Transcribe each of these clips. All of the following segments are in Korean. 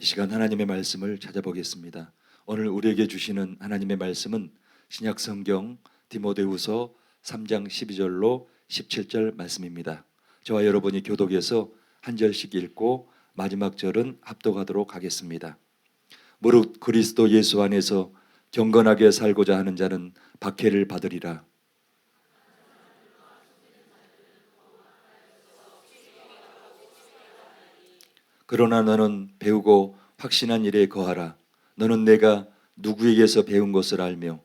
이 시간 하나님의 말씀을 찾아보겠습니다. 오늘 우리에게 주시는 하나님의 말씀은 신약 성경 디모데후서 3장 12절로 17절 말씀입니다. 저와 여러분이 교독해서 한 절씩 읽고 마지막 절은 합독하도록 하겠습니다. 무릇 그리스도 예수 안에서 경건하게 살고자 하는 자는 박해를 받으리라. 그러나 너는 배우고 확신한 일에 거하라. 너는 내가 누구에게서 배운 것을 알며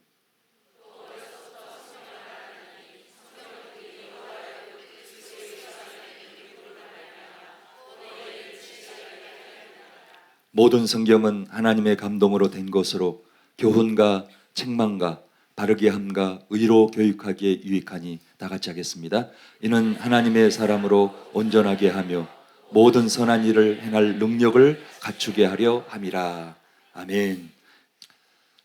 모든 성경은 하나님의 감동으로 된 것으로 교훈과 책망과 바르게 함과 의로 교육하기에 유익하니. 다 같이 하겠습니다. 이는 하나님의 사람으로 온전하게 하며 모든 선한 일을 행할 능력을 갖추게 하려 함이라. 아멘.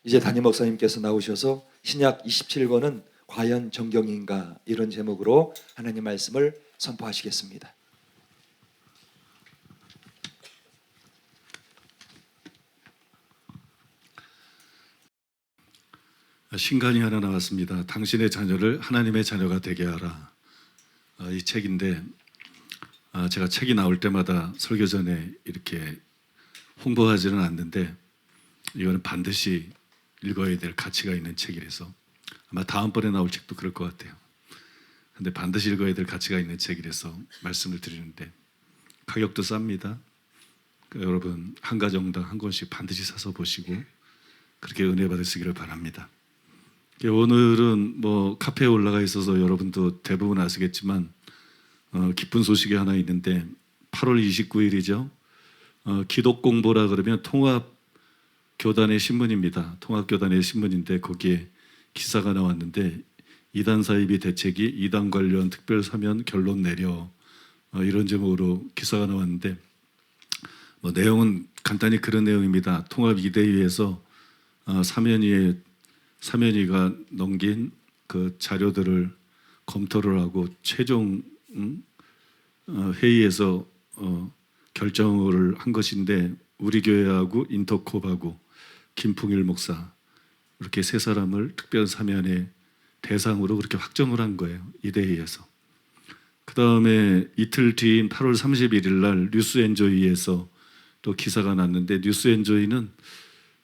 이제 담임 목사님께서 나오셔서 신약 27권은 과연 정경인가 이런 제목으로 하나님 말씀을 선포하시겠습니다. 신간이 하나 나왔습니다. 당신의 자녀를 하나님의 자녀가 되게 하라. 이 책인데 제가 책이 나올 때마다 설교 전에 이렇게 홍보하지는 않는데 이거는 반드시 읽어야 될 가치가 있는 책이라서 아마 다음번에 나올 책도 그럴 것 같아요. 근데 반드시 읽어야 될 가치가 있는 책이라서 말씀을 드리는데 가격도 쌉니다. 그러니까 여러분 한 가정당 한 권씩 반드시 사서 보시고 그렇게 은혜 받으시기를 바랍니다. 오늘은 카페에 올라가 있어서 여러분도 대부분 아시겠지만 기쁜 소식이 하나 있는데 8월 29일이죠. 기독공보라 그러면 통합교단의 신문입니다. 통합교단의 신문인데 거기에 기사가 나왔는데 이단 사이비 대책이 이단 관련 특별사면 결론 내려 이런 제목으로 기사가 나왔는데 내용은 간단히 그런 내용입니다. 통합 이대위에서 사면위가 넘긴 그 자료들을 검토를 하고 최종 회의에서 결정을 한 것인데 우리 교회하고 인터콥하고 김풍일 목사 이렇게 세 사람을 특별 사면의 대상으로 그렇게 확정을 한 거예요. 이 대회에서. 그 다음에 이틀 뒤인 8월 31일 날 뉴스엔조이에서 또 기사가 났는데 뉴스엔조이는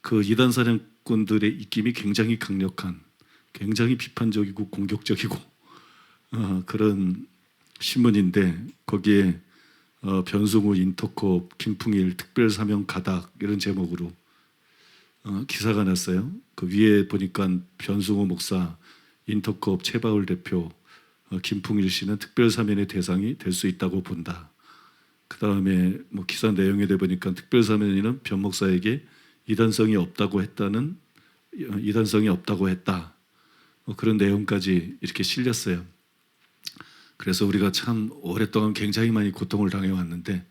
그 이단 사냥꾼들의 입김이 굉장히 강력한, 굉장히 비판적이고 공격적이고 그런 신문인데 거기에 변승우 인터콥 김풍일 특별사면 가닥 이런 제목으로 기사가 났어요. 그 위에 보니까 변승우 목사, 인터콥 최바울 대표, 김풍일 씨는 특별사면의 대상이 될 수 있다고 본다. 그 다음에 기사 내용에 대 보니까 특별사면위는 변 목사에게 이단성이 없다고 했다. 그런 내용까지 이렇게 실렸어요. 그래서 우리가 참 오랫동안 굉장히 많이 고통을 당해왔는데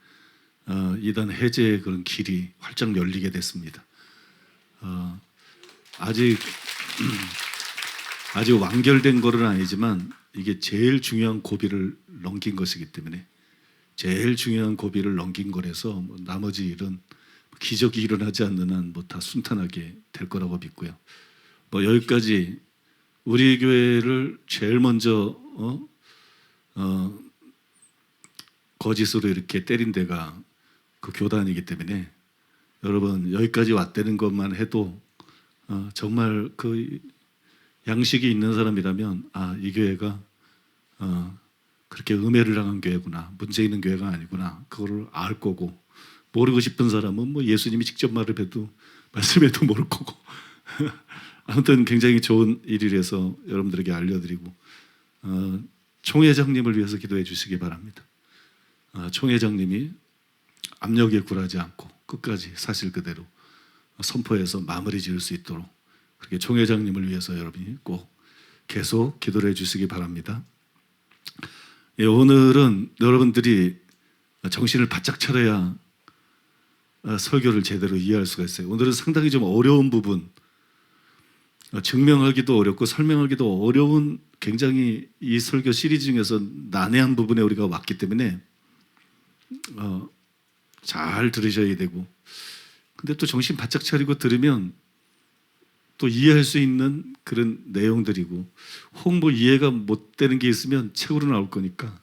이단 해제의 그런 길이 활짝 열리게 됐습니다. 아직 완결된 거는 아니지만 이게 제일 중요한 고비를 넘긴 것이기 때문에 제일 중요한 고비를 넘긴 거라서 나머지 일은 기적이 일어나지 않는 한 다 순탄하게 될 거라고 믿고요. 여기까지 우리 교회를 제일 먼저 거짓으로 이렇게 때린 데가 그 교단이기 때문에 여러분 여기까지 왔다는 것만 해도 정말 그 양식이 있는 사람이라면 이 교회가 그렇게 음해를 당한 교회구나, 문제 있는 교회가 아니구나 그거를 알 거고, 모르고 싶은 사람은 예수님이 직접 말씀해도 모를 거고 아무튼 굉장히 좋은 일이라서 여러분들에게 알려드리고 총회장님을 위해서 기도해 주시기 바랍니다. 총회장님이 압력에 굴하지 않고 끝까지 사실 그대로 선포해서 마무리 지을 수 있도록 그렇게 총회장님을 위해서 여러분이 꼭 계속 기도를 해 주시기 바랍니다. 오늘은 여러분들이 정신을 바짝 차려야 설교를 제대로 이해할 수가 있어요. 오늘은 상당히 좀 어려운 부분, 증명하기도 어렵고 설명하기도 어려운 굉장히 이 설교 시리즈 중에서 난해한 부분에 우리가 왔기 때문에 잘 들으셔야 되고 근데 또 정신 바짝 차리고 들으면 또 이해할 수 있는 그런 내용들이고, 혹 뭐 이해가 못 되는 게 있으면 책으로 나올 거니까,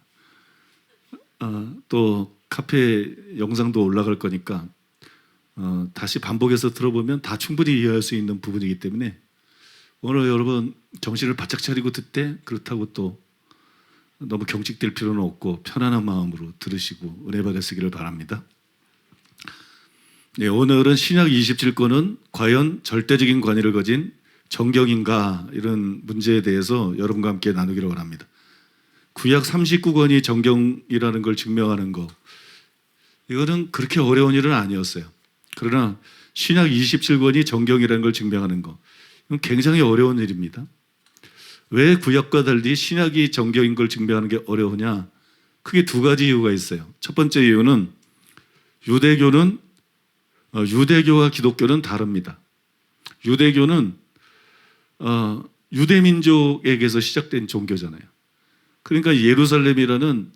또 카페 영상도 올라갈 거니까 다시 반복해서 들어보면 다 충분히 이해할 수 있는 부분이기 때문에 오늘 여러분 정신을 바짝 차리고 듣되 그렇다고 또 너무 경직될 필요는 없고 편안한 마음으로 들으시고 은혜 받으시기를 바랍니다. 네, 오늘은 신약 27권은 과연 절대적인 권위를 가진 정경인가, 이런 문제에 대해서 여러분과 함께 나누기를 원합니다. 구약 39권이 정경이라는 걸 증명하는 거, 이거는 그렇게 어려운 일은 아니었어요. 그러나 신약 27권이 정경이라는 걸 증명하는 거, 이건 굉장히 어려운 일입니다. 왜 구약과 달리 신약이 정경인 걸 증명하는 게 어려우냐? 크게 두 가지 이유가 있어요. 첫 번째 이유는 유대교와 기독교는 다릅니다. 유대교는 유대민족에게서 시작된 종교잖아요. 그러니까 예루살렘이라는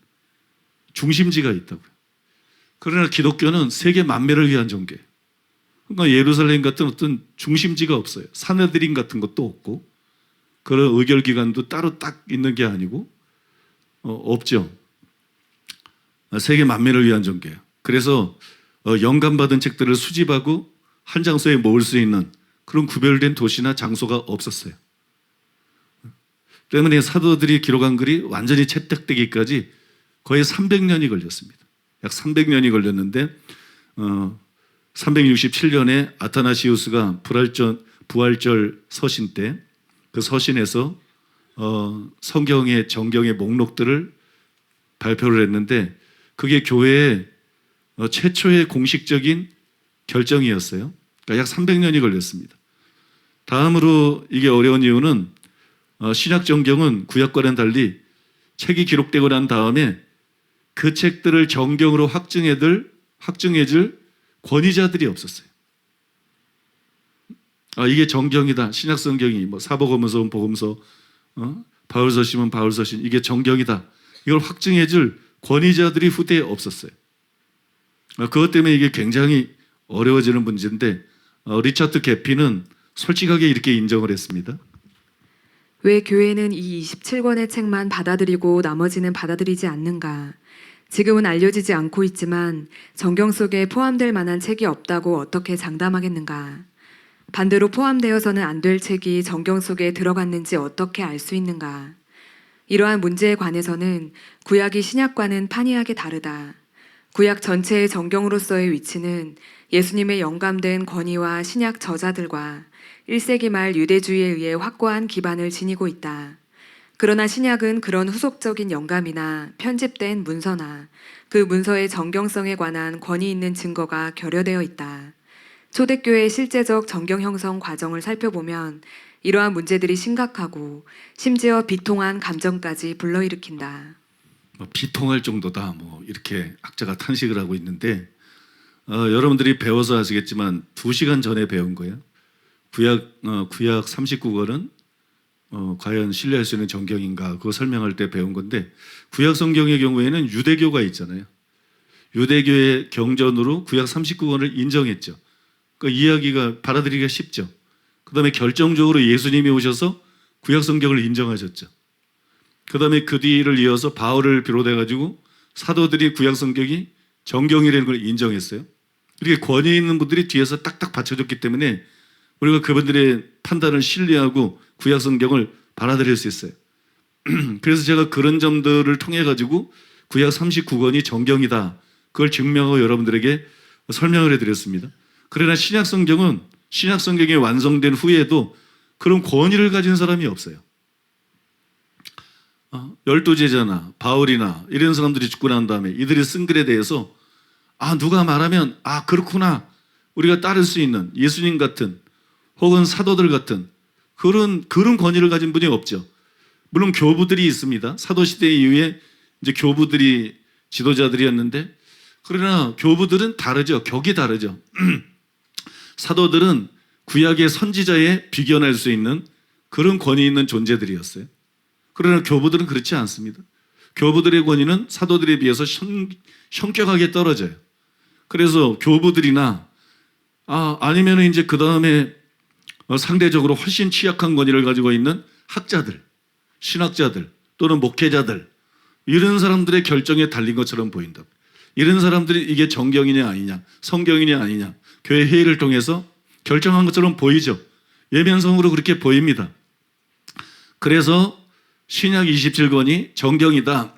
중심지가 있다고요. 그러나 기독교는 세계 만민을 위한 종교예요. 그러니까 예루살렘 같은 어떤 중심지가 없어요. 사내들인 같은 것도 없고, 그런 의결기관도 따로 딱 있는 게 아니고 없죠. 세계 만민을 위한 종교예요. 그래서 영감받은 책들을 수집하고 한 장소에 모을 수 있는 그런 구별된 도시나 장소가 없었어요. 때문에 사도들이 기록한 글이 완전히 채택되기까지 거의 300년이 걸렸습니다. 약 300년이 걸렸는데 367년에 아타나시우스가 부활절 서신 때 그 서신에서 성경의 정경의 목록들을 발표를 했는데 그게 교회의 최초의 공식적인 결정이었어요. 그러니까 약 300년이 걸렸습니다. 다음으로 이게 어려운 이유는 신약 정경은 구약과는 달리 책이 기록되고 난 다음에 그 책들을 정경으로 확증해줄 권위자들이 없었어요. 이게 정경이다. 신약 성경이 뭐 사복음서는 복음서, 바울서신은 바울서신, 이게 정경이다. 이걸 확증해줄 권위자들이 후대에 없었어요. 그것 때문에 이게 굉장히 어려워지는 문제인데 리차드 개피는 솔직하게 이렇게 인정을 했습니다. 왜 교회는 이 27권의 책만 받아들이고 나머지는 받아들이지 않는가? 지금은 알려지지 않고 있지만 정경 속에 포함될 만한 책이 없다고 어떻게 장담하겠는가? 반대로 포함되어서는 안 될 책이 정경 속에 들어갔는지 어떻게 알 수 있는가? 이러한 문제에 관해서는 구약이 신약과는 판이하게 다르다. 구약 전체의 정경으로서의 위치는 예수님의 영감된 권위와 신약 저자들과 1세기 말 유대주의에 의해 확고한 기반을 지니고 있다. 그러나 신약은 그런 후속적인 영감이나 편집된 문서나 그 문서의 정경성에 관한 권위 있는 증거가 결여되어 있다. 초대교회의 실제적 정경 형성 과정을 살펴보면 이러한 문제들이 심각하고 심지어 비통한 감정까지 불러일으킨다. 비통할 정도다. 이렇게 학자가 탄식을 하고 있는데 여러분들이 배워서 아시겠지만 2시간 전에 배운 거예요. 구약 39권은 과연 신뢰할 수 있는 정경인가, 그거 설명할 때 배운 건데, 구약 성경의 경우에는 유대교가 있잖아요. 유대교의 경전으로 구약 39권을 인정했죠. 그 이야기가 받아들이기가 쉽죠. 그 다음에 결정적으로 예수님이 오셔서 구약 성경을 인정하셨죠. 그 다음에 그 뒤를 이어서 바울을 비롯해가지고 사도들이 구약 성경이 정경이라는 걸 인정했어요. 이렇게 권위 있는 분들이 뒤에서 딱딱 받쳐줬기 때문에 우리가 그분들의 판단을 신뢰하고 구약 성경을 받아들일 수 있어요. 그래서 제가 그런 점들을 통해 가지고 구약 39권이 정경이다, 그걸 증명하고 여러분들에게 설명을 해드렸습니다. 그러나 신약 성경이 완성된 후에도 그런 권위를 가진 사람이 없어요. 12제자나 바울이나 이런 사람들이 죽고 난 다음에 이들이 쓴 글에 대해서 누가 말하면 그렇구나, 우리가 따를 수 있는 예수님 같은 혹은 사도들 같은 그런 권위를 가진 분이 없죠. 물론 교부들이 있습니다. 사도시대 이후에 이제 교부들이 지도자들이었는데, 그러나 교부들은 다르죠. 격이 다르죠. 사도들은 구약의 선지자에 비견할 수 있는 그런 권위 있는 존재들이었어요. 그러나 교부들은 그렇지 않습니다. 교부들의 권위는 사도들에 비해서 현격하게 떨어져요. 그래서 교부들이나 아니면 이제 그 다음에 상대적으로 훨씬 취약한 권위를 가지고 있는 학자들, 신학자들 또는 목회자들, 이런 사람들의 결정에 달린 것처럼 보인다. 이런 사람들이 이게 정경이냐 아니냐, 성경이냐 아니냐, 교회 회의를 통해서 결정한 것처럼 보이죠. 예면성으로 그렇게 보입니다. 그래서 신약 27권이 정경이다,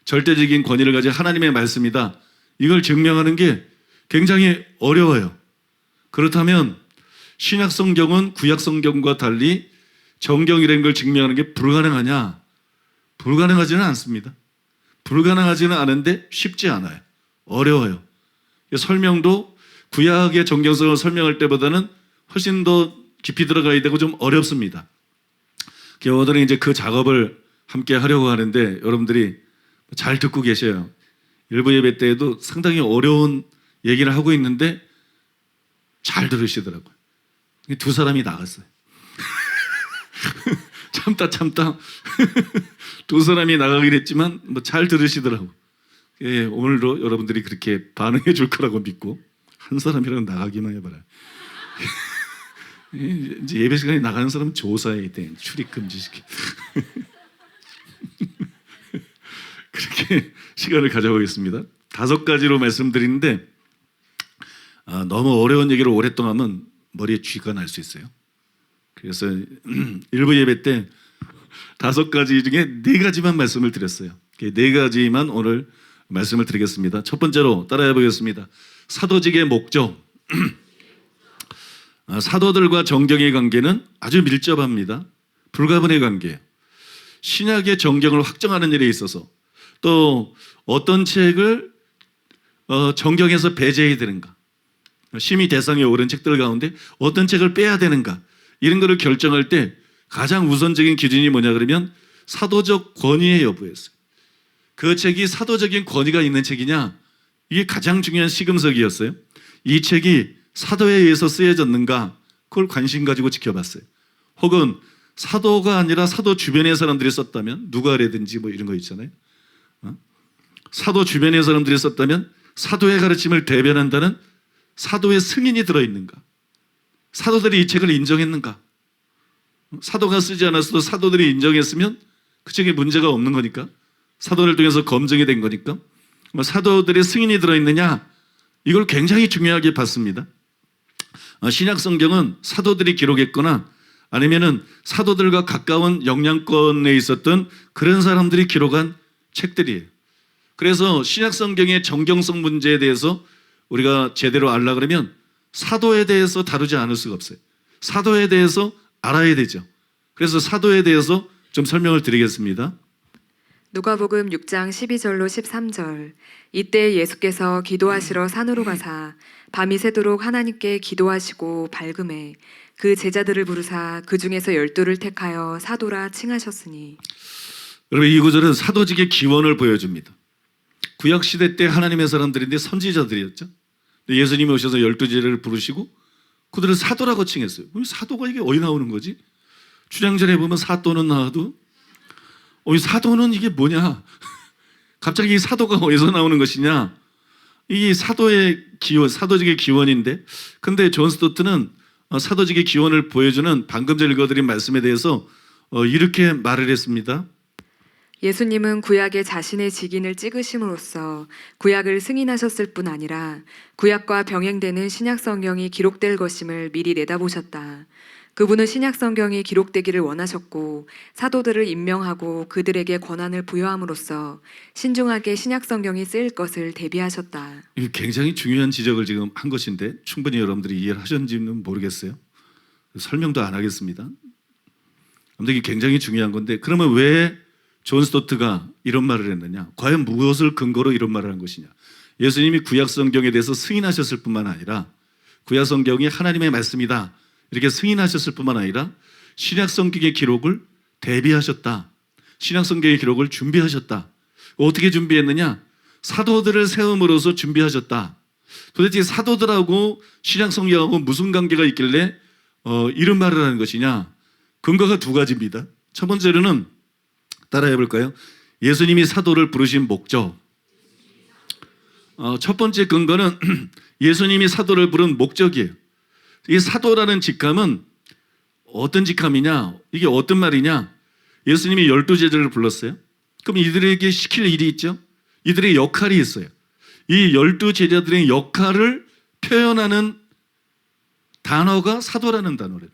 절대적인 권위를 가진 하나님의 말씀이다, 이걸 증명하는 게 굉장히 어려워요. 그렇다면 신약 성경은 구약 성경과 달리 정경이라는 걸 증명하는 게 불가능하냐? 불가능하지는 않습니다. 불가능하지는 않은데 쉽지 않아요. 어려워요. 설명도 구약의 정경성을 설명할 때보다는 훨씬 더 깊이 들어가야 되고 좀 어렵습니다. 오늘은 이제 그 작업을 함께 하려고 하는데 여러분들이 잘 듣고 계셔요. 일부 예배 때에도 상당히 어려운 얘기를 하고 있는데 잘 들으시더라고요. 두 사람이 나갔어요. 참다 두 사람이 나가긴 했지만 잘 들으시더라고. 예, 오늘도 여러분들이 그렇게 반응해 줄 거라고 믿고 한 사람이라도 나가기만 해봐라. 이제 예배 시간에 나가는 사람은 조사해야 돼. 출입 금지시켜. 그렇게 시간을 가져보겠습니다. 5가지로 말씀드리는데 너무 어려운 얘기를 오랫동안 하면 머리에 쥐가 날 수 있어요. 그래서 일부 예배 때 5가지 중에 4가지만 말씀을 드렸어요. 4가지만 오늘 말씀을 드리겠습니다. 첫 번째로 따라해 보겠습니다. 사도직의 목적. 사도들과 정경의 관계는 아주 밀접합니다. 불가분의 관계예요. 신약의 정경을 확정하는 일에 있어서 또 어떤 책을 정경에서 배제해야 되는가, 심의 대상에 오른 책들 가운데 어떤 책을 빼야 되는가, 이런 거를 결정할 때 가장 우선적인 기준이 뭐냐 그러면 사도적 권위의 여부였어요. 그 책이 사도적인 권위가 있는 책이냐, 이게 가장 중요한 시금석이었어요. 이 책이 사도에 의해서 쓰여졌는가, 그걸 관심 가지고 지켜봤어요. 혹은 사도가 아니라 사도 주변의 사람들이 썼다면, 누가라든지 뭐 이런 거 있잖아요. 사도 주변의 사람들이 썼다면 사도의 가르침을 대변한다는 사도의 승인이 들어있는가, 사도들이 이 책을 인정했는가. 사도가 쓰지 않았어도 사도들이 인정했으면 그 책에 문제가 없는 거니까, 사도를 통해서 검증이 된 거니까 사도들의 승인이 들어있느냐, 이걸 굉장히 중요하게 봤습니다. 신약 성경은 사도들이 기록했거나 아니면은 사도들과 가까운 영향권에 있었던 그런 사람들이 기록한 책들이에요. 그래서 신약 성경의 정경성 문제에 대해서 우리가 제대로 알라 그러면 사도에 대해서 다루지 않을 수가 없어요. 사도에 대해서 알아야 되죠. 그래서 사도에 대해서 좀 설명을 드리겠습니다. 누가복음 6장 12절로 13절. 이때 예수께서 기도하시러 산으로 가사 밤이 새도록 하나님께 기도하시고 발금해 그 제자들을 부르사 그 중에서 12를 택하여 사도라 칭하셨으니. 여러분, 이 구절은 사도직의 기원을 보여줍니다. 구약 시대 때 하나님의 사람들인데 선지자들이었죠. 예수님이 오셔서 12제자를 부르시고 그들을 사도라고 칭했어요. 사도가 이게 어디 나오는 거지? 출애굽전에 보면 사도는 나와도 이 사도는 이게 뭐냐? 갑자기 사도가 어디서 나오는 것이냐? 이 사도의 기원, 사도직의 기원인데, 근데 존 스토트는 사도직의 기원을 보여주는 방금 전 읽어드린 말씀에 대해서 이렇게 말을 했습니다. 예수님은 구약에 자신의 직인을 찍으심으로써 구약을 승인하셨을 뿐 아니라 구약과 병행되는 신약 성경이 기록될 것임을 미리 내다보셨다. 그분은 신약 성경이 기록되기를 원하셨고 사도들을 임명하고 그들에게 권한을 부여함으로써 신중하게 신약 성경이 쓰일 것을 대비하셨다. 이게 굉장히 중요한 지적을 지금 한 것인데 충분히 여러분들이 이해를 하셨는지는 모르겠어요. 설명도 안 하겠습니다. 아무튼 이게 굉장히 중요한 건데, 그러면 왜 존 스토트가 이런 말을 했느냐? 과연 무엇을 근거로 이런 말을 한 것이냐? 예수님이 구약 성경에 대해서 승인하셨을 뿐만 아니라 구약 성경이 하나님의 말씀이다 이렇게 승인하셨을 뿐만 아니라 신약 성경의 기록을 대비하셨다. 신약 성경의 기록을 준비하셨다. 어떻게 준비했느냐? 사도들을 세움으로써 준비하셨다. 도대체 사도들하고 신약 성경하고 무슨 관계가 있길래 이런 말을 하는 것이냐? 근거가 2가지입니다. 첫 번째로는 따라해 볼까요? 예수님이 사도를 부르신 목적. 첫 번째 근거는 예수님이 사도를 부른 목적이에요. 이 사도라는 직함은 어떤 직함이냐? 이게 어떤 말이냐? 예수님이 12제자를 불렀어요. 그럼 이들에게 시킬 일이 있죠. 이들의 역할이 있어요. 이 12제자들의 역할을 표현하는 단어가 사도라는 단어래요.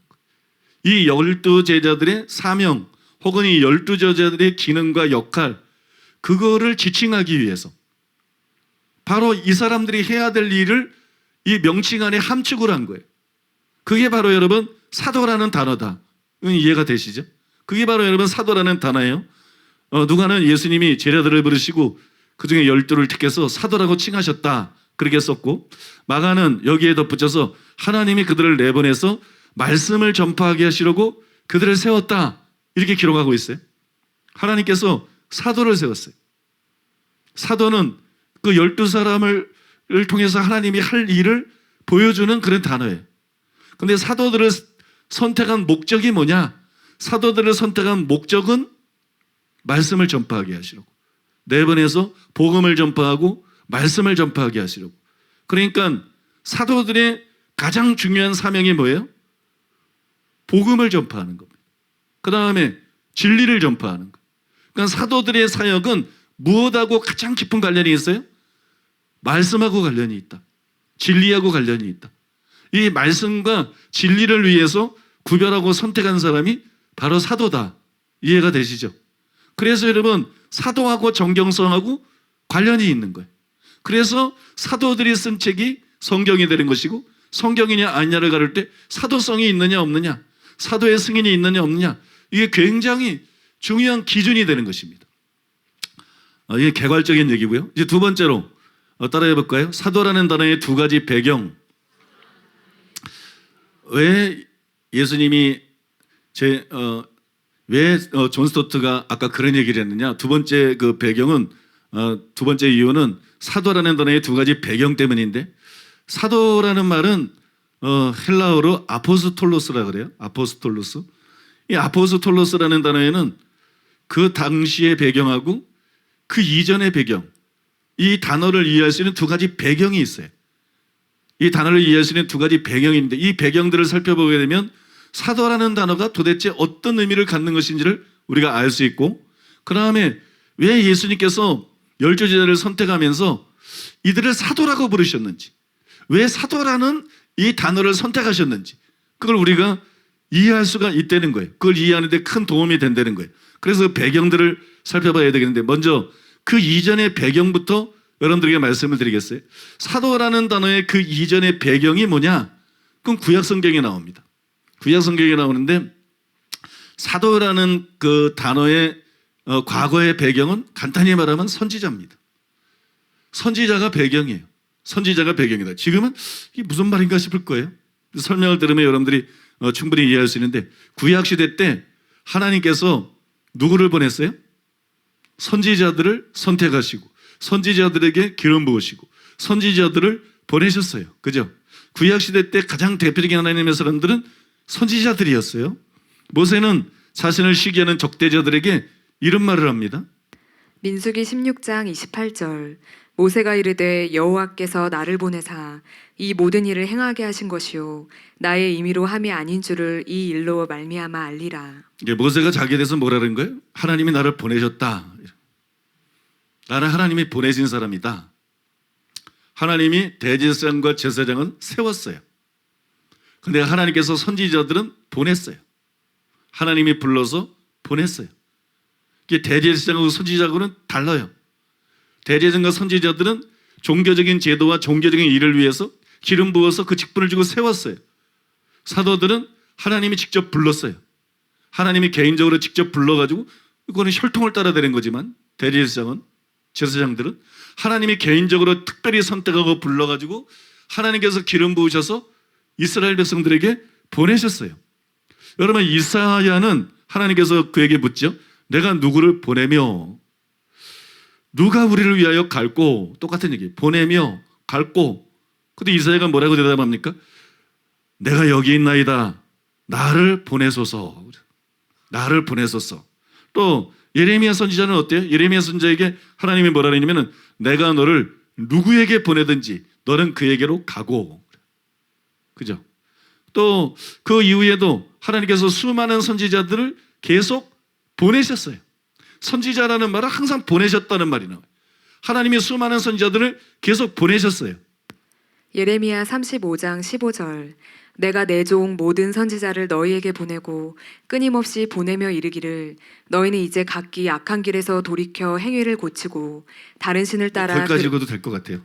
이 12제자들의 사명 혹은 이 12제자들의 기능과 역할, 그거를 지칭하기 위해서 바로 이 사람들이 해야 될 일을 이 명칭 안에 함축을 한 거예요. 그게 바로 여러분 사도라는 단어다. 이해가 되시죠? 그게 바로 여러분 사도라는 단어예요. 누가는 예수님이 제자들을 부르시고 그중에 12를 택해서 사도라고 칭하셨다, 그렇게 썼고, 마가는 여기에 덧붙여서 하나님이 그들을 내보내서 말씀을 전파하게 하시려고 그들을 세웠다, 이렇게 기록하고 있어요. 하나님께서 사도를 세웠어요. 사도는 그 12사람을 통해서 하나님이 할 일을 보여주는 그런 단어예요. 근데 사도들을 선택한 목적이 뭐냐? 사도들을 선택한 목적은 말씀을 전파하게 하시려고, 내보내서 복음을 전파하고 말씀을 전파하게 하시려고. 그러니까 사도들의 가장 중요한 사명이 뭐예요? 복음을 전파하는 겁니다. 그 다음에 진리를 전파하는 것. 그러니까 사도들의 사역은 무엇하고 가장 깊은 관련이 있어요? 말씀하고 관련이 있다. 진리하고 관련이 있다. 이 말씀과 진리를 위해서 구별하고 선택한 사람이 바로 사도다. 이해가 되시죠? 그래서 여러분 사도하고 정경성하고 관련이 있는 거예요. 그래서 사도들이 쓴 책이 성경이 되는 것이고, 성경이냐 아니냐를 가를 때 사도성이 있느냐 없느냐, 사도의 승인이 있느냐 없느냐, 이게 굉장히 중요한 기준이 되는 것입니다. 이게 개괄적인 얘기고요. 이제 두 번째로 따라해 볼까요? 사도라는 단어의 두 가지 배경. 왜 예수님이 왜 존 스토트가 아까 그런 얘기를 했느냐? 두 번째 그 배경은, 두 번째 이유는 사도라는 단어의 두 가지 배경 때문인데, 사도라는 말은 헬라어로 아포스톨로스라 그래요. 아포스톨로스. 이 아포스톨로스라는 단어에는 그 당시의 배경하고 그 이전의 배경, 이 단어를 이해할 수 있는 두 가지 배경이 있어요. 이 단어를 이해할 수 있는 두 가지 배경이 있는데, 이 배경들을 살펴보게 되면 사도라는 단어가 도대체 어떤 의미를 갖는 것인지를 우리가 알 수 있고, 그 다음에 왜 예수님께서 12제자를 선택하면서 이들을 사도라고 부르셨는지, 왜 사도라는 이 단어를 선택하셨는지, 그걸 우리가 이해할 수가 있다는 거예요. 그걸 이해하는 데 큰 도움이 된다는 거예요. 그래서 그 배경들을 살펴봐야 되겠는데, 먼저 그 이전의 배경부터 여러분들에게 말씀을 드리겠어요. 사도라는 단어의 그 이전의 배경이 뭐냐? 그건 구약 성경에 나옵니다. 구약 성경에 나오는데, 사도라는 그 단어의 과거의 배경은 간단히 말하면 선지자입니다. 선지자가 배경이에요. 선지자가 배경이다. 지금은 이게 무슨 말인가 싶을 거예요. 설명을 들으면 여러분들이 충분히 이해할 수 있는데, 구약 시대 때 하나님께서 누구를 보냈어요? 선지자들을 선택하시고 선지자들에게 기름 부으시고 선지자들을 보내셨어요. 그죠? 구약 시대 때 가장 대표적인 하나님의 사람들은 선지자들이었어요. 모세는 자신을 시기하는 적대자들에게 이런 말을 합니다. 민수기 16장 28절. 모세가 이르되 여호와께서 나를 보내사 이 모든 일을 행하게 하신 것이요 나의 임의로 함이 아닌 줄을 이 일로 말미암아 알리라. 이게 모세가 자기에 대해서 뭐라는 거예요? 하나님이 나를 보내셨다. 나는 하나님이 보내신 사람이다. 하나님이 대제사장과 제사장은 세웠어요. 근데 하나님께서 선지자들은 보냈어요. 하나님이 불러서 보냈어요. 이게 대제사장하고 선지자하고는 달라요. 대제사장과 선지자들은 종교적인 제도와 종교적인 일을 위해서 기름 부어서 그 직분을 주고 세웠어요. 사도들은 하나님이 직접 불렀어요. 하나님이 개인적으로 직접 불러가지고, 이거는 혈통을 따라 되는 거지만 대제사장은, 제사장들은 하나님이 개인적으로 특별히 선택하고 불러가지고 하나님께서 기름 부으셔서 이스라엘 백성들에게 보내셨어요. 여러분, 이사야는 하나님께서 그에게 묻죠. 내가 누구를 보내며, 누가 우리를 위하여 갈고, 똑같은 얘기, 보내며 갈고. 근데 이사야가 뭐라고 대답합니까? 내가 여기 있나이다. 나를 보내소서. 나를 보내소서. 또 예레미야 선지자는 어때요? 예레미야 선지자에게 하나님이 뭐라 그러냐면은 내가 너를 누구에게 보내든지 너는 그에게로 가고. 그죠? 또 그 이후에도 하나님께서 수많은 선지자들을 계속 보내셨어요. 선지자라는 말은 항상 보내셨다는 말이 나와요. 하나님이 수많은 선지자들을 계속 보내셨어요. 예레미야 35장 15절 내가 내 종 모든 선지자를 너희에게 보내고 끊임없이 보내며 이르기를 너희는 이제 각기 악한 길에서 돌이켜 행위를 고치고 다른 신을 따라 거기까지 읽어도 될 것 같아요.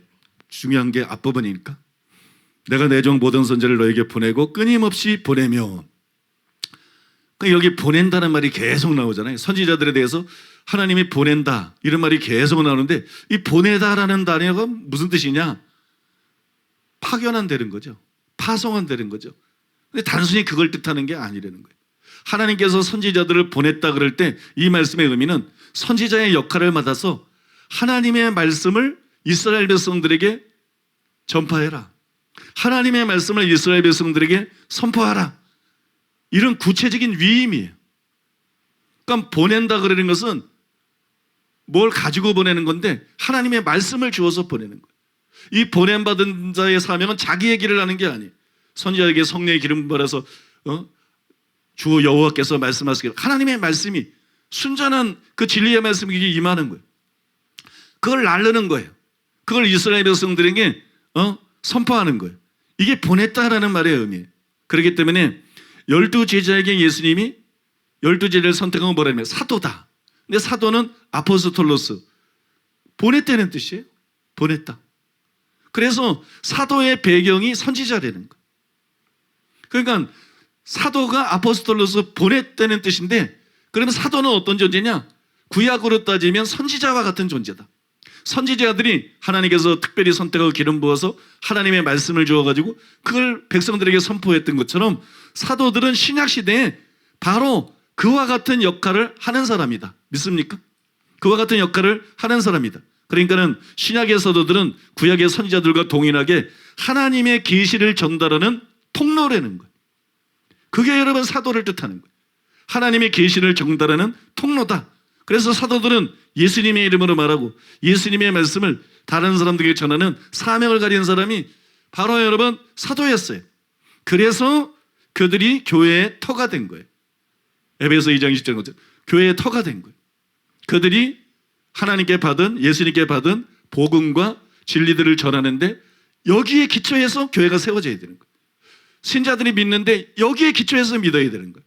중요한 게 앞부분이니까. 내가 내 종 모든 선지자를 너희에게 보내고 끊임없이 보내며. 여기 보낸다는 말이 계속 나오잖아요. 선지자들에 대해서 하나님이 보낸다 이런 말이 계속 나오는데 이 보내다라는 단어가 무슨 뜻이냐? 파견한다는 거죠. 파송한다는 거죠. 근데 단순히 그걸 뜻하는 게 아니라는 거예요. 하나님께서 선지자들을 보냈다 그럴 때 이 말씀의 의미는 선지자의 역할을 맡아서 하나님의 말씀을 이스라엘 백성들에게 전파해라. 하나님의 말씀을 이스라엘 백성들에게 선포하라. 이런 구체적인 위임이에요. 그러니까 보낸다 그러는 것은 뭘 가지고 보내는 건데 하나님의 말씀을 주어서 보내는 거예요. 이 보냄받은 자의 사명은 자기의 길을 하는 게 아니에요. 선지자에게 성령의 기름 받아서 주 여호와께서 말씀하시기를 하나님의 말씀이 순전한 그 진리의 말씀이 임하는 거예요. 그걸 나르는 거예요. 그걸 이스라엘 백성들에게 선포하는 거예요. 이게 보냈다라는 말의 의미예요. 그렇기 때문에 12제자에게 예수님이 12제자를 선택한 건 뭐라면 사도다. 근데 사도는 아포스톨로스, 보냈다는 뜻이에요. 보냈다. 그래서 사도의 배경이 선지자라는 거예요. 그러니까 사도가 아포스톨로스 보냈다는 뜻인데 그러면 사도는 어떤 존재냐? 구약으로 따지면 선지자와 같은 존재다. 선지자들이 하나님께서 특별히 선택하고 기름 부어서 하나님의 말씀을 주어가지고 그걸 백성들에게 선포했던 것처럼 사도들은 신약시대에 바로 그와 같은 역할을 하는 사람이다. 믿습니까? 그와 같은 역할을 하는 사람이다. 그러니까는 신약의 사도들은 구약의 선지자들과 동일하게 하나님의 계시를 전달하는 통로라는 거예요. 그게 여러분 사도를 뜻하는 거예요. 하나님의 계시를 전달하는 통로다. 그래서 사도들은 예수님의 이름으로 말하고 예수님의 말씀을 다른 사람들에게 전하는 사명을 가진 사람이 바로 여러분 사도였어요. 그래서 그들이 교회의 터가 된 거예요. 에베소 2장 20절 것처럼 교회의 터가 된 거예요. 그들이 하나님께 받은 예수님께 받은 복음과 진리들을 전하는데 여기에 기초해서 교회가 세워져야 되는 거예요. 신자들이 믿는데 여기에 기초해서 믿어야 되는 거예요.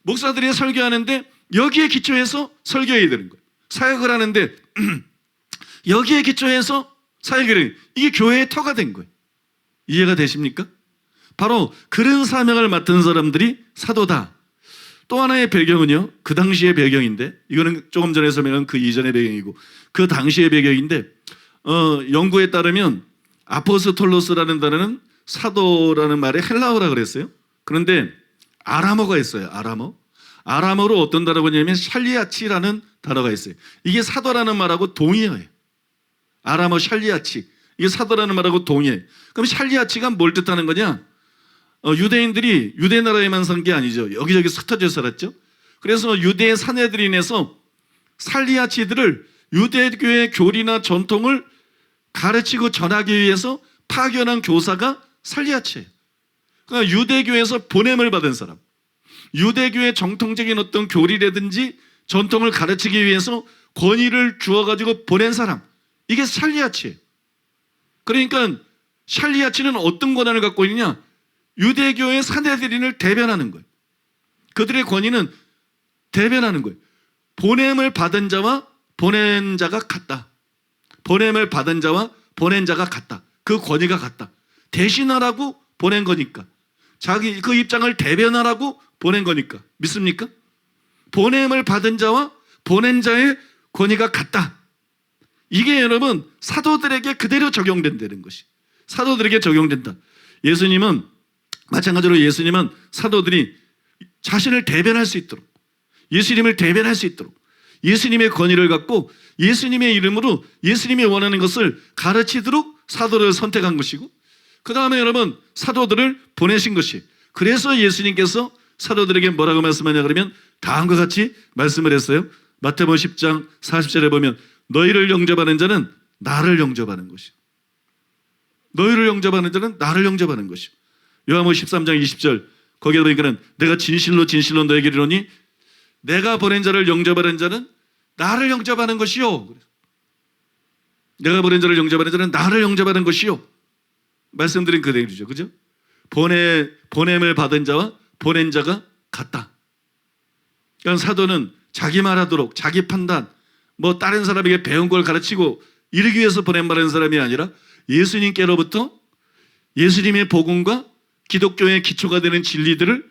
목사들이 설교하는데 여기에 기초해서 설교해야 되는 거예요. 사역을 하는데 여기에 기초해서 사역을 해야 되는 거예요. 이게 교회의 터가 된 거예요. 이해가 되십니까? 바로 그런 사명을 맡은 사람들이 사도다. 또 하나의 배경은요, 그 당시의 배경인데 이거는 조금 전에 설명한 그 이전의 배경이고 그 당시의 배경인데 연구에 따르면 아포스톨로스라는 단어는 사도라는 말에 헬라어라 그랬어요. 그런데 아람어가 있어요. 아람어로 어떤 단어가 있냐면 샬리아치라는 단어가 있어요. 이게 사도라는 말하고 동의어예요. 아람어 샬리아치. 이게 사도라는 말하고 동의해요. 그럼 샬리아치가 뭘 뜻하는 거냐? 유대인들이 유대 나라에만 산 게 아니죠. 여기저기 흩어져 살았죠. 그래서 유대 사내들인에서 샬리아치들을 유대교의 교리나 전통을 가르치고 전하기 위해서 파견한 교사가 샬리아치예요. 그러니까 유대교에서 보냄을 받은 사람, 유대교의 정통적인 어떤 교리라든지 전통을 가르치기 위해서 권위를 주어가지고 보낸 사람, 이게 샬리아치예요. 그러니까 샬리아치는 어떤 권한을 갖고 있느냐? 유대교의 사내들인을 대변하는 거예요. 그들의 권위는 대변하는 거예요. 보냄을 받은 자와 보낸 자가 같다. 보냄을 받은 자와 보낸 자가 같다. 그 권위가 같다. 대신하라고 보낸 거니까. 자기 그 입장을 대변하라고 보낸 거니까. 믿습니까? 보냄을 받은 자와 보낸 자의 권위가 같다. 이게 여러분 사도들에게 그대로 적용된다는 것이. 사도들에게 적용된다. 예수님은 사도들이 자신을 대변할 수 있도록, 예수님을 대변할 수 있도록 예수님의 권위를 갖고 예수님의 이름으로 예수님이 원하는 것을 가르치도록 사도를 선택한 것이고, 그 다음에 여러분 사도들을 보내신 것이. 그래서 예수님께서 사도들에게 뭐라고 말씀하냐 그러면 다음과 같이 말씀을 했어요. 마태복음 10장 40절에 보면 너희를 영접하는 자는 나를 영접하는 것이요. 너희를 영접하는 자는 나를 영접하는 것이요. 요한복음 13장 20절 거기에 보니까는 내가 진실로 진실로 너에게 이르노니 내가 보낸 자를 영접하는 자는 나를 영접하는 것이요. 내가 보낸 자를 영접하는 자는 나를 영접하는 것이요. 말씀드린 그대로죠. 그죠? 보냄을 받은 자와 보낸 자가 같다. 그러니까 사도는 자기 말하도록 자기 판단, 뭐 다른 사람에게 배운 걸 가르치고 이르기 위해서 보낸 말하는 사람이 아니라 예수님께로부터 예수님의 복음과 기독교의 기초가 되는 진리들을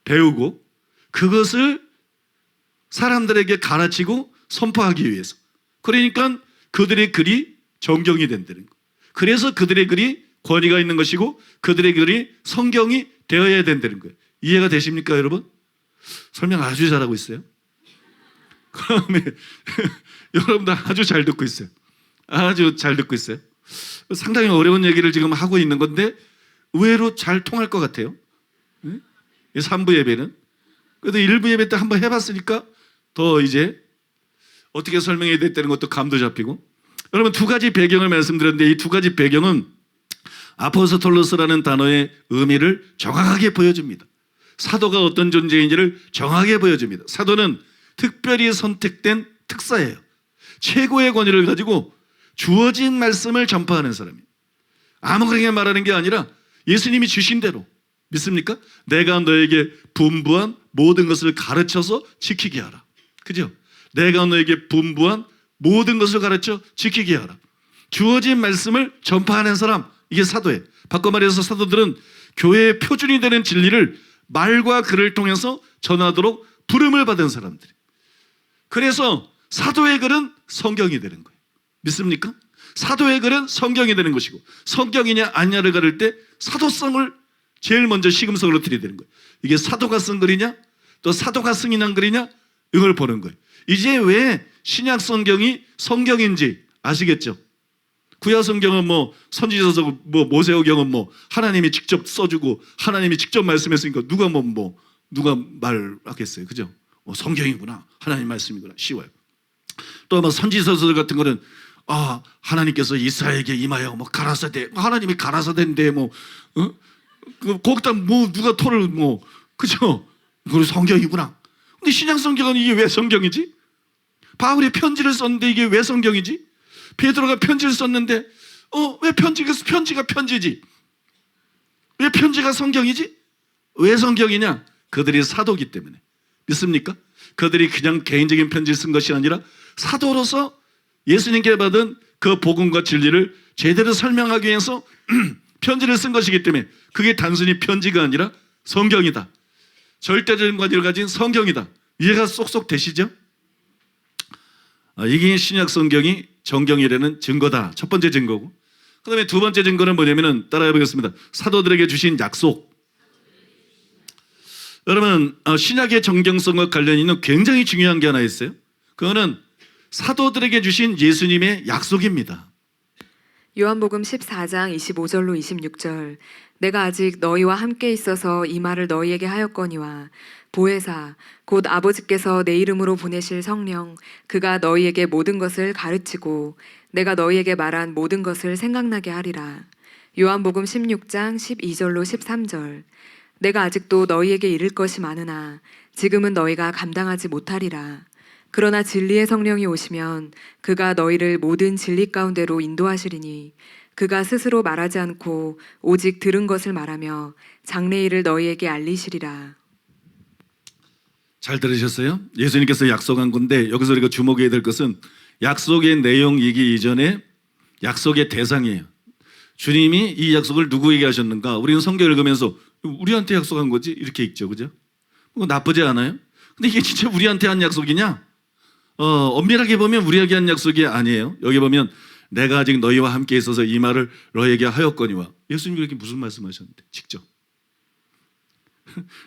배우고 그것을 사람들에게 가르치고 선포하기 위해서. 그러니까 그들의 글이 정경이 된다는 거예요. 그래서 그들의 글이 권위가 있는 것이고 그들의 글이 성경이 되어야 된다는 거예요. 이해가 되십니까, 여러분? 설명 아주 잘하고 있어요. 그다음에 여러분들 아주 잘 듣고 있어요. 아주 잘 듣고 있어요. 상당히 어려운 얘기를 지금 하고 있는 건데 의외로 잘 통할 것 같아요. 3부 예배는. 그래도 1부 예배 때 한번 해봤으니까 더 이제 어떻게 설명해야 됐다는 것도 감도 잡히고. 여러분 두 가지 배경을 말씀드렸는데 이 두 가지 배경은 아포스톨로스라는 단어의 의미를 정확하게 보여줍니다. 사도가 어떤 존재인지를 정확하게 보여줍니다. 사도는 특별히 선택된 특사예요. 최고의 권위를 가지고 주어진 말씀을 전파하는 사람이에요. 아무거나 말하는 게 아니라 예수님이 주신 대로. 믿습니까? 내가 너에게 분부한 모든 것을 가르쳐서 지키게 하라. 그죠? 내가 너에게 분부한 모든 것을 가르쳐 지키게 하라. 주어진 말씀을 전파하는 사람, 이게 사도예요. 바꿔 말해서 사도들은 교회의 표준이 되는 진리를 말과 글을 통해서 전하도록 부름을 받은 사람들이에요. 그래서 사도의 글은 성경이 되는 거예요. 믿습니까? 사도의 글은 성경이 되는 것이고 성경이냐 아니냐를 가를 때 사도성을 제일 먼저 시금석으로 들이대는 거예요. 이게 사도가 쓴 글이냐 또 사도가 승인한 글이냐 이걸 보는 거예요. 이제 왜 신약 성경이 성경인지 아시겠죠? 구약 성경은 뭐 선지서서 뭐 모세오경은 뭐 하나님이 직접 써주고 하나님이 직접 말씀했으니까 누가 말하겠어요, 그죠? 성경이구나, 하나님 말씀이구나, 쉬워요. 또 뭐 선지서들 같은 거는 하나님께서 이사야에게 임하여 뭐 가라사대, 하나님이 가라사대인데 거기다 뭐 누가 토를 그죠? 그거 성경이구나. 근데 신약 성경은 이게 왜 성경이지? 바울이 편지를 썼는데 이게 왜 성경이지? 베드로가 편지를 썼는데 왜 편지가 편지지? 왜 편지가 성경이지? 왜 성경이냐? 그들이 사도기 때문에. 믿습니까? 그들이 그냥 개인적인 편지를 쓴 것이 아니라 사도로서 예수님께 받은 그 복음과 진리를 제대로 설명하기 위해서 편지를 쓴 것이기 때문에 그게 단순히 편지가 아니라 성경이다. 절대적인 권위를 가진 성경이다. 이해가 쏙쏙 되시죠? 이게 신약 성경이 정경이라는 증거다. 첫 번째 증거고. 그 다음에 두 번째 증거는 뭐냐면은 따라해 보겠습니다. 사도들에게 주신 약속. 여러분 신약의 정경성과 관련 있는 굉장히 중요한 게 하나 있어요. 그거는 사도들에게 주신 예수님의 약속입니다. 요한복음 14장 25절로 26절 내가 아직 너희와 함께 있어서 이 말을 너희에게 하였거니와 보혜사 곧 아버지께서 내 이름으로 보내실 성령 그가 너희에게 모든 것을 가르치고 내가 너희에게 말한 모든 것을 생각나게 하리라. 요한복음 16장 12절로 13절 내가 아직도 너희에게 이를 것이 많으나 지금은 너희가 감당하지 못하리라. 그러나 진리의 성령이 오시면 그가 너희를 모든 진리 가운데로 인도하시리니 그가 스스로 말하지 않고 오직 들은 것을 말하며 장래일을 너희에게 알리시리라. 잘 들으셨어요? 예수님께서 약속한 건데 여기서 우리가 주목해야 될 것은 약속의 내용이기 이전에 약속의 대상이에요. 주님이 이 약속을 누구에게 하셨는가? 우리는 성경 읽으면서 우리한테 약속한 거지? 이렇게 읽죠, 그죠? 나쁘지 않아요? 근데 이게 진짜 우리한테 한 약속이냐? 엄밀하게 보면 우리에게 한 약속이 아니에요. 여기 보면 내가 아직 너희와 함께 있어서 이 말을 너희에게 하였거니와 예수님이 이렇게 무슨 말씀하셨는데 직접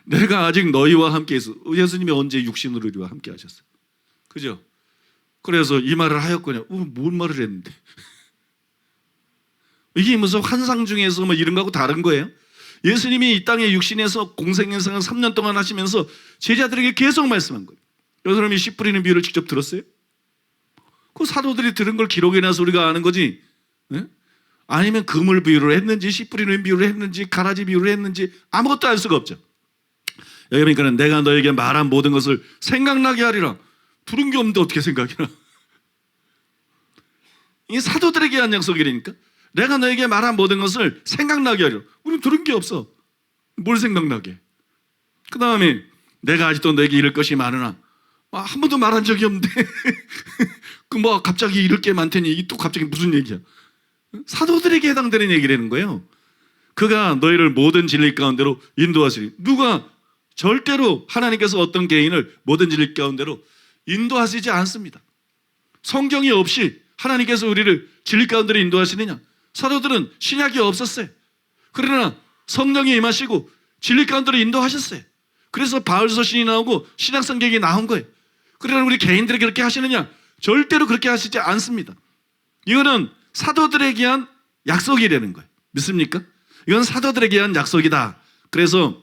내가 아직 너희와 함께 있어. 예수님이 언제 육신으로 우리와 함께 하셨어요? 그죠? 그래서 이 말을 하였거냐? 뭔 말을 했는데 이게 무슨 환상 중에서 뭐 이런 거하고 다른 거예요? 예수님이 이 땅에 육신에서 공생애생을 3년 동안 하시면서 제자들에게 계속 말씀한 거예요. 여러분이 씨 뿌리는 비유를 직접 들었어요? 그 사도들이 들은 걸 기록해놔서 우리가 아는 거지. 예? 아니면 그물 비유를 했는지 씨 뿌리는 비유를 했는지 가라지 비유를 했는지 아무것도 알 수가 없죠. 여기 보니까 내가 너에게 말한 모든 것을 생각나게 하리라. 들은 게 없는데 어떻게 생각이 나? 이 사도들에게 한 약속이라니까. 내가 너에게 말한 모든 것을 생각나게 하리라. 우리는 들은 게 없어. 뭘 생각나게? 그 다음에 내가 아직도 너에게 이를 것이 많으나 한 번도 말한 적이 없는데 그 뭐 갑자기 이럴 게 많다니 이게 또 갑자기 무슨 얘기야? 사도들에게 해당되는 얘기라는 거예요. 그가 너희를 모든 진리 가운데로 인도하시리. 누가 절대로 하나님께서 어떤 개인을 모든 진리 가운데로 인도하시지 않습니다. 성경이 없이 하나님께서 우리를 진리 가운데로 인도하시느냐? 사도들은 신약이 없었어요. 그러나 성령이 임하시고 진리 가운데로 인도하셨어요. 그래서 바울서신이 나오고 신약 성경이 나온 거예요. 그러나 우리 개인들에게 그렇게 하시느냐? 절대로 그렇게 하시지 않습니다. 이거는 사도들에게 한 약속이라는 거예요. 믿습니까? 이건 사도들에게 한 약속이다. 그래서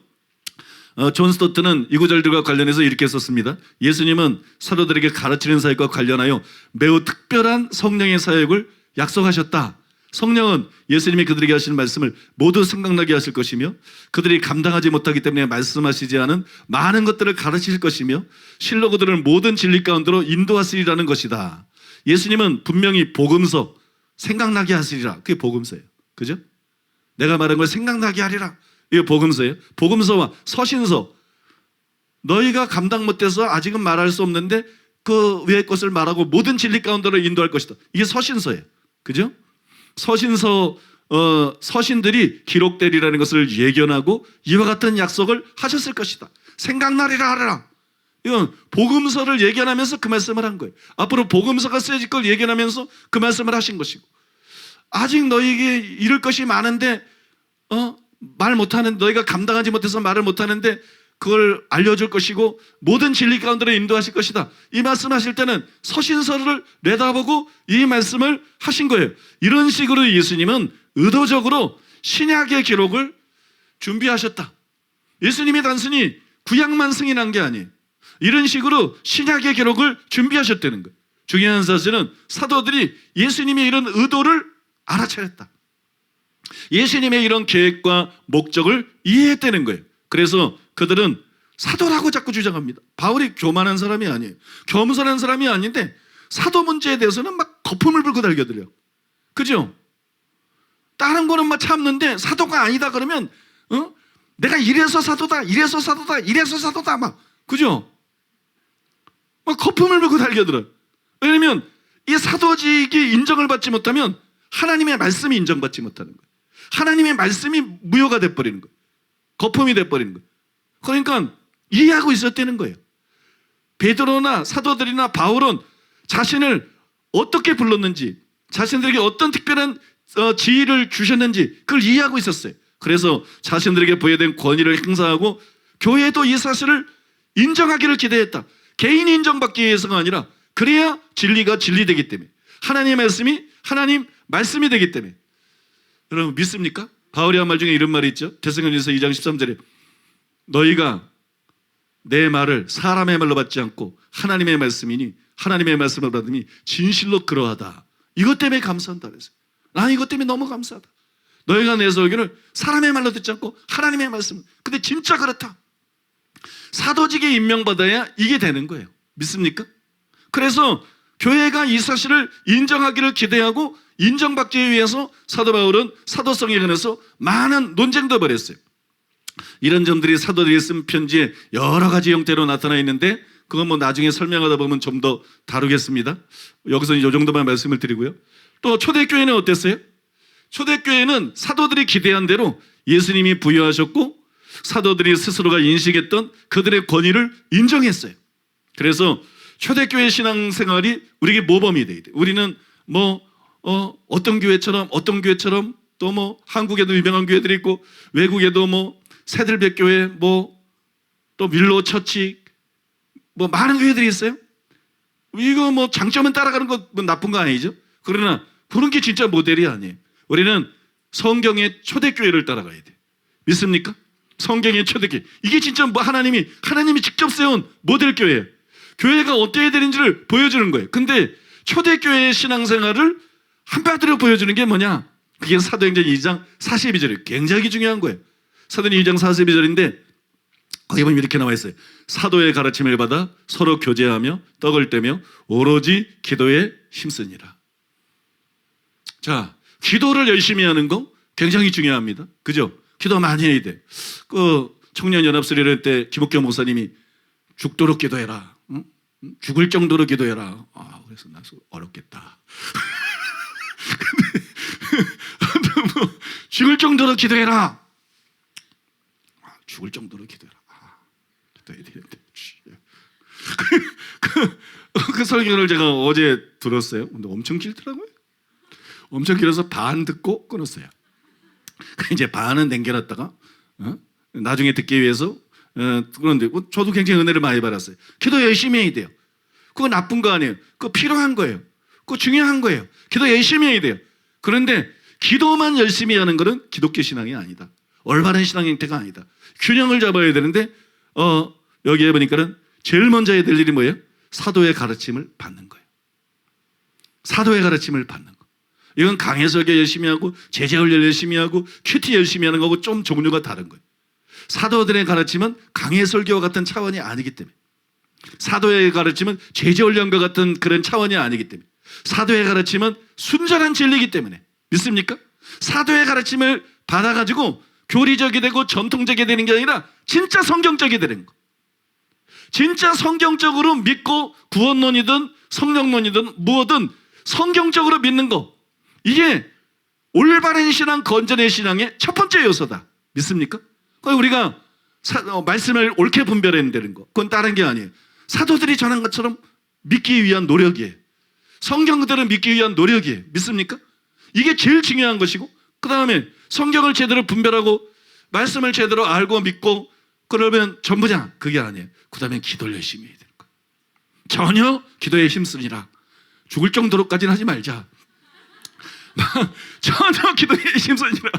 존 스토트는 이 구절들과 관련해서 이렇게 썼습니다. 예수님은 사도들에게 가르치는 사역과 관련하여 매우 특별한 성령의 사역을 약속하셨다. 성령은 예수님이 그들에게 하시는 말씀을 모두 생각나게 하실 것이며 그들이 감당하지 못하기 때문에 말씀하시지 않은 많은 것들을 가르치실 것이며 실로 그들을 모든 진리 가운데로 인도하시리라는 것이다. 예수님은 분명히 복음서 생각나게 하시리라. 그게 복음서예요. 그죠? 내가 말한 걸 생각나게 하리라. 이게 복음서예요. 복음서와 서신서. 너희가 감당 못해서 아직은 말할 수 없는데 그 외의 것을 말하고 모든 진리 가운데로 인도할 것이다. 이게 서신서예요. 그죠? 서신서 서신들이 기록되리라는 것을 예견하고 이와 같은 약속을 하셨을 것이다. 생각나리라 하라. 이건 복음서를 예견하면서 그 말씀을 한 거예요. 앞으로 복음서가 쓰여질 걸 예견하면서 그 말씀을 하신 것이고 아직 너희에게 이룰 것이 많은데 말 못하는 너희가 감당하지 못해서 말을 못하는데 그걸 알려줄 것이고 모든 진리 가운데로 인도하실 것이다. 이 말씀하실 때는 서신서를 내다보고 이 말씀을 하신 거예요. 이런 식으로 예수님은 의도적으로 신약의 기록을 준비하셨다. 예수님이 단순히 구약만 승인한 게 아니에요. 이런 식으로 신약의 기록을 준비하셨다는 거예요. 중요한 사실은 사도들이 예수님의 이런 의도를 알아차렸다. 예수님의 이런 계획과 목적을 이해했다는 거예요. 그래서 그들은 사도라고 자꾸 주장합니다. 바울이 교만한 사람이 아니에요. 겸손한 사람이 아닌데 사도 문제에 대해서는 막 거품을 불고 달겨들어요. 그죠? 다른 거는 막 참는데 사도가 아니다 그러면 내가 이래서 사도다, 이래서 사도다, 이래서 사도다 막 그죠? 막 거품을 불고 달겨들어요. 왜냐면 이 사도직이 인정을 받지 못하면 하나님의 말씀이 인정받지 못하는 거예요. 하나님의 말씀이 무효가 돼버리는 거예요. 거품이 돼버리는 거예요. 그러니까 이해하고 있었다는 거예요. 베드로나 사도들이나 바울은 자신을 어떻게 불렀는지 자신들에게 어떤 특별한 지위를 주셨는지 그걸 이해하고 있었어요. 그래서 자신들에게 부여된 권위를 행사하고 교회도 이 사실을 인정하기를 기대했다. 개인이 인정받기 위해서가 아니라 그래야 진리가 진리되기 때문에 하나님의 말씀이 하나님 말씀이 되기 때문에. 여러분 믿습니까? 바울이 한 말 중에 이런 말이 있죠. 데살로니가서 2장 13절에 너희가 내 말을 사람의 말로 받지 않고 하나님의 말씀이니 하나님의 말씀을 받으니 진실로 그러하다. 이것 때문에 감사한다 그랬어요. 난 이것 때문에 너무 감사하다. 너희가 내 설교를 사람의 말로 듣지 않고 하나님의 말씀. 근데 진짜 그렇다. 사도직에 임명받아야 이게 되는 거예요. 믿습니까? 그래서 교회가 이 사실을 인정하기를 기대하고 인정받기 위해서 사도 바울은 사도성에 관해서 많은 논쟁도 벌였어요. 이런 점들이 사도들이 쓴 편지에 여러 가지 형태로 나타나 있는데 그건 뭐 나중에 설명하다 보면 좀 더 다루겠습니다. 여기서 이 정도만 말씀을 드리고요. 또 초대교회는 어땠어요? 초대교회는 사도들이 기대한 대로 예수님이 부여하셨고 사도들이 스스로가 인식했던 그들의 권위를 인정했어요. 그래서 초대교회 신앙생활이 우리에게 모범이 돼야 돼요. 우리는 어떤 교회처럼 또 뭐 한국에도 유명한 교회들이 있고 외국에도 뭐 새들백교회 또 밀로 처치 많은 교회들이 있어요. 이거 뭐 장점은 따라가는 거 나쁜 거 아니죠? 그러나 그런 게 진짜 모델이 아니에요. 우리는 성경의 초대교회를 따라가야 돼. 믿습니까? 성경의 초대교회. 이게 진짜 하나님이 직접 세운 모델 교회예요. 교회가 어떻게 되는지를 보여주는 거예요. 근데 초대교회의 신앙생활을 한마디로 보여주는 게 뭐냐? 그게 사도행전 2장 42절이에요. 굉장히 중요한 거예요. 사도행전 2장 42절인데 거기 보면 이렇게 나와 있어요. 사도의 가르침을 받아 서로 교제하며 떡을 떼며 오로지 기도에 힘쓰니라. 자, 기도를 열심히 하는 거 굉장히 중요합니다. 그죠? 기도 많이 해야 돼. 그 청년연합수련회 때 김옥경 목사님이 죽도록 기도해라. 응? 죽을 정도로 기도해라. 그래서 나 어렵겠다. 근데 뭐 죽을 정도로 기도해라. 죽을 정도로 기도해라. 기도해야 되는데. 그 설교를 제가 어제 들었어요. 근데 엄청 길더라고요. 엄청 길어서 반 듣고 끊었어요. 이제 반은 남겨놨다가 나중에 듣기 위해서 그런데 저도 굉장히 은혜를 많이 받았어요. 기도 열심히 해야 돼요. 그거 나쁜 거 아니에요. 그거 필요한 거예요. 그거 중요한 거예요. 기도 열심히 해야 돼요. 그런데 기도만 열심히 하는 것은 기독교 신앙이 아니다. 올바른 신앙 형태가 아니다. 균형을 잡아야 되는데 여기에 보니까는 제일 먼저 해야 될 일이 뭐예요? 사도의 가르침을 받는 거예요. 사도의 가르침을 받는 거. 이건 강해설교 열심히 하고 제자훈련 열심히 하고 큐티 열심히 하는 거고 좀 종류가 다른 거예요. 사도들의 가르침은 강해설교와 같은 차원이 아니기 때문에, 사도의 가르침은 제자훈련과 같은 그런 차원이 아니기 때문에, 사도의 가르침은 순전한 진리이기 때문에, 믿습니까? 사도의 가르침을 받아가지고 교리적이 되고 전통적이 되는 게 아니라 진짜 성경적이 되는 거. 진짜 성경적으로 믿고 구원론이든 성령론이든 무엇든 성경적으로 믿는 거, 이게 올바른 신앙, 건전의 신앙의 첫 번째 요소다. 믿습니까? 우리가 말씀을 옳게 분별해야 되는 거, 그건 다른 게 아니에요. 사도들이 전한 것처럼 믿기 위한 노력이에요. 성경 그대로 믿기 위한 노력이에요. 믿습니까? 이게 제일 중요한 것이고, 그 다음에 성경을 제대로 분별하고 말씀을 제대로 알고 믿고 그러면 전부냐? 그게 아니에요. 그 다음에 기도를 열심히 해야 되는 거예요. 전혀 기도에 힘쓰니라. 죽을 정도로까지는 하지 말자. 전혀 기도에 힘쓰니라.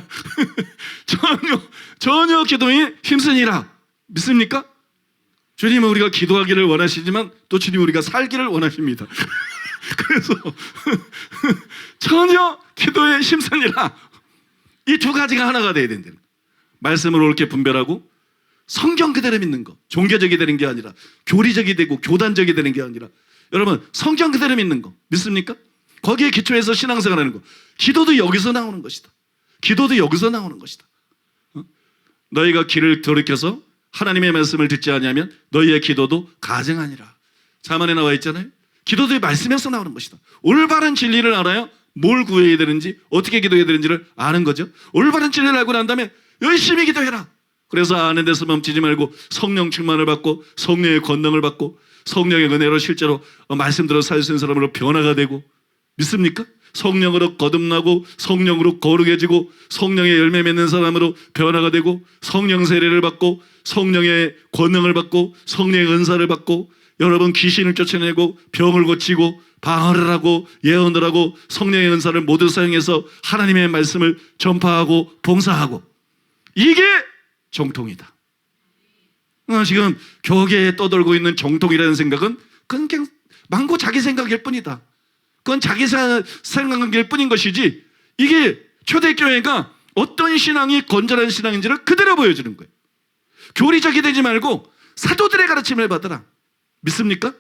전혀 기도에 힘쓰니라. 믿습니까? 주님은 우리가 기도하기를 원하시지만 또 주님은 우리가 살기를 원하십니다. 그래서 전혀 기도에 힘쓰니라. 이 두 가지가 하나가 돼야 된다는 거예요. 말씀을 옳게 분별하고 성경 그대로 믿는 거. 종교적이 되는 게 아니라 교리적이 되고 교단적이 되는 게 아니라 여러분 성경 그대로 믿는 거. 믿습니까? 거기에 기초해서 신앙생활하는 거. 기도도 여기서 나오는 것이다. 기도도 여기서 나오는 것이다. 너희가 귀를 돌이켜서 하나님의 말씀을 듣지 않으면 너희의 기도도 가증하니라. 자만에 나와 있잖아요. 기도도 말씀에서 나오는 것이다. 올바른 진리를 알아야 뭘 구해야 되는지 어떻게 기도해야 되는지를 아는 거죠. 올바른 진리를 알고 난 다음에 열심히 기도해라. 그래서 아는 데서 멈추지 말고 성령 충만을 받고 성령의 권능을 받고 성령의 은혜로 실제로 말씀대로 살 수 있는 사람으로 변화가 되고, 믿습니까? 성령으로 거듭나고 성령으로 거룩해지고 성령의 열매 맺는 사람으로 변화가 되고 성령 세례를 받고 성령의 권능을 받고 성령의 은사를 받고 여러분 귀신을 쫓아내고 병을 고치고 방언을 하고 예언을 하고 성령의 은사를 모두 사용해서 하나님의 말씀을 전파하고 봉사하고, 이게 정통이다. 지금 교계에 떠돌고 있는 정통이라는 생각은 그냥 망고 자기 생각일 뿐이다. 그건 자기 생각일 뿐인 것이지, 이게 초대교회가 어떤 신앙이 건전한 신앙인지를 그대로 보여주는 거예요. 교리적이 되지 말고 사도들의 가르침을 받아라. 믿습니까?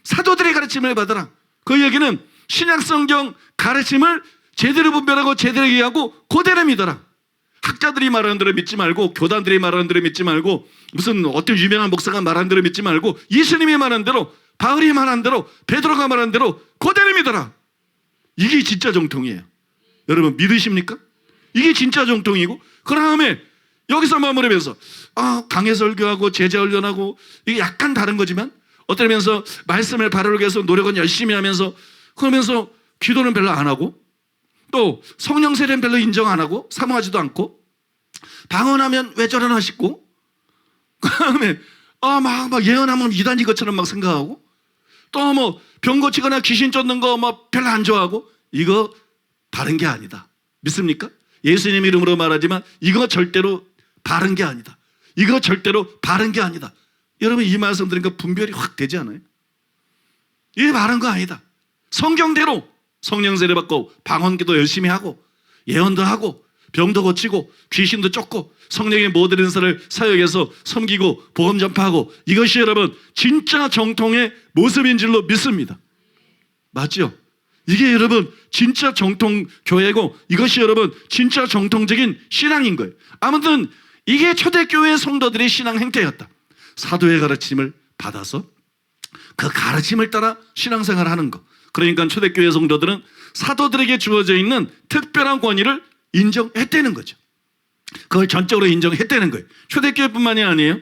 사도들의 가르침을 받아라. 그 얘기는 신약성경 가르침을 제대로 분별하고 제대로 이해하고 그대로 믿어라. 학자들이 말하는 대로 믿지 말고 교단들이 말하는 대로 믿지 말고 무슨 어떤 유명한 목사가 말하는 대로 믿지 말고 예수님이 말한 대로, 바울이 말한 대로, 베드로가 말한 대로 그대로 믿어라. 이게 진짜 정통이에요. 여러분 믿으십니까? 이게 진짜 정통이고, 그 다음에 여기서 마무리하면서 강해설교하고 제자훈련하고 이게 약간 다른 거지만 어떤 면에서 말씀을 바르게 해서 노력은 열심히 하면서 그러면서 기도는 별로 안 하고 또 성령 세례는 별로 인정 안 하고 사모하지도 않고 방언하면 왜 저러나 싶고 그 다음에 막 예언하면 이단지 것처럼 막 생각하고 또 뭐 병 고치거나 귀신 쫓는 거 뭐 별로 안 좋아하고, 이거 바른 게 아니다. 믿습니까? 예수님 이름으로 말하지만 이거 절대로 바른 게 아니다. 이거 절대로 바른 게 아니다. 여러분 이 말씀 들으니까 분별이 확 되지 않아요? 이게 바른 거 아니다. 성경대로 성령 세례 받고 방언기도 열심히 하고 예언도 하고 병도 고치고 귀신도 쫓고 성령의 모든 은사를 사역해서 섬기고 복음 전파하고 이것이 여러분 진짜 정통의 모습인 줄로 믿습니다. 맞죠? 이게 여러분 진짜 정통 교회고 이것이 여러분 진짜 정통적인 신앙인 거예요. 아무튼 이게 초대교회 성도들의 신앙 행태였다. 사도의 가르침을 받아서 그 가르침을 따라 신앙생활을 하는 거. 그러니까 초대교회 성도들은 사도들에게 주어져 있는 특별한 권위를 인정했다는 거죠. 그걸 전적으로 인정했다는 거예요. 초대교회뿐만이 아니에요.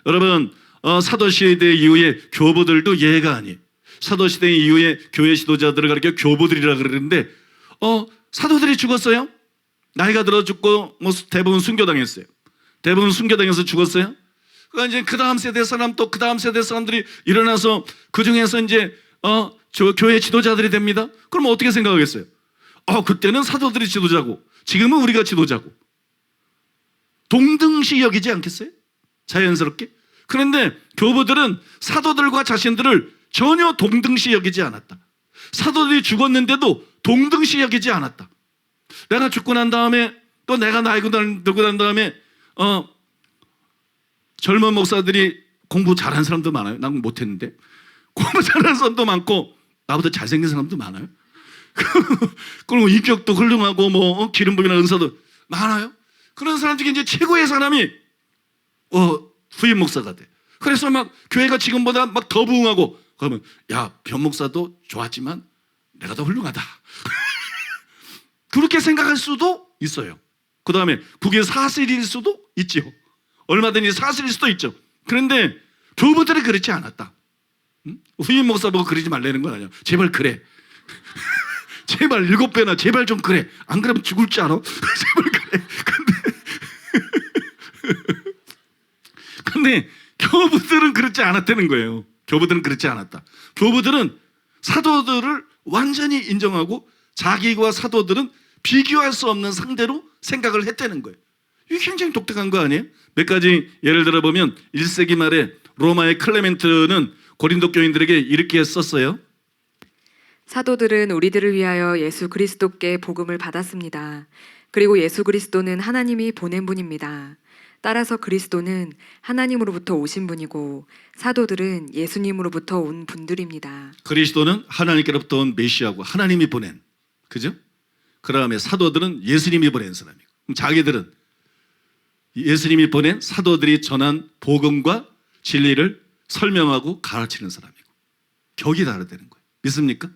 여러분 사도시대 이후에 교부들도 예가 아니에요. 사도시대 이후에 교회 지도자들을 가리켜 교부들이라 그러는데 사도들이 죽었어요? 나이가 들어 죽고 뭐 대부분 순교당했어요. 대부분 순교당해서 죽었어요. 그러니까 이제 그 다음 세대 사람 또 그 다음 세대 사람들이 일어나서 그 중에서 이제 저 교회 지도자들이 됩니다. 그럼 어떻게 생각하겠어요? 그때는 사도들이 지도자고 지금은 우리가 지도자고 동등시 여기지 않겠어요? 자연스럽게. 그런데 교부들은 사도들과 자신들을 전혀 동등시 여기지 않았다. 사도들이 죽었는데도 동등시 여기지 않았다. 내가 죽고 난 다음에 또 내가 나이 들고 난 다음에 젊은 목사들이 공부 잘하는 사람도 많아요. 난 못했는데 공부 잘하는 사람도 많고 나보다 잘생긴 사람도 많아요. 그리고 인격도 훌륭하고 뭐 기름 부음이나 은사도 많아요. 그런 사람 중에 이제 최고의 사람이 후임 목사가 돼. 그래서 막 교회가 지금보다 막 더 부흥하고 그러면 야, 변 목사도 좋았지만 내가 더 훌륭하다. 그렇게 생각할 수도 있어요. 그 다음에 그게 사실일 수도 있죠. 얼마든지 사실일 수도 있죠. 그런데 교부들이 그렇지 않았다. 후임 목사 보고 그러지 말라는 건 아니야. 제발 그래. 제발 7배나 제발 좀 그래. 안 그러면 죽을 줄 알아. 제발 그래. 근데 교부들은 그렇지 않았다는 거예요. 교부들은 그렇지 않았다. 교부들은 사도들을 완전히 인정하고 자기와 사도들은 비교할 수 없는 상대로 생각을 했다는 거예요. 이게 굉장히 독특한 거 아니에요? 몇 가지 예를 들어보면 1세기 말에 로마의 클레멘트는 고린도 교인들에게 이렇게 썼어요. 사도들은 우리들을 위하여 예수 그리스도께 복음을 받았습니다. 그리고 예수 그리스도는 하나님이 보낸 분입니다. 따라서 그리스도는 하나님으로부터 오신 분이고 사도들은 예수님으로부터 온 분들입니다. 그리스도는 하나님께로부터 온 메시아고 하나님이 보낸, 그죠? 그 다음에 사도들은 예수님이 보낸 사람이고, 그럼 자기들은 예수님이 보낸 사도들이 전한 복음과 진리를 설명하고 가르치는 사람이고 격이 다르다는 거예요. 믿습니까?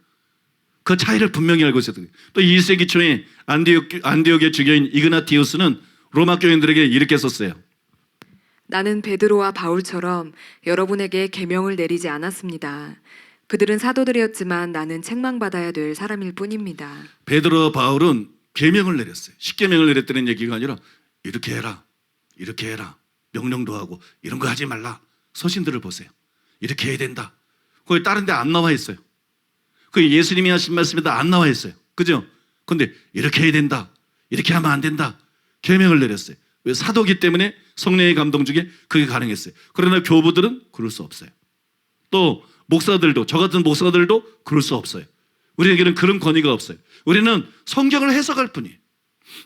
그 차이를 분명히 알고 있어야 돼요. 또 2세기 초에 안디옥의 주교인 이그나티우스는 로마 교인들에게 이렇게 썼어요. 나는 베드로와 바울처럼 여러분에게 계명을 내리지 않았습니다. 그들은 사도들이었지만 나는 책망받아야 될 사람일 뿐입니다. 베드로와 바울은 계명을 내렸어요. 십계명을 내렸다는 얘기가 아니라 이렇게 해라, 이렇게 해라, 명령도 하고 이런 거 하지 말라. 서신들을 보세요. 이렇게 해야 된다. 거기 다른 데 안 나와 있어요. 그 예수님이 하신 말씀에도 안 나와 있어요. 그죠? 근데 이렇게 해야 된다. 이렇게 하면 안 된다. 계명을 내렸어요. 왜? 사도기 때문에 성령의 감동 중에 그게 가능했어요. 그러나 교부들은 그럴 수 없어요. 또 목사들도, 저 같은 목사들도 그럴 수 없어요. 우리에게는 그런 권위가 없어요. 우리는 성경을 해석할 뿐이에요.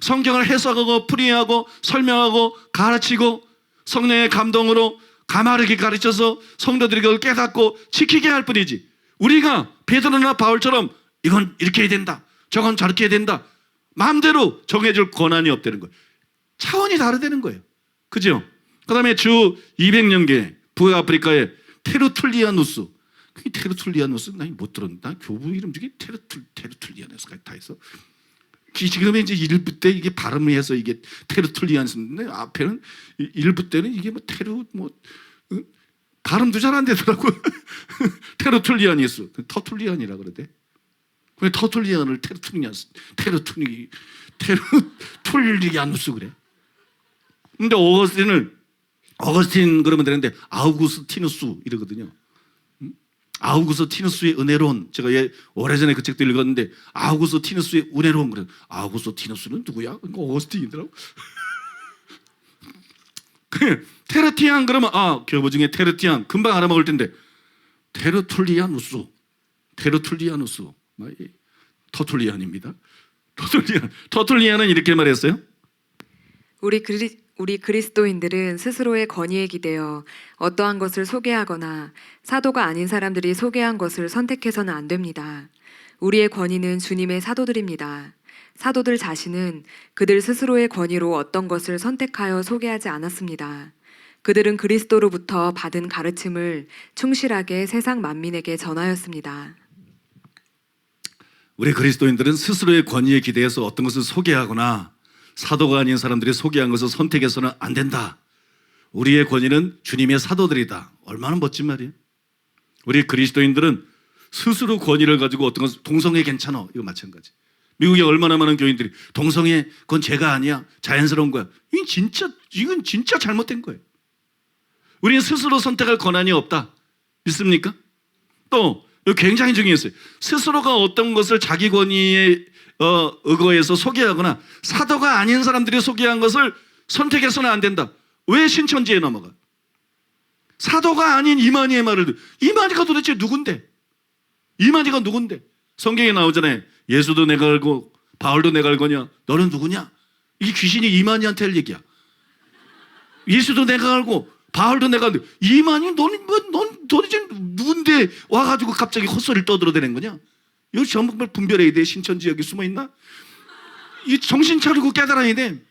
성경을 해석하고 풀이하고 설명하고 가르치고 성령의 감동으로 가마르게 가르쳐서 성도들이 그걸 깨닫고 지키게 할 뿐이지, 우리가 베드로나 바울처럼 이건 이렇게 해야 된다, 저건 저렇게 해야 된다, 마음대로 정해줄 권한이 없다는 거예요. 차원이 다르다는 거예요. 그죠? 그 다음에 주 200년계 북아프리카의 테르툴리아누스. 그게 테르툴리아누스? 나 못 들었는데. 나 교부 이름 중에 테르툴리아누스가 다 있어. 지금의 이제 일부 때 이게 발음을 해서 이게 테르툴리아누스인데 앞에는 일부 때는 이게 뭐 발음도 잘 안 되더라고. 테르툴리아누스. 터툴리안이라 그러대. 왜 터툴리안을 테르툴리아누스 그래? 근데 어거스틴 그러면 되는데 아우구스티누스 이러거든요. 아우구스티누스의 은혜론, 제가 오래전에 그 책도 읽었는데 아우구스티누스의 은혜론 그래. 아우구스티누스는 누구야? 그러니까 어거스틴이더라고. 테르티안 그러면 교부 중에 테르티안 금방 알아먹을 텐데 테르툴리아누스. 터툴리안입니다. 터툴리안은 이렇게 말했어요. 우리 그리스도인들은 스스로의 권위에 기대어 어떠한 것을 소개하거나 사도가 아닌 사람들이 소개한 것을 선택해서는 안 됩니다. 우리의 권위는 주님의 사도들입니다. 사도들 자신은 그들 스스로의 권위로 어떤 것을 선택하여 소개하지 않았습니다. 그들은 그리스도로부터 받은 가르침을 충실하게 세상 만민에게 전하였습니다. 우리 그리스도인들은 스스로의 권위에 기대해서 어떤 것을 소개하거나 사도가 아닌 사람들이 소개한 것을 선택해서는 안 된다. 우리의 권위는 주님의 사도들이다. 얼마나 멋진 말이에요. 우리 그리스도인들은 스스로 권위를 가지고 어떤 것을 동성애 괜찮아. 이거 마찬가지. 미국에 얼마나 많은 교인들이 동성애 그건 죄가 아니야. 자연스러운 거야. 이건 진짜 잘못된 거예요. 우리는 스스로 선택할 권한이 없다. 믿습니까? 또 굉장히 중요했어요. 스스로가 어떤 것을 자기 권위에 의거해서 소개하거나 사도가 아닌 사람들이 소개한 것을 선택해서는 안 된다. 왜 신천지에 넘어가? 사도가 아닌 이만희의 말을 이만희가 도대체 누군데? 이만희가 누군데? 성경에 나오잖아요. 예수도 내가 알고 바울도 내가 알거냐? 너는 누구냐? 이 귀신이 이만희한테 할 얘기야. 예수도 내가 알고 바울도 내가 알고 이만희 넌 도대체 누군데 와가지고 갑자기 헛소리를 떠들어대는 거냐? 이거 정말 분별해야 돼. 신천지 여기 숨어있나? 이 정신 차리고 깨달아야 돼.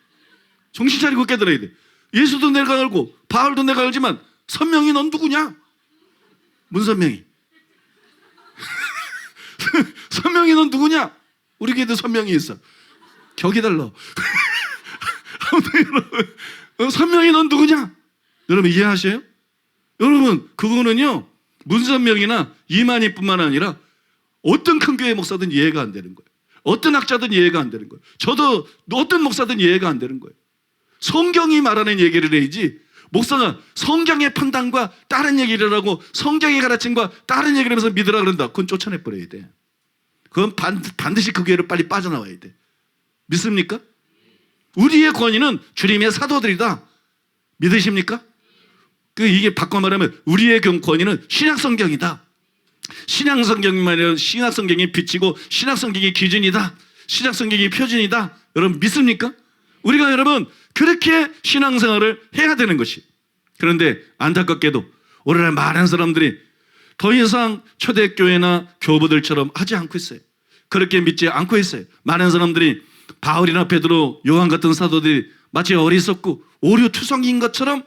정신 차리고 깨달아야 돼. 예수도 내가 알고 바울도 내가 알지만 선명이 넌 누구냐? 문 선명이. 선명이 넌 누구냐? 우리 교회도 선명이 있어. 격이 달라. 선명이 넌 누구냐? 여러분 이해하셔요? 여러분 그거는요 문선명이나 이만희뿐만 아니라 어떤 큰 교회 목사든 이해가 안 되는 거예요. 어떤 학자든 이해가 안 되는 거예요. 저도 어떤 목사든 이해가 안 되는 거예요. 성경이 말하는 얘기를 해야지 목사가 성경의 판단과 다른 얘기를 하고 성경의 가르침과 다른 얘기를 하면서 믿으라 그런다. 그건 쫓아내버려야 돼. 그건 반드시 그 교회를 빨리 빠져나와야 돼. 믿습니까? 우리의 권위는 주님의 사도들이다. 믿으십니까? 이게 바꿔 말하면 우리의 권위는 신약성경이다. 신약성경이 비치고 신약성경이 기준이다. 신약성경이 표준이다. 여러분 믿습니까? 우리가 여러분 그렇게 신앙생활을 해야 되는 것이. 그런데 안타깝게도 오늘날 많은 사람들이 더 이상 초대교회나 교부들처럼 하지 않고 있어요. 그렇게 믿지 않고 있어요. 많은 사람들이 바울이나 베드로, 요한 같은 사도들이 마치 어리석고 오류투성인 것처럼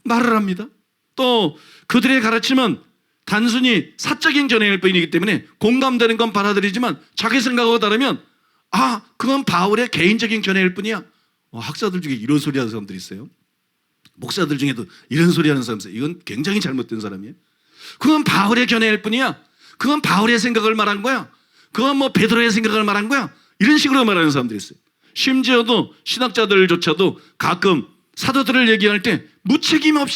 말을 합니다. 또 그들의 가르침은 단순히 사적인 전행일 뿐이기 때문에 공감되는 건 받아들이지만 자기 생각하고 다르면 그건 바울의 개인적인 견해일 뿐이야. 학자들 중에 이런 소리 하는 사람들이 있어요. 목사들 중에도 이런 소리 하는 사람이 있어요. 이건 굉장히 잘못된 사람이에요. 그건 바울의 견해일 뿐이야. 그건 바울의 생각을 말한 거야. 그건 뭐 베드로의 생각을 말한 거야. 이런 식으로 말하는 사람들이 있어요. 심지어도 신학자들조차도 가끔 사도들을 얘기할 때 무책임하기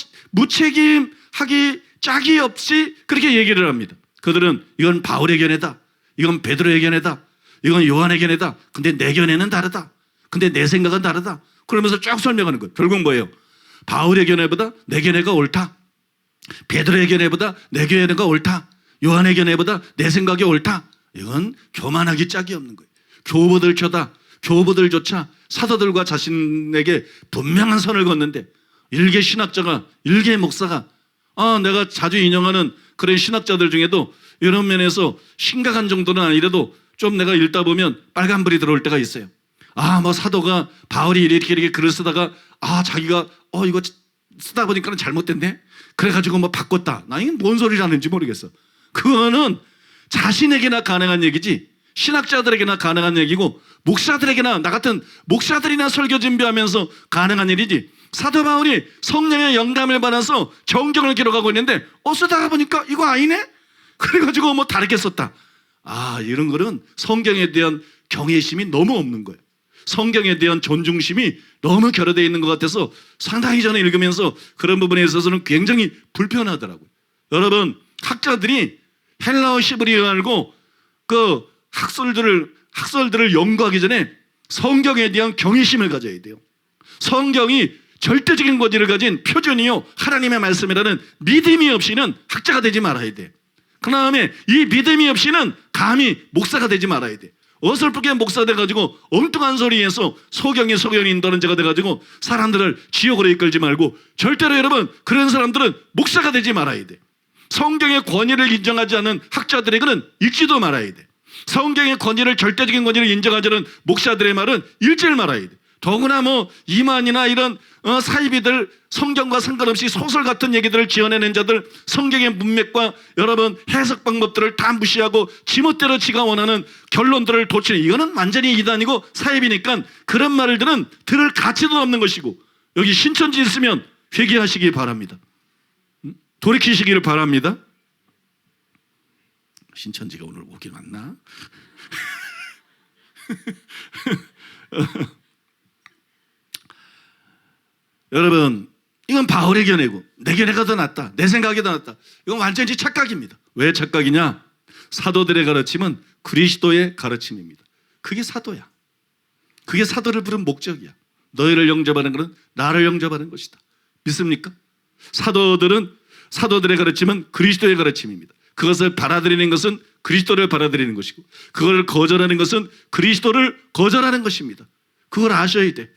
짝이 없이 그렇게 얘기를 합니다. 그들은 이건 바울의 견해다. 이건 베드로의 견해다. 이건 요한의 견해다. 근데 내 견해는 다르다. 근데 내 생각은 다르다. 그러면서 쭉 설명하는 거예요. 결국 뭐예요? 바울의 견해보다 내 견해가 옳다. 베드로의 견해보다 내 견해가 옳다. 요한의 견해보다 내 생각이 옳다. 이건 교만하기 짝이 없는 거예요. 교부들조차 사도들과 자신에게 분명한 선을 걷는데 일개 신학자가, 일개 목사가 내가 자주 인용하는 그런 신학자들 중에도 이런 면에서 심각한 정도는 아니라도 좀 내가 읽다 보면 빨간불이 들어올 때가 있어요. 뭐 사도가 바울이 이렇게 글을 쓰다가 자기가 이거 쓰다 보니까 잘못됐네. 그래가지고 뭐 바꿨다. 나 이게 뭔 소리를 하는지 모르겠어. 그거는 자신에게나 가능한 얘기지 신학자들에게나 가능한 얘기고 목사들에게나 나 같은 목사들이나 설교 준비하면서 가능한 일이지. 사도 바울이 성령의 영감을 받아서 정경을 기록하고 있는데 쓰다가 보니까 이거 아니네? 그래가지고 뭐 다르게 썼다. 이런 거는 성경에 대한 경외심이 너무 없는 거예요. 성경에 대한 존중심이 너무 결여되어 있는 것 같아서 상당히 전에 읽으면서 그런 부분에 있어서는 굉장히 불편하더라고요. 여러분 학자들이 헬라어 히브리어 알고 그 학설들을 연구하기 전에 성경에 대한 경외심을 가져야 돼요. 성경이 절대적인 권위를 가진 표준이요 하나님의 말씀이라는 믿음이 없이는 학자가 되지 말아야 돼. 그 다음에 이 믿음이 없이는 감히 목사가 되지 말아야 돼. 어설프게 목사 돼가지고 엉뚱한 소리에서 소경이 인도하는 자가 돼가지고 사람들을 지옥으로 이끌지 말고, 절대로 여러분 그런 사람들은 목사가 되지 말아야 돼. 성경의 권위를 인정하지 않는 학자들에게는 읽지도 말아야 돼. 성경의 권위를, 절대적인 권위를 인정하지 않는 목사들의 말은 읽지를 말아야 돼. 더구나 뭐 이만이나 이런 사이비들, 성경과 상관없이 소설 같은 얘기들을 지어내는 자들, 성경의 문맥과 여러분 해석 방법들을 다 무시하고 지멋대로 지가 원하는 결론들을 도치는, 이거는 완전히 이단이고 사이비니까 그런 말들은 들을 가치도 없는 것이고, 여기 신천지 있으면 회개하시기 바랍니다. 돌이키시기를 바랍니다. 신천지가 오늘 오긴 왔나? 여러분, 이건 바울의 견해고 내 견해가 더 낫다, 내 생각이 더 낫다, 이건 완전히 착각입니다. 왜 착각이냐? 사도들의 가르침은 그리스도의 가르침입니다. 그게 사도야. 그게 사도를 부른 목적이야. 너희를 영접하는 것은 나를 영접하는 것이다. 믿습니까? 사도들의 가르침은 그리스도의 가르침입니다. 그것을 받아들이는 것은 그리스도를 받아들이는 것이고, 그걸 거절하는 것은 그리스도를 거절하는 것입니다. 그걸 아셔야 돼.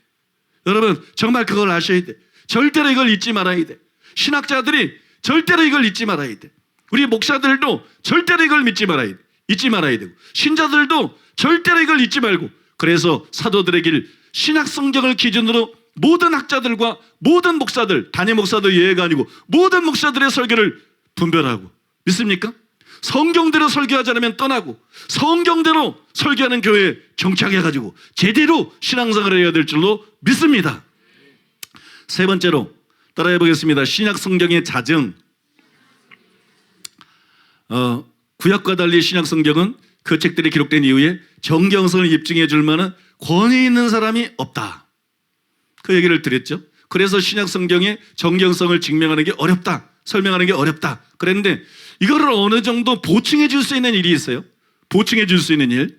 여러분 정말 그걸 아셔야 돼. 절대로 이걸 잊지 말아야 돼. 신학자들이 절대로 이걸 잊지 말아야 돼. 우리 목사들도 절대로 이걸 잊지 말아야 되고, 신자들도 절대로 이걸 잊지 말고, 그래서 사도들의 길, 신약 성경을 기준으로 모든 학자들과 모든 목사들, 단임 목사도 예외가 아니고 모든 목사들의 설교를 분별하고, 믿습니까? 성경대로 설교하지 않으면 떠나고 성경대로 설교하는 교회에 정착해가지고 제대로 신앙생활을 해야 될 줄로 믿습니다. 세 번째로 따라해 보겠습니다. 신약 성경의 자증. 구약과 달리 신약 성경은 그 책들이 기록된 이후에 정경성을 입증해 줄 만한 권위 있는 사람이 없다. 그 얘기를 드렸죠. 그래서 신약 성경의 정경성을 증명하는 게 어렵다, 설명하는 게 어렵다 그랬는데, 이거를 어느 정도 보충해 줄 수 있는 일이 있어요. 보충해 줄 수 있는 일.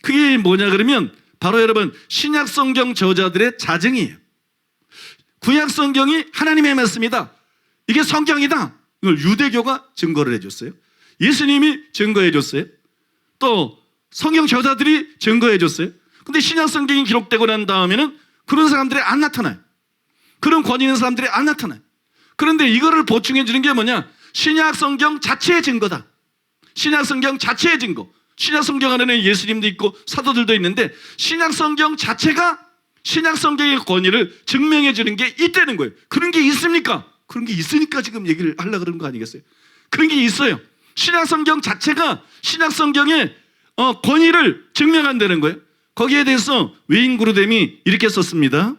그게 뭐냐 그러면 바로 여러분 신약 성경 저자들의 자증이에요. 구약 성경이 하나님의 말씀이다, 이게 성경이다, 이걸 유대교가 증거를 해줬어요. 예수님이 증거해 줬어요. 또 성경 저자들이 증거해 줬어요. 근데 신약 성경이 기록되고 난 다음에는 그런 사람들이 안 나타나요. 그런 권위 있는 사람들이 안 나타나요. 그런데 이거를 보충해 주는 게 뭐냐? 신약 성경 자체의 증거다. 신약 성경 자체의 증거. 신약 성경 안에는 예수님도 있고 사도들도 있는데, 신약 성경 자체가 신약 성경의 권위를 증명해 주는 게 있다는 거예요. 그런 게 있습니까? 그런 게 있으니까 지금 얘기를 하려고 그러는 거 아니겠어요? 그런 게 있어요. 신약 성경 자체가 신약 성경의 권위를 증명한다는 거예요. 거기에 대해서 웨인 그루뎀이 이렇게 썼습니다.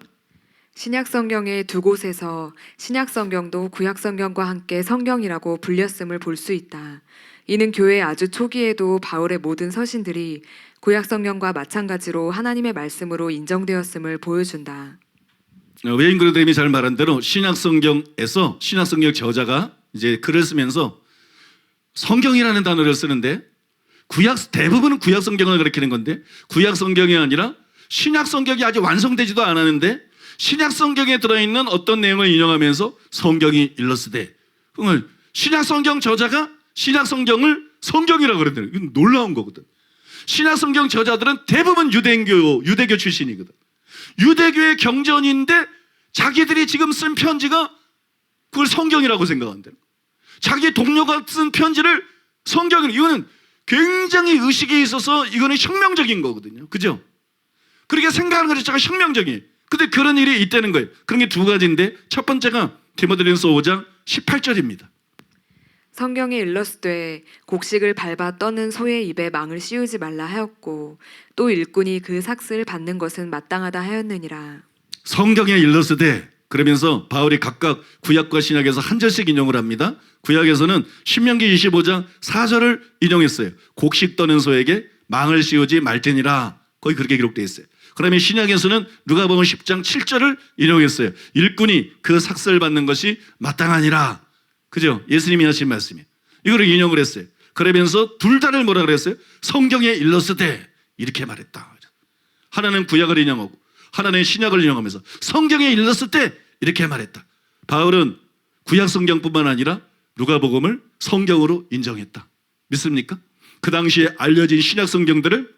신약 성경의 두 곳에서 신약 성경도 구약 성경과 함께 성경이라고 불렸음을 볼 수 있다. 이는 교회 아주 초기에도 바울의 모든 서신들이 구약 성경과 마찬가지로 하나님의 말씀으로 인정되었음을 보여준다. 웨인 그루뎀이 잘 말한 대로 신약 성경에서 신약 성경 저자가 이제 글을 쓰면서 성경이라는 단어를 쓰는데, 대부분은 구약 성경을 가리키는 건데, 구약 성경이 아니라 신약 성경이 아직 완성되지도 않았는데 신약 성경에 들어있는 어떤 내용을 인용하면서 성경이 일러스되, 그걸 신약 성경 저자가 신약 성경을 성경이라고 그러더라고요. 이건 놀라운 거거든. 신약 성경 저자들은 대부분 유대교 출신이거든. 유대교의 경전인데 자기들이 지금 쓴 편지가 그걸 성경이라고 생각한대. 자기 동료가 쓴 편지를 성경이라고. 이거는 굉장히 의식에 있어서 이거는 혁명적인 거거든요. 그죠? 그렇게 생각하는 것 자체가 혁명적이에요. 근데 그런 일이 있다는 거예요. 그런 게 두 가지인데, 첫 번째가 디모데전서 5장 18절입니다. 성경에 일러스되 곡식을 밟아 떠는 소의 입에 망을 씌우지 말라 하였고, 또 일꾼이 그 삭슬 받는 것은 마땅하다 하였느니라. 성경에 일러스되, 그러면서 바울이 각각 구약과 신약에서 한 절씩 인용을 합니다. 구약에서는 신명기 25장 4절을 인용했어요. 곡식 떠는 소에게 망을 씌우지 말지니라. 거기 그렇게 기록되어 있어요. 그러면 신약에서는 누가복음 10장 7절을 인용했어요. 일꾼이 그 삭슬 받는 것이 마땅하니라. 그죠? 예수님이 하신 말씀이에요. 이거를 인용을 했어요. 그러면서 둘 다를 뭐라 그랬어요? 성경에 일러스되 이렇게 말했다. 하나는 구약을 인용하고 하나는 신약을 인용하면서 성경에 일렀을 이렇게 말했다. 바울은 구약 성경뿐만 아니라 누가복음을 성경으로 인정했다. 믿습니까? 그 당시에 알려진 신약 성경들을,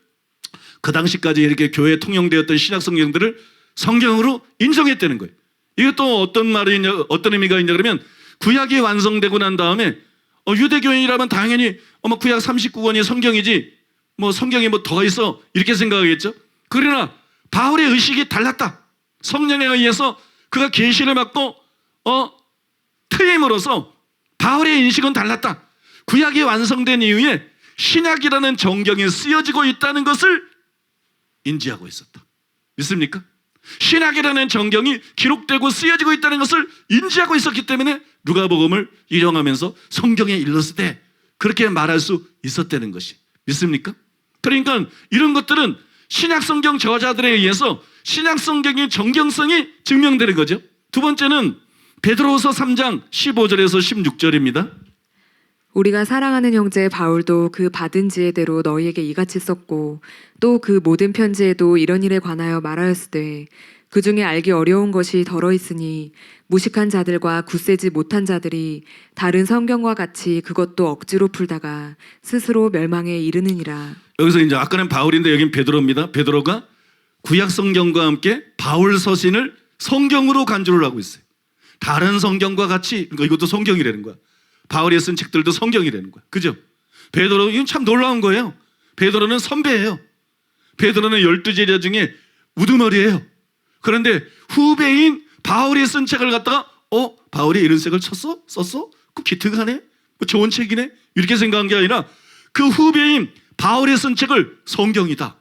그 당시까지 이렇게 교회에 통용되었던 신약 성경들을 성경으로 인정했다는 거예요. 이것도 어떤 말이냐, 어떤 의미가 있냐 그러면, 구약이 완성되고 난 다음에 유대교인이라면 당연히 구약 39권이 성경이지 뭐 성경이 뭐 더 있어 이렇게 생각하겠죠. 그러나 바울의 의식이 달랐다. 성령에 의해서 그가 계시를 받고 트임으로써 바울의 인식은 달랐다. 구약이 완성된 이후에 신약이라는 정경이 쓰여지고 있다는 것을 인지하고 있었다. 믿습니까? 신약이라는 정경이 기록되고 쓰여지고 있다는 것을 인지하고 있었기 때문에 누가복음을 인용하면서 성경에 일렀을 그렇게 말할 수 있었다는 것이, 믿습니까? 그러니까 이런 것들은 신약 성경 저자들에 의해서 신약 성경의 정경성이 증명되는 거죠. 두 번째는 베드로후서 3장 15절에서 16절입니다. 우리가 사랑하는 형제 바울도 그 받은 지혜대로 너희에게 이같이 썼고 또 그 모든 편지에도 이런 일에 관하여 말하였으되 그 중에 알기 어려운 것이 덜어 있으니 무식한 자들과 굳세지 못한 자들이 다른 성경과 같이 그것도 억지로 풀다가 스스로 멸망에 이르느니라. 여기서 이제 아까는 바울인데 여긴 베드로입니다. 베드로가 구약 성경과 함께 바울 서신을 성경으로 간주를 하고 있어요. 다른 성경과 같이, 그러니까 이것도 성경이라는 거야. 바울이 쓴 책들도 성경이라는 거야. 그죠? 베드로, 이건 참 놀라운 거예요. 베드로는 선배예요. 베드로는 12제자 중에 우두머리예요. 그런데 후배인 바울이 쓴 책을 갖다가 바울이 이런 책을 썼어? 그 기특하네? 뭐 좋은 책이네? 이렇게 생각한 게 아니라 그 후배인 바울이 쓴 책을 성경이다.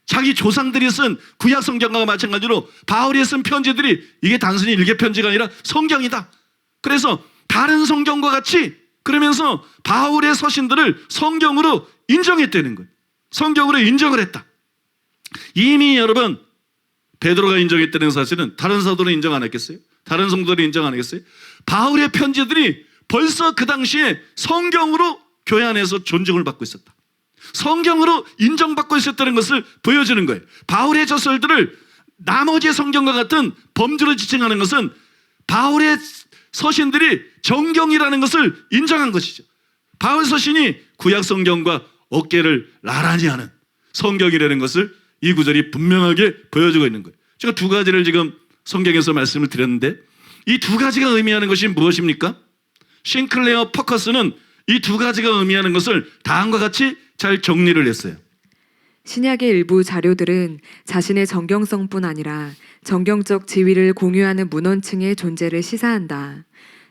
자기 조상들이 쓴 구약 성경과 마찬가지로 바울이 쓴 편지들이 이게 단순히 일개 편지가 아니라 성경이다. 그래서 다른 성경과 같이, 그러면서 바울의 서신들을 성경으로 인정했다는 거예요. 성경으로 인정을 했다. 이미 여러분 베드로가 인정했다는 사실은 다른 사도는 인정 안 했겠어요? 다른 성도들이 인정 안 했겠어요? 바울의 편지들이 벌써 그 당시에 성경으로 교회 안에서 존중을 받고 있었다. 성경으로 인정받고 있었다는 것을 보여주는 거예요. 바울의 저설들을 나머지 성경과 같은 범주로 지칭하는 것은 바울의 서신들이 정경이라는 것을 인정한 것이죠. 바울 서신이 구약 성경과 어깨를 나란히 하는 성경이라는 것을 이 구절이 분명하게 보여주고 있는 거예요. 제가 두 가지를 지금 성경에서 말씀을 드렸는데 이 두 가지가 의미하는 것이 무엇입니까? 싱클레어 퍼커스는 이 두 가지가 의미하는 것을 다음과 같이 잘 정리를 했어요. 신약의 일부 자료들은 자신의 정경성뿐 아니라 정경적 지위를 공유하는 문헌층의 존재를 시사한다.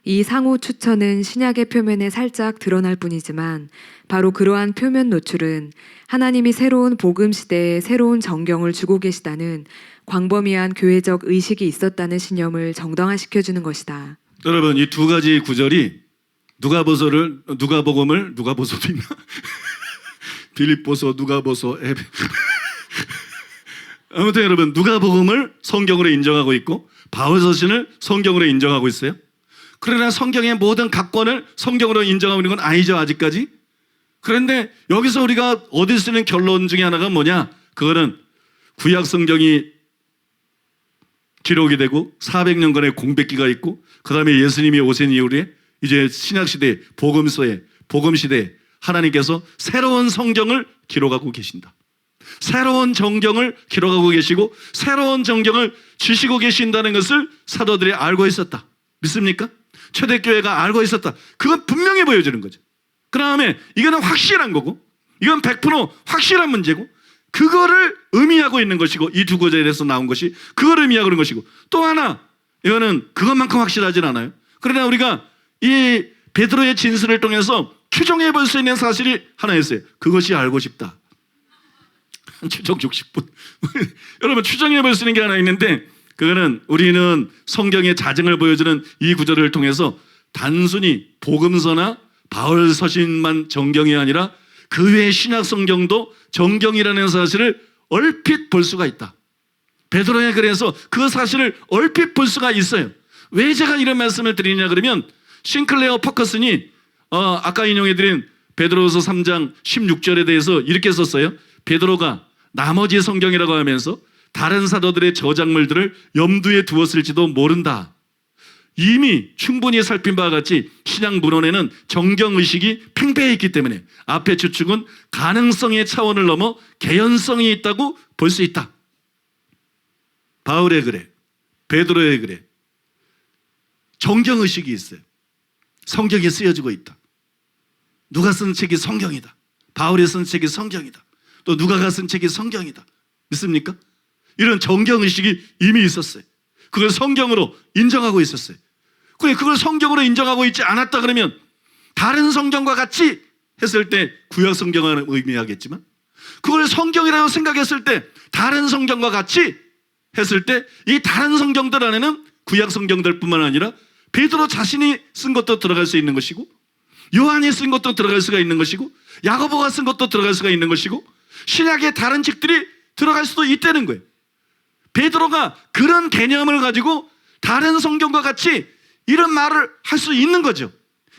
이 상호 추천은 신약의 표면에 살짝 드러날 뿐이지만 바로 그러한 표면 노출은 하나님이 새로운 복음 시대에 새로운 정경을 주고 계시다는 광범위한 교회적 의식이 있었다는 신념을 정당화시켜주는 것이다. 여러분 이 두 가지 구절이 누가복음을 빌립보서, 누가보서, 아무튼 여러분 누가복음을 성경으로 인정하고 있고 바울 서신을 성경으로 인정하고 있어요. 그러나 성경의 모든 각권을 성경으로 인정하고 있는 건 아니죠, 아직까지. 그런데 여기서 우리가 얻을 수 있는 결론 중에 하나가 뭐냐? 그거는 구약 성경이 기록이 되고 400년간의 공백기가 있고 그 다음에 예수님이 오신 이후에 이제 신약시대 복음시대에 하나님께서 새로운 성경을 기록하고 계신다. 새로운 정경을 기록하고 계시고 새로운 정경을 주시고 계신다는 것을 사도들이 알고 있었다. 믿습니까? 초대교회가 알고 있었다. 그건 분명히 보여주는 거죠. 그 다음에 이거는 확실한 거고 이건 100% 확실한 문제고 그거를 의미하고 있는 것이고 이 두 구절에서 나온 것이 그걸 의미하고 있는 것이고 또 하나 이거는 그것만큼 확실하진 않아요. 그러나 우리가 이 베드로의 진술을 통해서 추정해 볼 수 있는 사실이 하나 있어요. 그것이 알고 싶다. 추정 60분. 여러분 추정해 볼 수 있는 게 하나 있는데 그거는 우리는 성경의 자증을 보여주는 이 구절을 통해서 단순히 복음서나 바울 서신만 정경이 아니라 그 외의 신약 성경도 정경이라는 사실을 얼핏 볼 수가 있다. 베드로의 글에서 그 사실을 얼핏 볼 수가 있어요. 왜 제가 이런 말씀을 드리냐 그러면 싱클레어 퍼커슨이 아까 인용해드린 베드로후서 3장 16절에 대해서 이렇게 썼어요. 베드로가 나머지 성경이라고 하면서 다른 사도들의 저작물들을 염두에 두었을지도 모른다. 이미 충분히 살핀 바와 같이 신약 문헌에는 정경의식이 팽배해 있기 때문에 앞의 추측은 가능성의 차원을 넘어 개연성이 있다고 볼 수 있다. 바울의 글에, 베드로의 글에 정경의식이 있어요. 성경이 쓰여지고 있다. 누가 쓴 책이 성경이다. 바울이 쓴 책이 성경이다. 또 누가가 쓴 책이 성경이다. 믿습니까? 이런 정경의식이 이미 있었어요. 그걸 성경으로 인정하고 있었어요. 그걸 성경으로 인정하고 있지 않았다 그러면 다른 성경과 같이 했을 때 구약 성경을 의미하겠지만 그걸 성경이라고 생각했을 때 다른 성경과 같이 했을 때 이 다른 성경들 안에는 구약 성경들뿐만 아니라 베드로 자신이 쓴 것도 들어갈 수 있는 것이고 요한이 쓴 것도 들어갈 수가 있는 것이고 야고보가 쓴 것도 들어갈 수가 있는 것이고 신약의 다른 책들이 들어갈 수도 있다는 거예요. 베드로가 그런 개념을 가지고 다른 성경과 같이 이런 말을 할 수 있는 거죠.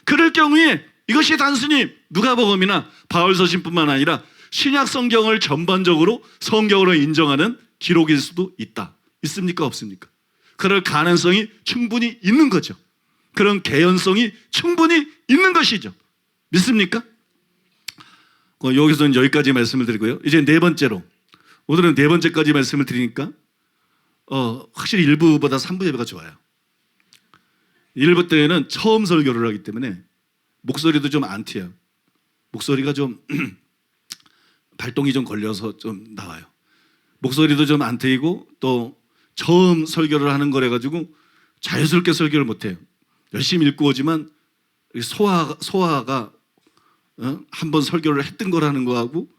그럴 경우에 이것이 단순히 누가복음이나 바울서신뿐만 아니라 신약 성경을 전반적으로 성경으로 인정하는 기록일 수도 있다. 있습니까? 없습니까? 그럴 가능성이 충분히 있는 거죠. 그런 개연성이 충분히 있는 것이죠. 믿습니까? 여기서는 여기까지 말씀을 드리고요. 이제 네 번째로 오늘은 네 번째까지 말씀을 드리니까 확실히 1부보다 3부 예배가 좋아요. 1부 때는 처음 설교를 하기 때문에 목소리도 좀 안 튀어요. 목소리가 좀 발동이 좀 걸려서 좀 나와요. 목소리도 좀 안 트이고 또 처음 설교를 하는 거래 가지고 자연스럽게 설교를 못해요. 열심히 읽고 오지만 소화가 한번 설교를 했던 거라는 거하고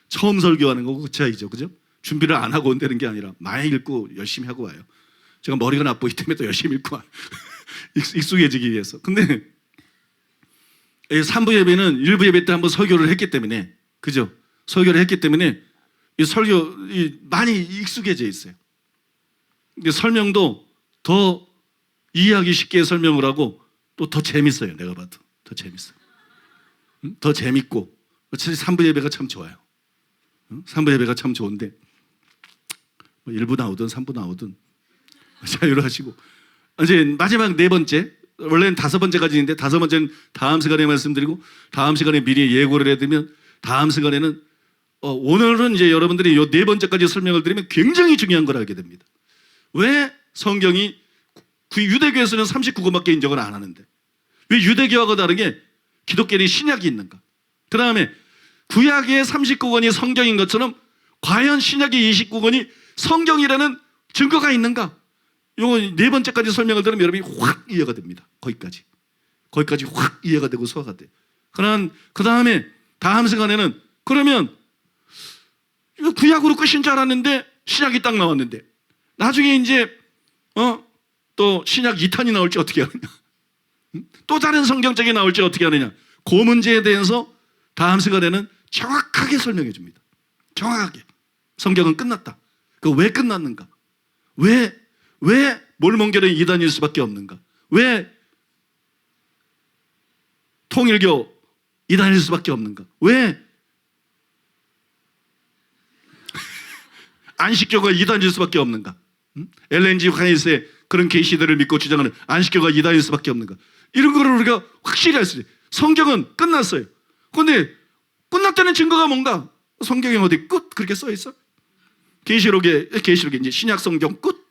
처음 설교하는 거고 그 차이죠. 그죠? 준비를 안 하고 온다는 게 아니라 많이 읽고 열심히 하고 와요. 제가 머리가 나쁘기 때문에 또 열심히 읽고 와요. 익숙해지기 위해서. 근데 3부 예배는 1부 예배 때 한번 설교를 했기 때문에 그죠? 설교를 했기 때문에 이 설교 많이 익숙해져 있어요. 설명도 더 이해하기 쉽게 설명을 하고 또 더 재밌어요. 내가 봐도 더 재밌어요. 더 재밌고 3부 예배가 참 좋아요. 3부 예배가 참 좋은데 1부 나오든 3부 나오든 자유로하시고 이제 마지막 네 번째 원래는 5번째까지 있는데 5번째는 다음 시간에 말씀드리고 다음 시간에 미리 예고를 해두면 다음 시간에는 오늘은 이제 여러분들이 이 네 번째까지 설명을 드리면 굉장히 중요한 걸 알게 됩니다. 왜 성경이 유대교에서는 39권밖에 인정을 안 하는데 왜 유대교하고 다르게 기독교는 신약이 있는가? 그 다음에 구약의 39권이 성경인 것처럼 과연 신약의 29권이 성경이라는 증거가 있는가? 이거 네 번째까지 설명을 들으면 여러분이 확 이해가 됩니다. 거기까지 확 이해가 되고 소화가 돼요. 그 다음에 다음 시간에는 그러면 이거 구약으로 끝인 줄 알았는데 신약이 딱 나왔는데 나중에 이제 또 신약 2탄이 나올지 어떻게 하느냐, 또 다른 성경책이 나올지 어떻게 하느냐, 그 문제에 대해서 다음 시간에는 정확하게 설명해 줍니다. 정확하게. 성경은 끝났다. 그 왜 끝났는가? 왜 몰몬교는 이단일 수밖에 없는가? 왜 통일교 이단일 수밖에 없는가? 왜 안식교가 이단일 수밖에 없는가? LNG 화이스의 그런 계시들을 믿고 주장하는 안식교가 이단일 수밖에 없는가? 이런 거를 우리가 확실히 알 수 있어요. 성경은 끝났어요. 그런데 끝났다는 증거가 뭔가? 성경에 어디 끝 그렇게 써 있어? 계시록에 이제 신약 성경 끝.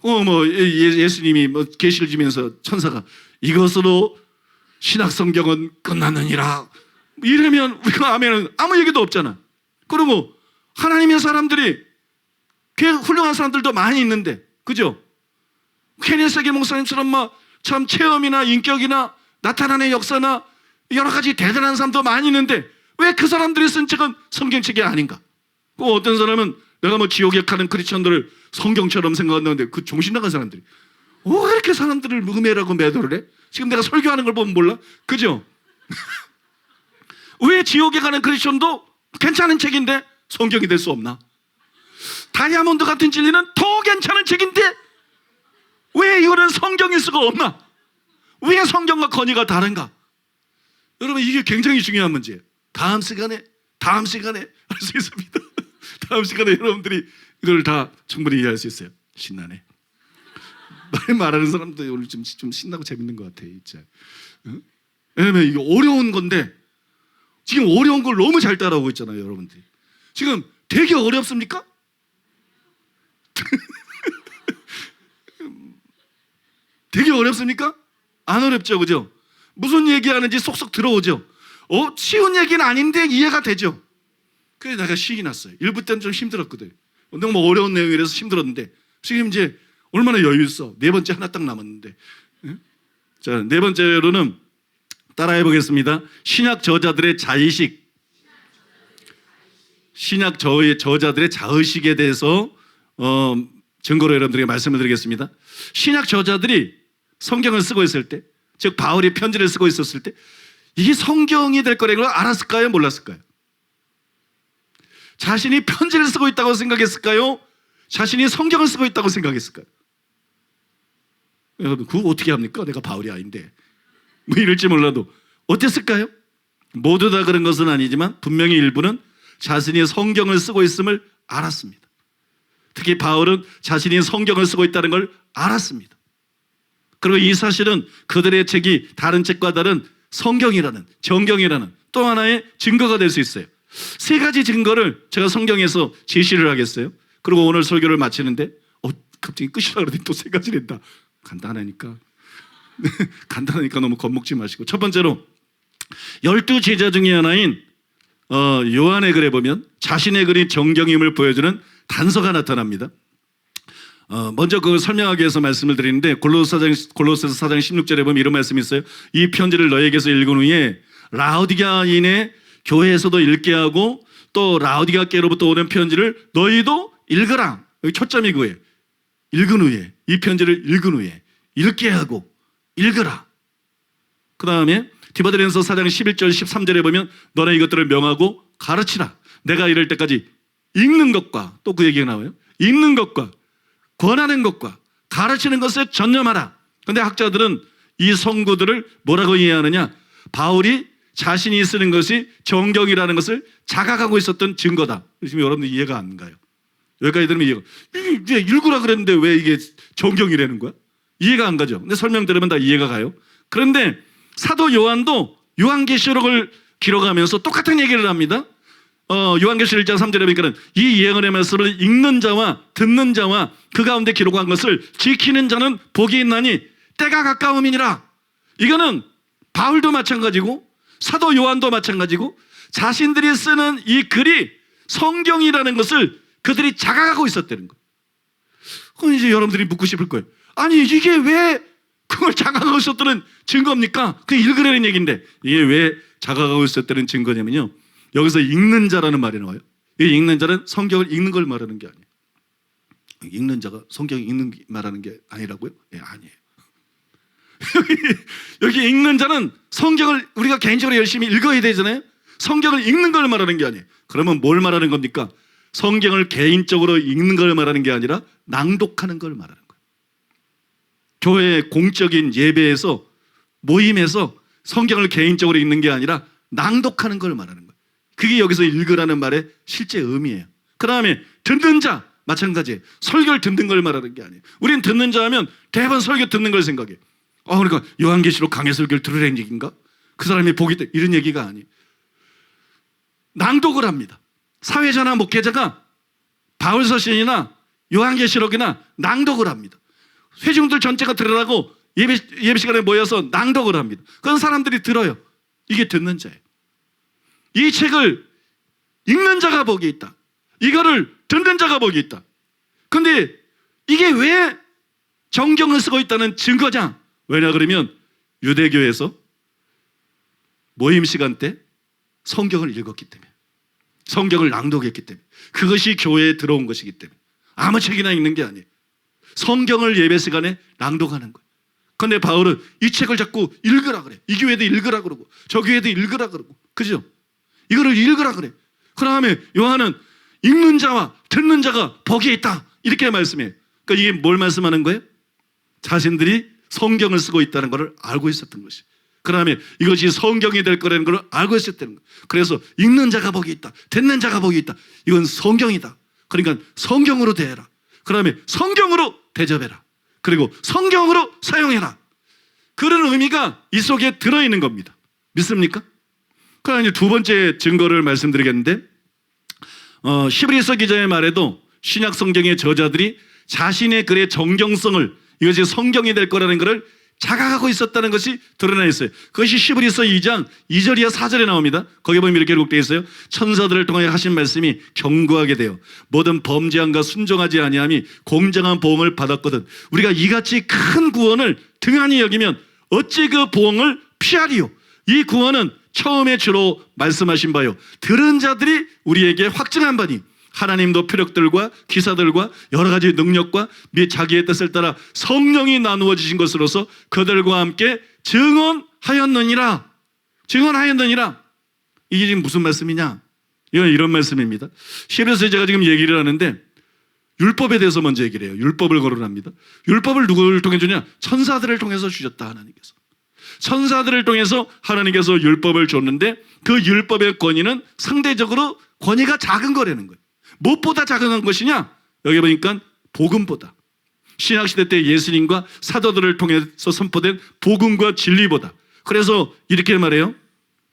예수님이 계시를 주면서 천사가 이것으로 신약 성경은 끝났느니라 이러면 우리가 아멘은 아무 얘기도 없잖아. 그리고 하나님의 사람들이 훌륭한 사람들도 많이 있는데, 그죠? 케네세기 목사님처럼 참 체험이나 인격이나 나타나는 역사나 여러 가지 대단한 사람도 많이 있는데 왜 그 사람들이 쓴 책은 성경책이 아닌가? 어떤 사람은 내가 지옥에 가는 크리스천들을 성경처럼 생각한다는데 그 정신 나간 사람들이 왜 이렇게 사람들을 음해라고 매도를 해? 지금 내가 설교하는 걸 보면 몰라? 그죠? 왜 지옥에 가는 크리스천도 괜찮은 책인데 성경이 될 수 없나? 다이아몬드 같은 진리는 더 괜찮은 책인데 왜 이거는 성경일 수가 없나? 왜 성경과 건의가 다른가? 여러분 이게 굉장히 중요한 문제예요. 다음 시간에 할 수 있습니다. 다음 시간에 여러분들이 이걸 다 충분히 이해할 수 있어요. 신나네. 말하는 사람도 오늘 좀 신나고 재밌는 것 같아, 진짜. 응? 왜냐면 이게 어려운 건데 지금 어려운 걸 너무 잘 따라오고 있잖아요, 여러분들이. 지금 되게 어렵습니까? 되게 어렵습니까? 안 어렵죠, 그죠? 무슨 얘기하는지 쏙쏙 들어오죠. 쉬운 얘기는 아닌데 이해가 되죠. 그래서 내가 신이 났어요. 1부 때는 좀 힘들었거든. 너무 어려운 내용이라서 힘들었는데 지금 이제 얼마나 여유 있어. 네 번째 하나 딱 남았는데. 응? 자, 네 번째로는 따라해 보겠습니다. 신약 저자들의 자의식. 신약 저자들의 자의식에 대해서 증거로 여러분들에게 말씀을 드리겠습니다. 신약 저자들이 성경을 쓰고 있을 때, 즉 바울이 편지를 쓰고 있었을 때 이게 성경이 될 거라는 걸 알았을까요? 몰랐을까요? 자신이 편지를 쓰고 있다고 생각했을까요? 자신이 성경을 쓰고 있다고 생각했을까요? 여러분, 그거 어떻게 합니까? 내가 바울이 아닌데. 뭐 이럴지 몰라도 어땠을까요? 모두 다 그런 것은 아니지만 분명히 일부는 자신이 성경을 쓰고 있음을 알았습니다. 특히 바울은 자신이 성경을 쓰고 있다는 걸 알았습니다. 그리고 이 사실은 그들의 책이 다른 책과 다른 성경이라는, 정경이라는 또 하나의 증거가 될 수 있어요. 세 가지 증거를 제가 성경에서 제시를 하겠어요. 그리고 오늘 설교를 마치는데 갑자기 끝이라 그러더니 또 세 가지를 했다. 간단하니까 간단하니까 너무 겁먹지 마시고, 첫 번째로 12 제자 중에 하나인 요한의 글에 보면 자신의 글이 정경임을 보여주는 단서가 나타납니다. 먼저 그걸 설명하기 위해서 말씀을 드리는데 골로새서 4장 16절에 보면 이런 말씀이 있어요. 이 편지를 너에게서 읽은 후에 라오디게아인의 교회에서도 읽게 하고 또 라오디게아께로부터 오는 편지를 너희도 읽으라. 여기 초점이 그거예요. 읽은 후에, 이 편지를 읽은 후에 읽게 하고 읽으라. 그 다음에 디모데전서 4장 11절 13절에 보면 너네 이것들을 명하고 가르치라. 내가 이럴 때까지 읽는 것과, 또 그 얘기가 나와요. 읽는 것과 권하는 것과 가르치는 것에 전념하라. 그런데 학자들은 이 성구들을 뭐라고 이해하느냐? 바울이 자신이 쓰는 것이 정경이라는 것을 자각하고 있었던 증거다. 지금 여러분들 이해가 안 가요. 여기까지 들으면 이해가, 읽으라 그랬는데 왜 이게 정경이라는 거야? 이해가 안 가죠. 근데 설명 들으면 다 이해가 가요. 그런데 사도 요한도 요한계시록을 기록하면서 똑같은 얘기를 합니다. 요한계시록 1장 3절에 보니까 이 예언의 말씀을 읽는 자와 듣는 자와 그 가운데 기록한 것을 지키는 자는 복이 있나니 때가 가까움이니라. 이거는 바울도 마찬가지고 사도 요한도 마찬가지고 자신들이 쓰는 이 글이 성경이라는 것을 그들이 자각하고 있었다는 거예요. 그럼 이제 여러분들이 묻고 싶을 거예요. 아니 이게 왜 그걸 자각하고 있었다는 증거입니까? 그 읽으라는 얘기인데 이게 왜 자각하고 있었다는 증거냐면요, 여기서 읽는 자라는 말이 나와요. 이 읽는 자는 성경을 읽는 걸 말하는 게 아니에요. 읽는 자가 성경을 읽는 말하는 게 아니라고요? 네, 아니에요. 여기 읽는 자는 성경을 우리가 개인적으로 열심히 읽어야 되잖아요. 성경을 읽는 걸 말하는 게 아니에요. 그러면 뭘 말하는 겁니까? 성경을 개인적으로 읽는 걸 말하는 게 아니라 낭독하는 걸 말하는 거예요. 교회 공적인 예배에서, 모임에서 성경을 개인적으로 읽는 게 아니라 낭독하는 걸 말하는 거예요. 그게 여기서 읽으라는 말의 실제 의미예요. 그 다음에 듣는 자 마찬가지예요. 설교를 듣는 걸 말하는 게 아니에요. 우리는 듣는 자 하면 대부분 설교 듣는 걸 생각해요. 그러니까 요한계시록 강해 설교를 들으라는 얘기인가? 그 사람이 복이 있다, 이런 얘기가 아니에요. 낭독을 합니다. 사회자나 목회자가 바울서신이나 요한계시록이나 낭독을 합니다. 회중들 전체가 들으라고 예배 시간에 모여서 낭독을 합니다. 그런 사람들이 들어요. 이게 듣는 자예요. 이 책을 읽는 자가 복이 있다. 이거를 듣는 자가 복이 있다. 근데 이게 왜 정경을 쓰고 있다는 증거냐? 왜냐 그러면 유대교에서 모임 시간 때 성경을 읽었기 때문에, 성경을 낭독했기 때문에, 그것이 교회에 들어온 것이기 때문에 아무 책이나 읽는 게 아니에요. 성경을 예배 시간에 낭독하는 거예요. 그런데 바울은 이 책을 자꾸 읽으라 그래. 이 교회도 읽으라 그러고 저 교회도 읽으라 그러고, 그죠? 이거를 읽으라 그래. 그 다음에 요한은 읽는 자와 듣는 자가 복이 있다, 이렇게 말씀해요. 그러니까 이게 뭘 말씀하는 거예요? 자신들이 성경을 쓰고 있다는 것을 알고 있었던 것이, 그 다음에 이것이 성경이 될 거라는 걸 알고 있었다는 거예요. 그래서 읽는 자가 복이 있다, 듣는 자가 복이 있다, 이건 성경이다. 그러니까 성경으로 대해라. 그 다음에 성경으로 대접해라. 그리고 성경으로 사용해라. 그런 의미가 이 속에 들어있는 겁니다. 믿습니까? 그럼 이제 두 번째 증거를 말씀드리겠는데 11서 기자의 말에도 신약 성경의 저자들이 자신의 글의 정경성을 이것이 성경이 될 거라는 것을 자각하고 있었다는 것이 드러나 있어요. 그것이 히브리서 2장 2절 이하 4절에 나옵니다. 거기 보면 이렇게 기록되어 있어요. 천사들을 통해 하신 말씀이 견고하게 되어 모든 범죄함과 순종하지 아니함이 공정한 보응을 받았거든. 우리가 이같이 큰 구원을 등한히 여기면 어찌 그 보응을 피하리요. 이 구원은 처음에 주로 말씀하신 바요 들은 자들이 우리에게 확증한 바니 하나님도 표력들과 기사들과 여러 가지 능력과 및 자기의 뜻을 따라 성령이 나누어 주신 것으로서 그들과 함께 증언하였느니라. 증언하였느니라. 이게 지금 무슨 말씀이냐? 이건 이런 말씀입니다. 히브리서에 제가 지금 얘기를 하는데 율법에 대해서 먼저 얘기를 해요. 율법을 거론합니다. 율법을 누구를 통해 주냐? 천사들을 통해서 주셨다, 하나님께서. 천사들을 통해서 하나님께서 율법을 줬는데 그 율법의 권위는 상대적으로 권위가 작은 거라는 거예요. 무엇보다 작은 것이냐? 여기 보니까 복음보다, 신약시대 때 예수님과 사도들을 통해서 선포된 복음과 진리보다. 그래서 이렇게 말해요.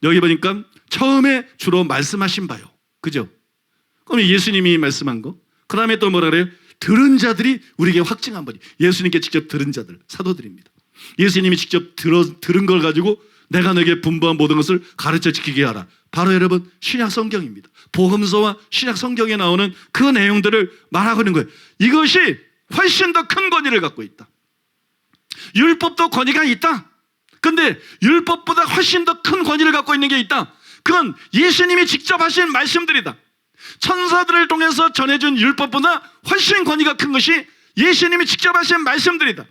여기 보니까 처음에 주로 말씀하신 바요. 그죠? 그럼 예수님이 말씀한 거. 그 다음에 또 뭐라 그래요? 들은 자들이 우리에게 확증한 바니. 예수님께 직접 들은 자들, 사도들입니다. 예수님이 직접 들은 걸 가지고 내가 너에게 분부한 모든 것을 가르쳐 지키게 하라. 바로 여러분 신약 성경입니다. 복음서와 신약 성경에 나오는 그 내용들을 말하고 있는 거예요. 이것이 훨씬 더 큰 권위를 갖고 있다. 율법도 권위가 있다. 근데 율법보다 훨씬 더 큰 권위를 갖고 있는 게 있다. 그건 예수님이 직접 하신 말씀들이다. 천사들을 통해서 전해준 율법보다 훨씬 권위가 큰 것이 예수님이 직접 하신 말씀들이다.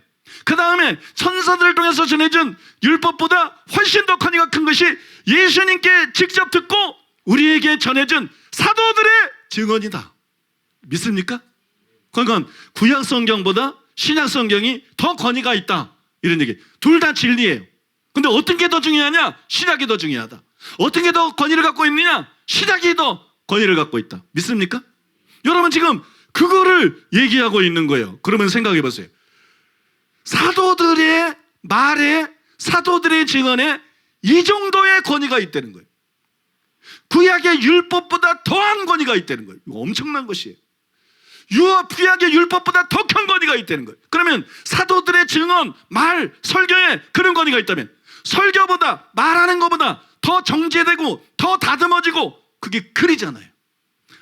그 다음에 천사들을 통해서 전해준 율법보다 훨씬 더 권위가 큰 것이 예수님께 직접 듣고 우리에게 전해준 사도들의 증언이다. 믿습니까? 그러니까 구약 성경보다 신약 성경이 더 권위가 있다. 이런 얘기. 둘 다 진리예요. 근데 어떤 게 더 중요하냐? 신약이 더 중요하다. 어떤 게 더 권위를 갖고 있느냐? 신약이 더 권위를 갖고 있다. 믿습니까? 여러분 지금 그거를 얘기하고 있는 거예요. 그러면 생각해 보세요. 사도들의 말에, 사도들의 증언에 이 정도의 권위가 있다는 거예요. 구약의 율법보다 더한 권위가 있다는 거예요. 이거 엄청난 것이에요. 구약의 율법보다 더 큰 권위가 있다는 거예요. 그러면 사도들의 증언, 말, 설교에 그런 권위가 있다면 설교보다, 말하는 것보다 더 정제되고 더 다듬어지고 그게 글이잖아요.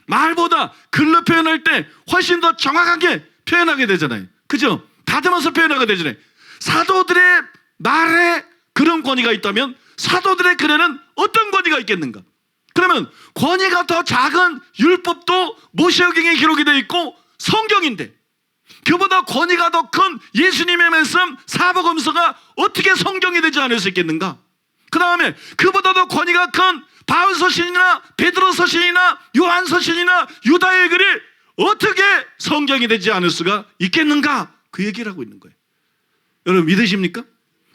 말보다 글로 표현할 때 훨씬 더 정확하게 표현하게 되잖아요. 그죠? 다듬어서 표현하게 되잖아요. 사도들의 말에 그런 권위가 있다면 사도들의 글에는 어떤 권위가 있겠는가? 그러면 권위가 더 작은 율법도 모세오경에 기록이 되어 있고 성경인데 그보다 권위가 더 큰 예수님의 말씀 사복음서가 어떻게 성경이 되지 않을 수 있겠는가? 그 다음에 그보다 더 권위가 큰 바울 서신이나 베드로 서신이나 요한 서신이나 유다의 글이 어떻게 성경이 되지 않을 수가 있겠는가? 그 얘기를 하고 있는 거예요. 여러분 믿으십니까?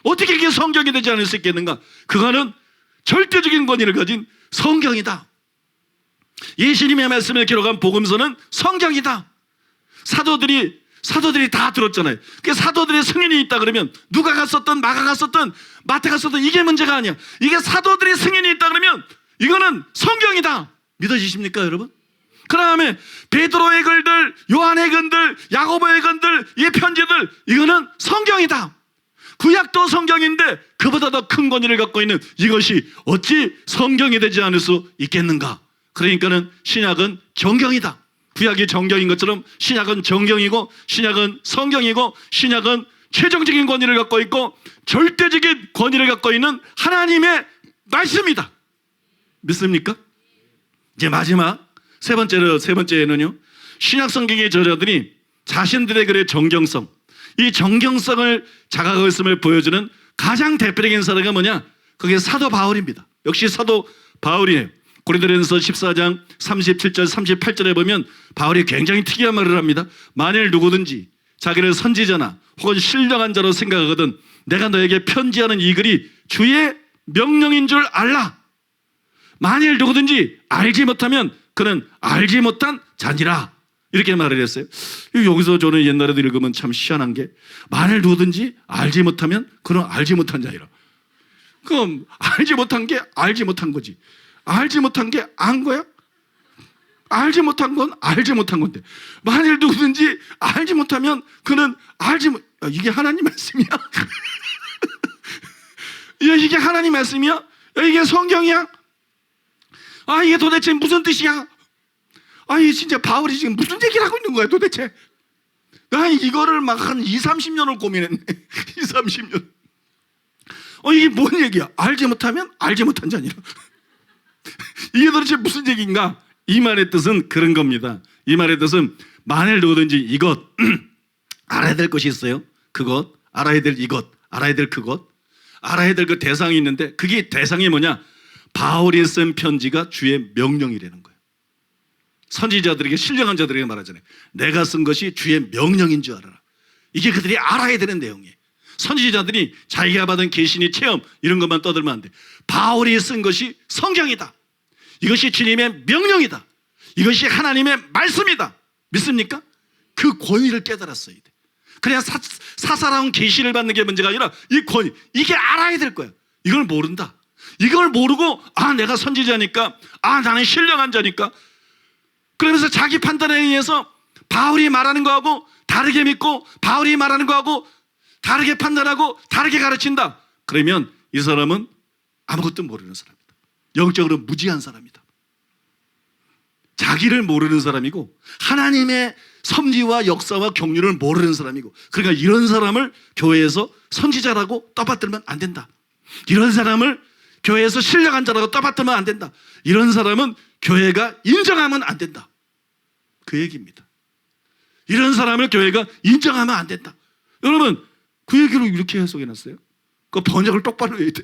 어떻게 이게 성경이 되지 않을 수 있겠는가? 그거는 절대적인 권위를 가진 성경이다. 예수님의 말씀을 기록한 복음서는 성경이다. 사도들이 다 들었잖아요. 그 사도들의 승인이 있다 그러면 누가가 썼든 마가가 썼든 마태가 썼든 이게 문제가 아니야. 이게 사도들의 승인이 있다 그러면 이거는 성경이다. 믿어지십니까 여러분? 그 다음에 베드로의 글들, 요한의 글들, 야고보의 글들, 이 편지들 이거는 성경이다. 구약도 성경인데 그보다 더 큰 권위를 갖고 있는 이것이 어찌 성경이 되지 않을 수 있겠는가? 그러니까는 신약은 정경이다. 구약이 정경인 것처럼 신약은 정경이고 신약은 성경이고 신약은 최종적인 권위를 갖고 있고 절대적인 권위를 갖고 있는 하나님의 말씀이다. 믿습니까? 이제 마지막 세 번째는요. 신약 성경의 저자들이 자신들의 글의 정경성, 이 정경성을 자각하고 있음을 보여주는 가장 대표적인 사례가 뭐냐? 그게 사도 바울입니다. 역시 사도 바울이에요. 고린도전서 14장 37절 38절에 보면 바울이 굉장히 특이한 말을 합니다. 만일 누구든지 자기를 선지자나 혹은 신령한 자로 생각하거든 내가 너에게 편지하는 이 글이 주의 명령인 줄 알라. 만일 누구든지 알지 못하면 그는 알지 못한 자니라. 이렇게 말을 했어요. 여기서 저는 옛날에도 읽으면 참 희한한 게 만일 누구든지 알지 못하면 그는 알지 못한 자이라. 그럼 알지 못한 게 알지 못한 거지. 알지 못한 게 안 거야? 알지 못한 건 알지 못한 건데 만일 누구든지 알지 못하면 그는 이게 하나님 말씀이야? 이게 하나님 말씀이야? 이게 성경이야? 이게 도대체 무슨 뜻이야? 이 진짜 바울이 지금 무슨 얘기를 하고 있는 거야 도대체? 이거를 막 한 20-30년을 고민했네. 20-30년. 이게 뭔 얘기야? 알지 못하면 알지 못한 자니라. 이게 도대체 무슨 얘기인가? 이 말의 뜻은 그런 겁니다. 이 말의 뜻은 만일 누구든지 이것 알아야 될 것이 있어요. 그것 알아야 될 이것 알아야 될 그것 알아야 될 그 대상이 있는데 그게 대상이 뭐냐? 바울이 쓴 편지가 주의 명령이라는 거예요. 선지자들에게 신령한 자들에게 말하잖아요. 내가 쓴 것이 주의 명령인 줄 알아라. 이게 그들이 알아야 되는 내용이에요. 선지자들이 자기가 받은 계시니 체험 이런 것만 떠들면 안 돼. 바울이 쓴 것이 성경이다. 이것이 주님의 명령이다. 이것이 하나님의 말씀이다. 믿습니까? 그 권위를 깨달았어야 돼. 그냥 사사로운 계시를 받는 게 문제가 아니라 이 권위, 이게 알아야 될 거야. 이걸 모른다. 이걸 모르고 내가 선지자니까 나는 신령한 자니까 그러면서 자기 판단에 의해서 바울이 말하는 거하고 다르게 믿고 바울이 말하는 거하고 다르게 판단하고 다르게 가르친다. 그러면 이 사람은 아무것도 모르는 사람이다. 영적으로 무지한 사람이다. 자기를 모르는 사람이고 하나님의 섭리와 역사와 경륜을 모르는 사람이고 그러니까 이런 사람을 교회에서 선지자라고 떠받들면 안 된다. 이런 사람을 교회에서 신령한 자라고 떠받들면 안 된다. 이런 사람은 교회가 인정하면 안 된다. 그 얘기입니다. 이런 사람을 교회가 인정하면 안 된다. 여러분 그 얘기로 이렇게 해석해놨어요. 그 번역을 똑바로 해야 돼.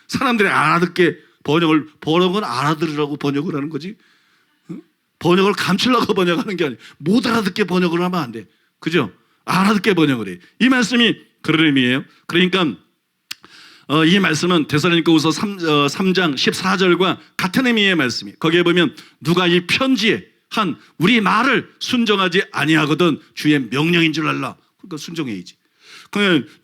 사람들이 알아듣게 번역을 알아들으라고 번역을 하는 거지. 번역을 감추려고 번역하는 게 아니에요. 못 알아듣게 번역을 하면 안 돼. 그죠? 알아듣게 번역을 해. 이 말씀이 그런 의미예요. 그러니까 이 말씀은 데살로니가후서 3장 14절과 같은 의미의 말씀이. 거기에 보면 누가 이 편지에 한 우리 말을 순종하지 아니하거든 주의 명령인 줄 알라. 그러니까 순종해야지.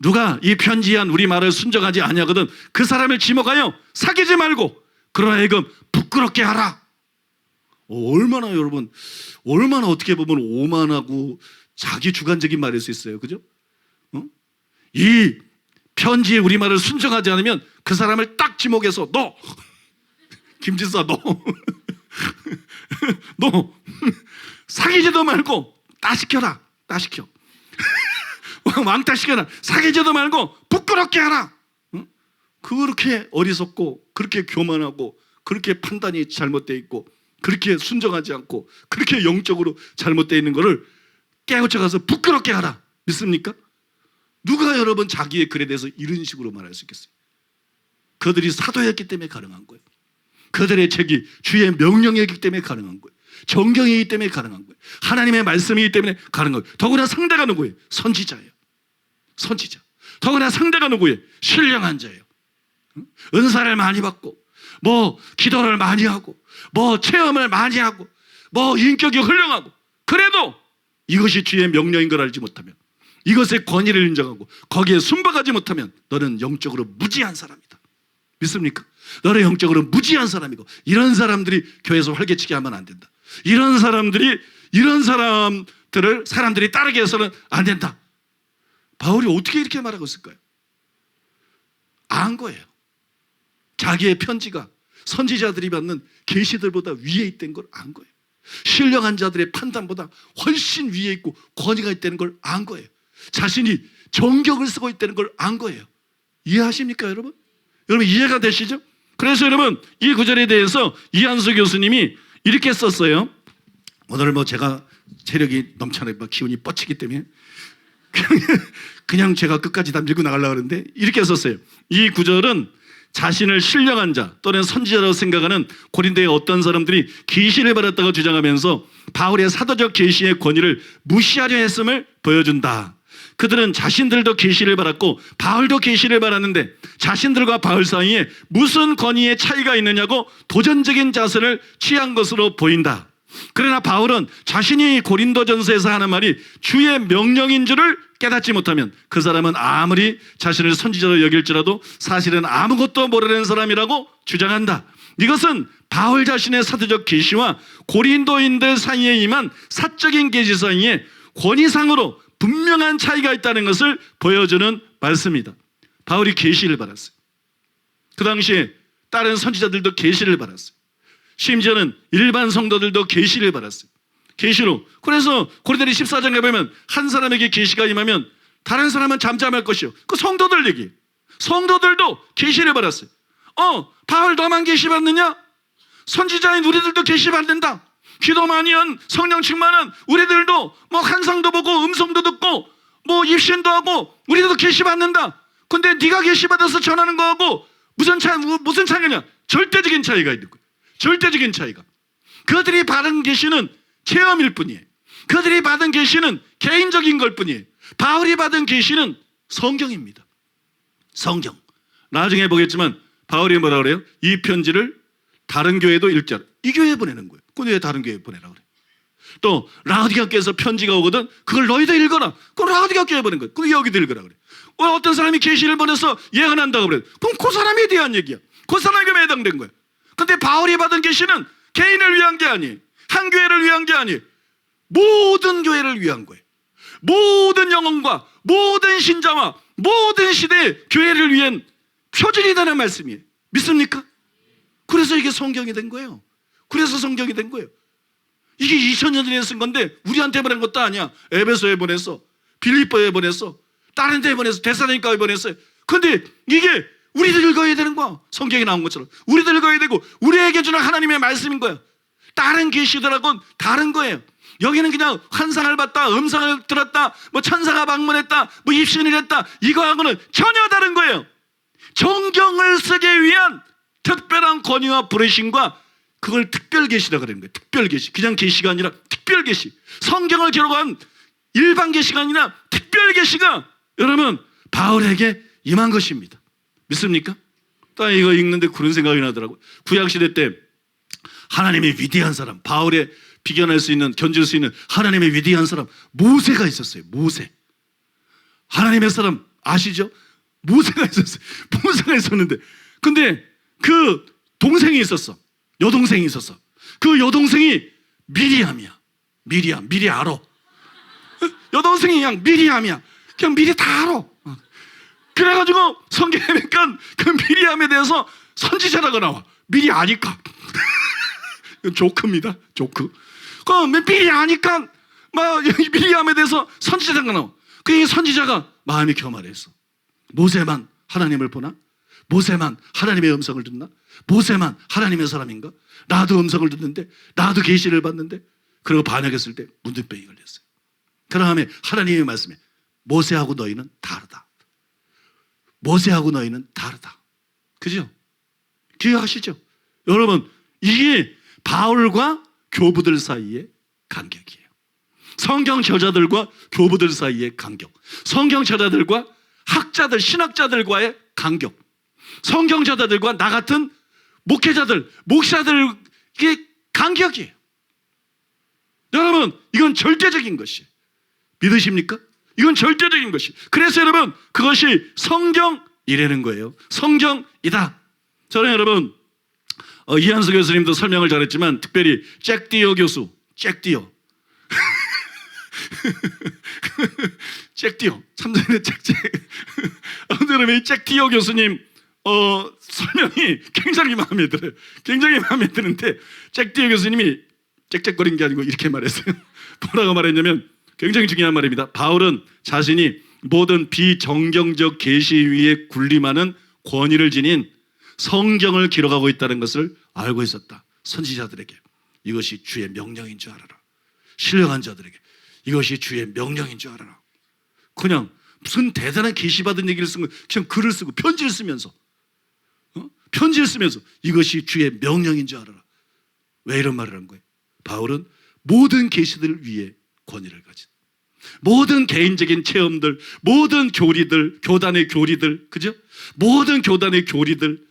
누가 이 편지에 한 우리 말을 순종하지 아니하거든 그 사람을 지목하여 사귀지 말고 그러나 하여금 부끄럽게 하라. 얼마나 여러분 얼마나 어떻게 보면 오만하고 자기 주관적인 말일 수 있어요. 그죠? 이 편지에 우리 말을 순종하지 않으면 그 사람을 딱 지목해서 너 김진사 너 사귀지도 말고 따시켜라. 따시켜. 왕따시켜라. 사귀지도 말고 부끄럽게 하라. 그렇게 어리석고 그렇게 교만하고 그렇게 판단이 잘못되어 있고 그렇게 순종하지 않고 그렇게 영적으로 잘못되어 있는 것을 깨우쳐가서 부끄럽게 하라. 믿습니까? 누가 여러분 자기의 글에 대해서 이런 식으로 말할 수 있겠어요? 그들이 사도였기 때문에 가능한 거예요. 그들의 책이 주의 명령이기 때문에 가능한 거예요. 정경이기 때문에 가능한 거예요. 하나님의 말씀이기 때문에 가능한 거예요. 더구나 상대가 누구예요? 선지자예요. 선지자. 더구나 상대가 누구예요? 신령한 자예요. 은사를 많이 받고 기도를 많이 하고 체험을 많이 하고 인격이 훌륭하고 그래도 이것이 주의 명령인 걸 알지 못하면 이것의 권위를 인정하고 거기에 순박하지 못하면 너는 영적으로 무지한 사람이다. 믿습니까? 너는 영적으로 무지한 사람이고 이런 사람들이 교회에서 활개치게 하면 안 된다. 이런 사람들을 사람들이 따르게 해서는 안 된다. 바울이 어떻게 이렇게 말하고 있을까요? 안 거예요. 자기의 편지가 선지자들이 받는 계시들보다 위에 있다는 걸 안 거예요. 신령한 자들의 판단보다 훨씬 위에 있고 권위가 있다는 걸 안 거예요. 자신이 정격을 쓰고 있다는 걸 안 거예요. 이해하십니까 여러분? 여러분 이해가 되시죠? 그래서 여러분 이 구절에 대해서 이한수 교수님이 이렇게 썼어요. 오늘 제가 체력이 넘쳐나요. 기운이 뻗치기 때문에 그냥 제가 끝까지 다 밀고 나가려고 하는데 이렇게 썼어요. 이 구절은 자신을 신령한 자 또는 선지자라고 생각하는 고린도의 어떤 사람들이 계시를 받았다고 주장하면서 바울의 사도적 계시의 권위를 무시하려 했음을 보여준다. 그들은 자신들도 계시를 받았고 바울도 계시를 받았는데 자신들과 바울 사이에 무슨 권위의 차이가 있느냐고 도전적인 자세를 취한 것으로 보인다. 그러나 바울은 자신이 고린도전서에서 하는 말이 주의 명령인 줄을 깨닫지 못하면 그 사람은 아무리 자신을 선지자로 여길지라도 사실은 아무것도 모르는 사람이라고 주장한다. 이것은 바울 자신의 사도적 계시와 고린도인들 사이에 임한 사적인 계시 사이에 권위상으로 분명한 차이가 있다는 것을 보여주는 말씀입니다. 바울이 계시를 받았어요. 그 당시에 다른 선지자들도 계시를 받았어요. 심지어는 일반 성도들도 계시를 받았어요. 계시로. 그래서 고린도서 14장에 보면 한 사람에게 계시가 임하면 다른 사람은 잠잠할 것이요. 그 성도들 얘기. 성도들도 계시를 받았어요. 바울 너만 계시 받느냐? 선지자인 우리들도 계시 받는다. 기도 많이 한 성령 충만한 우리들도 뭐 환상도 보고 음성도 듣고 뭐 입신도 하고 우리들도 계시 받는다. 근데 네가 계시 받아서 전하는 거하고 무슨 차이냐? 절대적인 차이가 있는 거예요. 절대적인 차이가. 그들이 받은 계시는 체험일 뿐이에요. 그들이 받은 계시는 개인적인 걸 뿐이에요. 바울이 받은 계시는 성경입니다. 성경. 나중에 보겠지만 바울이 뭐라 그래요? 이 편지를 다른 교회도 읽자. 이 교회에 보내는 거예요. 근데 왜 다른 교회에 보내라 그래? 또 라우디가 교회에서 편지가 오거든. 그걸 너희도 읽어라. 그럼 라우디가 교회에 보낸 거예요. 그럼 여기도 읽어라 그래. 어떤 사람이 계시를 보내서 예언한다고 그래. 그럼 그 사람에 대한 얘기야. 그 사람에게 해당된 거야. 근데 바울이 받은 계시는 개인을 위한 게 아니에요. 한 교회를 위한 게 아니에요. 모든 교회를 위한 거예요. 모든 영혼과 모든 신자와 모든 시대의 교회를 위한 표준이라는 말씀이에요. 믿습니까? 그래서 이게 성경이 된 거예요. 그래서 성경이 된 거예요. 이게 2000년 전에 쓴 건데 우리한테 보낸 것도 아니야. 에베소에 보냈어. 빌립보에 보냈어. 다른 데에 보냈어. 데살로니가에 보냈어요. 근데 이게 우리들 읽어야 되는 거야. 성경에 나온 것처럼 우리들 읽어야 되고 우리에게 주는 하나님의 말씀인 거야. 다른 계시들하고는 다른 거예요. 여기는 그냥 환상을 봤다, 음성을 들었다, 뭐 천사가 방문했다, 뭐 입신을 했다, 이거하고는 전혀 다른 거예요. 성경을 쓰기 위한 특별한 권위와 부르심과 그걸 특별 계시라고 그러는 거예요. 특별 계시. 그냥 계시가 아니라 특별 계시. 성경을 기록한 일반 계시가 아니라 특별 계시가 여러분 바울에게 임한 것입니다. 믿습니까? 딱 이거 읽는데 그런 생각이 나더라고요. 구약시대 때 하나님의 위대한 사람, 바울의 비견할 수 있는, 견줄 수 있는 하나님의 위대한 사람 모세가 있었어요. 모세. 하나님의 사람 아시죠? 모세가 있었어요. 모세가 있었는데 근데 그 동생이 있었어. 여동생이 있었어. 그 여동생이 미리암이야. 미리 알아. 여동생이 그냥 미리암이야. 그냥 미리 다 알아. 그래가지고 성경에 보니까 그 미리암에 대해서 선지자라고 나와. 미리 아니까. 조크입니다. 조크. 그 미리 아니까 막 미리암에 대해서 선지자가 나와. 그 선지자가 마음이 교만했어. 모세만 하나님을 보나? 모세만 하나님의 음성을 듣나? 모세만 하나님의 사람인가? 나도 음성을 듣는데 나도 계시를 받는데 그리고 반역했을 때 문둥병이 걸렸어요. 그 다음에 하나님의 말씀에 모세하고 너희는 다르다. 모세하고 너희는 다르다. 그죠? 기억하시죠? 여러분 이게 바울과 교부들 사이의 간격이에요. 성경 저자들과 교부들 사이의 간격. 성경 저자들과 학자들, 신학자들과의 간격. 성경 저자들과 나 같은 목회자들, 목사들의 간격이에요. 여러분 이건 절대적인 것이에요. 믿으십니까? 이건 절대적인 것이. 그래서 여러분 그것이 성경이라는 거예요. 성경이다. 저는 여러분 이한수 교수님도 설명을 잘했지만 특별히 잭디어 교수, 잭디어 잭디어 참전의 잭잭 여러분 이 잭디어 교수님 설명이 굉장히 마음에 들어요. 굉장히 마음에 드는데 잭디어 교수님이 잭잭거린 게 아니고 이렇게 말했어요. 뭐라고 말했냐면 굉장히 중요한 말입니다. 바울은 자신이 모든 비정경적 계시 위에 군림하는 권위를 지닌 성경을 기록하고 있다는 것을 알고 있었다. 선지자들에게 이것이 주의 명령인 줄 알아라. 신령한 자들에게 이것이 주의 명령인 줄 알아라. 그냥 무슨 대단한 계시받은 얘기를 쓴 거 그냥 글을 쓰고 편지를 쓰면서 편지를 쓰면서 이것이 주의 명령인 줄 알아라. 왜 이런 말을 한 거예요? 바울은 모든 계시들 위에 권위를 가진 모든 개인적인 체험들, 모든 교리들, 교단의 교리들, 그죠? 모든 교단의 교리들,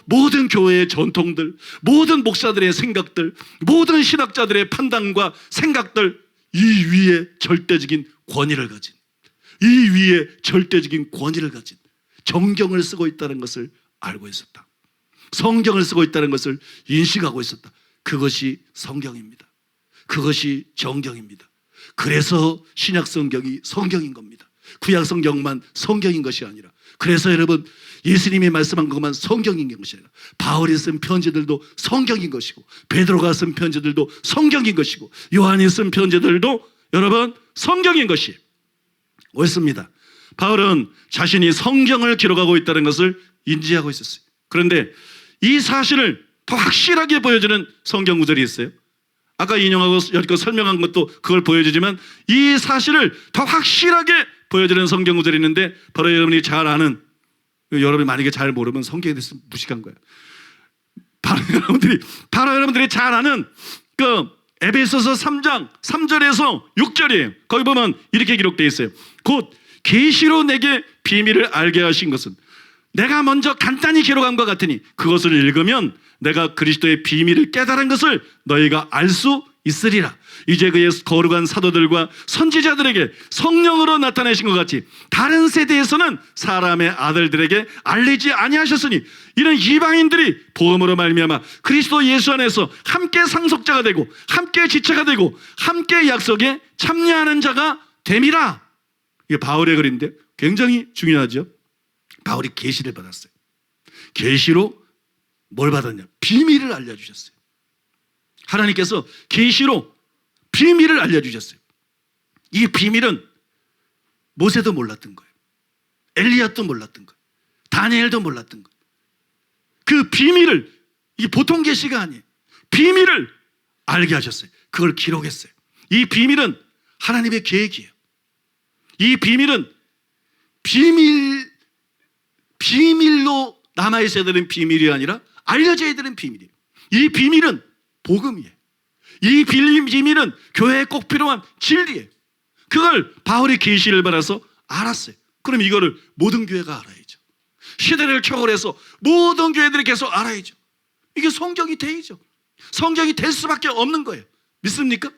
모든 교회의 전통들, 모든 목사들의 생각들, 모든 신학자들의 판단과 생각들, 이 위에 절대적인 권위를 가진, 이 위에 절대적인 권위를 가진 정경을 쓰고 있다는 것을 알고 있었다. 성경을 쓰고 있다는 것을 인식하고 있었다. 그것이 성경입니다. 그것이 정경입니다. 그래서 신약 성경이 성경인 겁니다. 구약 성경만 성경인 것이 아니라, 그래서 여러분, 예수님이 말씀한 것만 성경인 것이 아니라 바울이 쓴 편지들도 성경인 것이고, 베드로가 쓴 편지들도 성경인 것이고, 요한이 쓴 편지들도 여러분 성경인 것이 옳습니다. 바울은 자신이 성경을 기록하고 있다는 것을 인지하고 있었어요. 그런데 이 사실을 더 확실하게 보여주는 성경 구절이 있어요. 아까 인용하고 여기껏 설명한 것도 그걸 보여주지만, 이 사실을 더 확실하게 보여주는 성경 구절이 있는데, 바로 여러분이 잘 아는, 여러분이 만약에 잘 모르면 성경에 대해서 무식한 거예요. 바로 여러분들이 잘 아는 그 에베소서 3장 3절에서 6절이에요. 거기 보면 이렇게 기록되어 있어요. 곧 계시로 내게 비밀을 알게 하신 것은 내가 먼저 간단히 기록한 것 같으니 그것을 읽으면 내가 그리스도의 비밀을 깨달은 것을 너희가 알 수 있으리라. 이제 그의 거룩한 사도들과 선지자들에게 성령으로 나타내신 것 같이 다른 세대에서는 사람의 아들들에게 알리지 아니하셨으니, 이는 이방인들이 복음으로 말미암아 그리스도 예수 안에서 함께 상속자가 되고 함께 지체가 되고 함께 약속에 참여하는 자가 됨이라. 이게 바울의 글인데 굉장히 중요하죠. 바울이 계시를 받았어요. 계시로 뭘 받았냐? 비밀을 알려주셨어요. 하나님께서 계시로 비밀을 알려주셨어요. 이 비밀은 모세도 몰랐던 거예요. 엘리야도 몰랐던 거예요. 다니엘도 몰랐던 거예요. 그 비밀을, 이게 보통 계시가 아니에요. 비밀을 알게 하셨어요. 그걸 기록했어요. 이 비밀은 하나님의 계획이에요. 이 비밀은 비밀로 남아있어야 되는 비밀이 아니라 알려져야 되는 비밀이에요. 이 비밀은 복음이에요. 이 비밀은 교회에 꼭 필요한 진리예요. 그걸 바울이 계시를 받아서 알았어요. 그럼 이거를 모든 교회가 알아야죠. 시대를 초월해서 모든 교회들이 계속 알아야죠. 이게 성경이 돼야죠. 성경이 될 수밖에 없는 거예요. 믿습니까?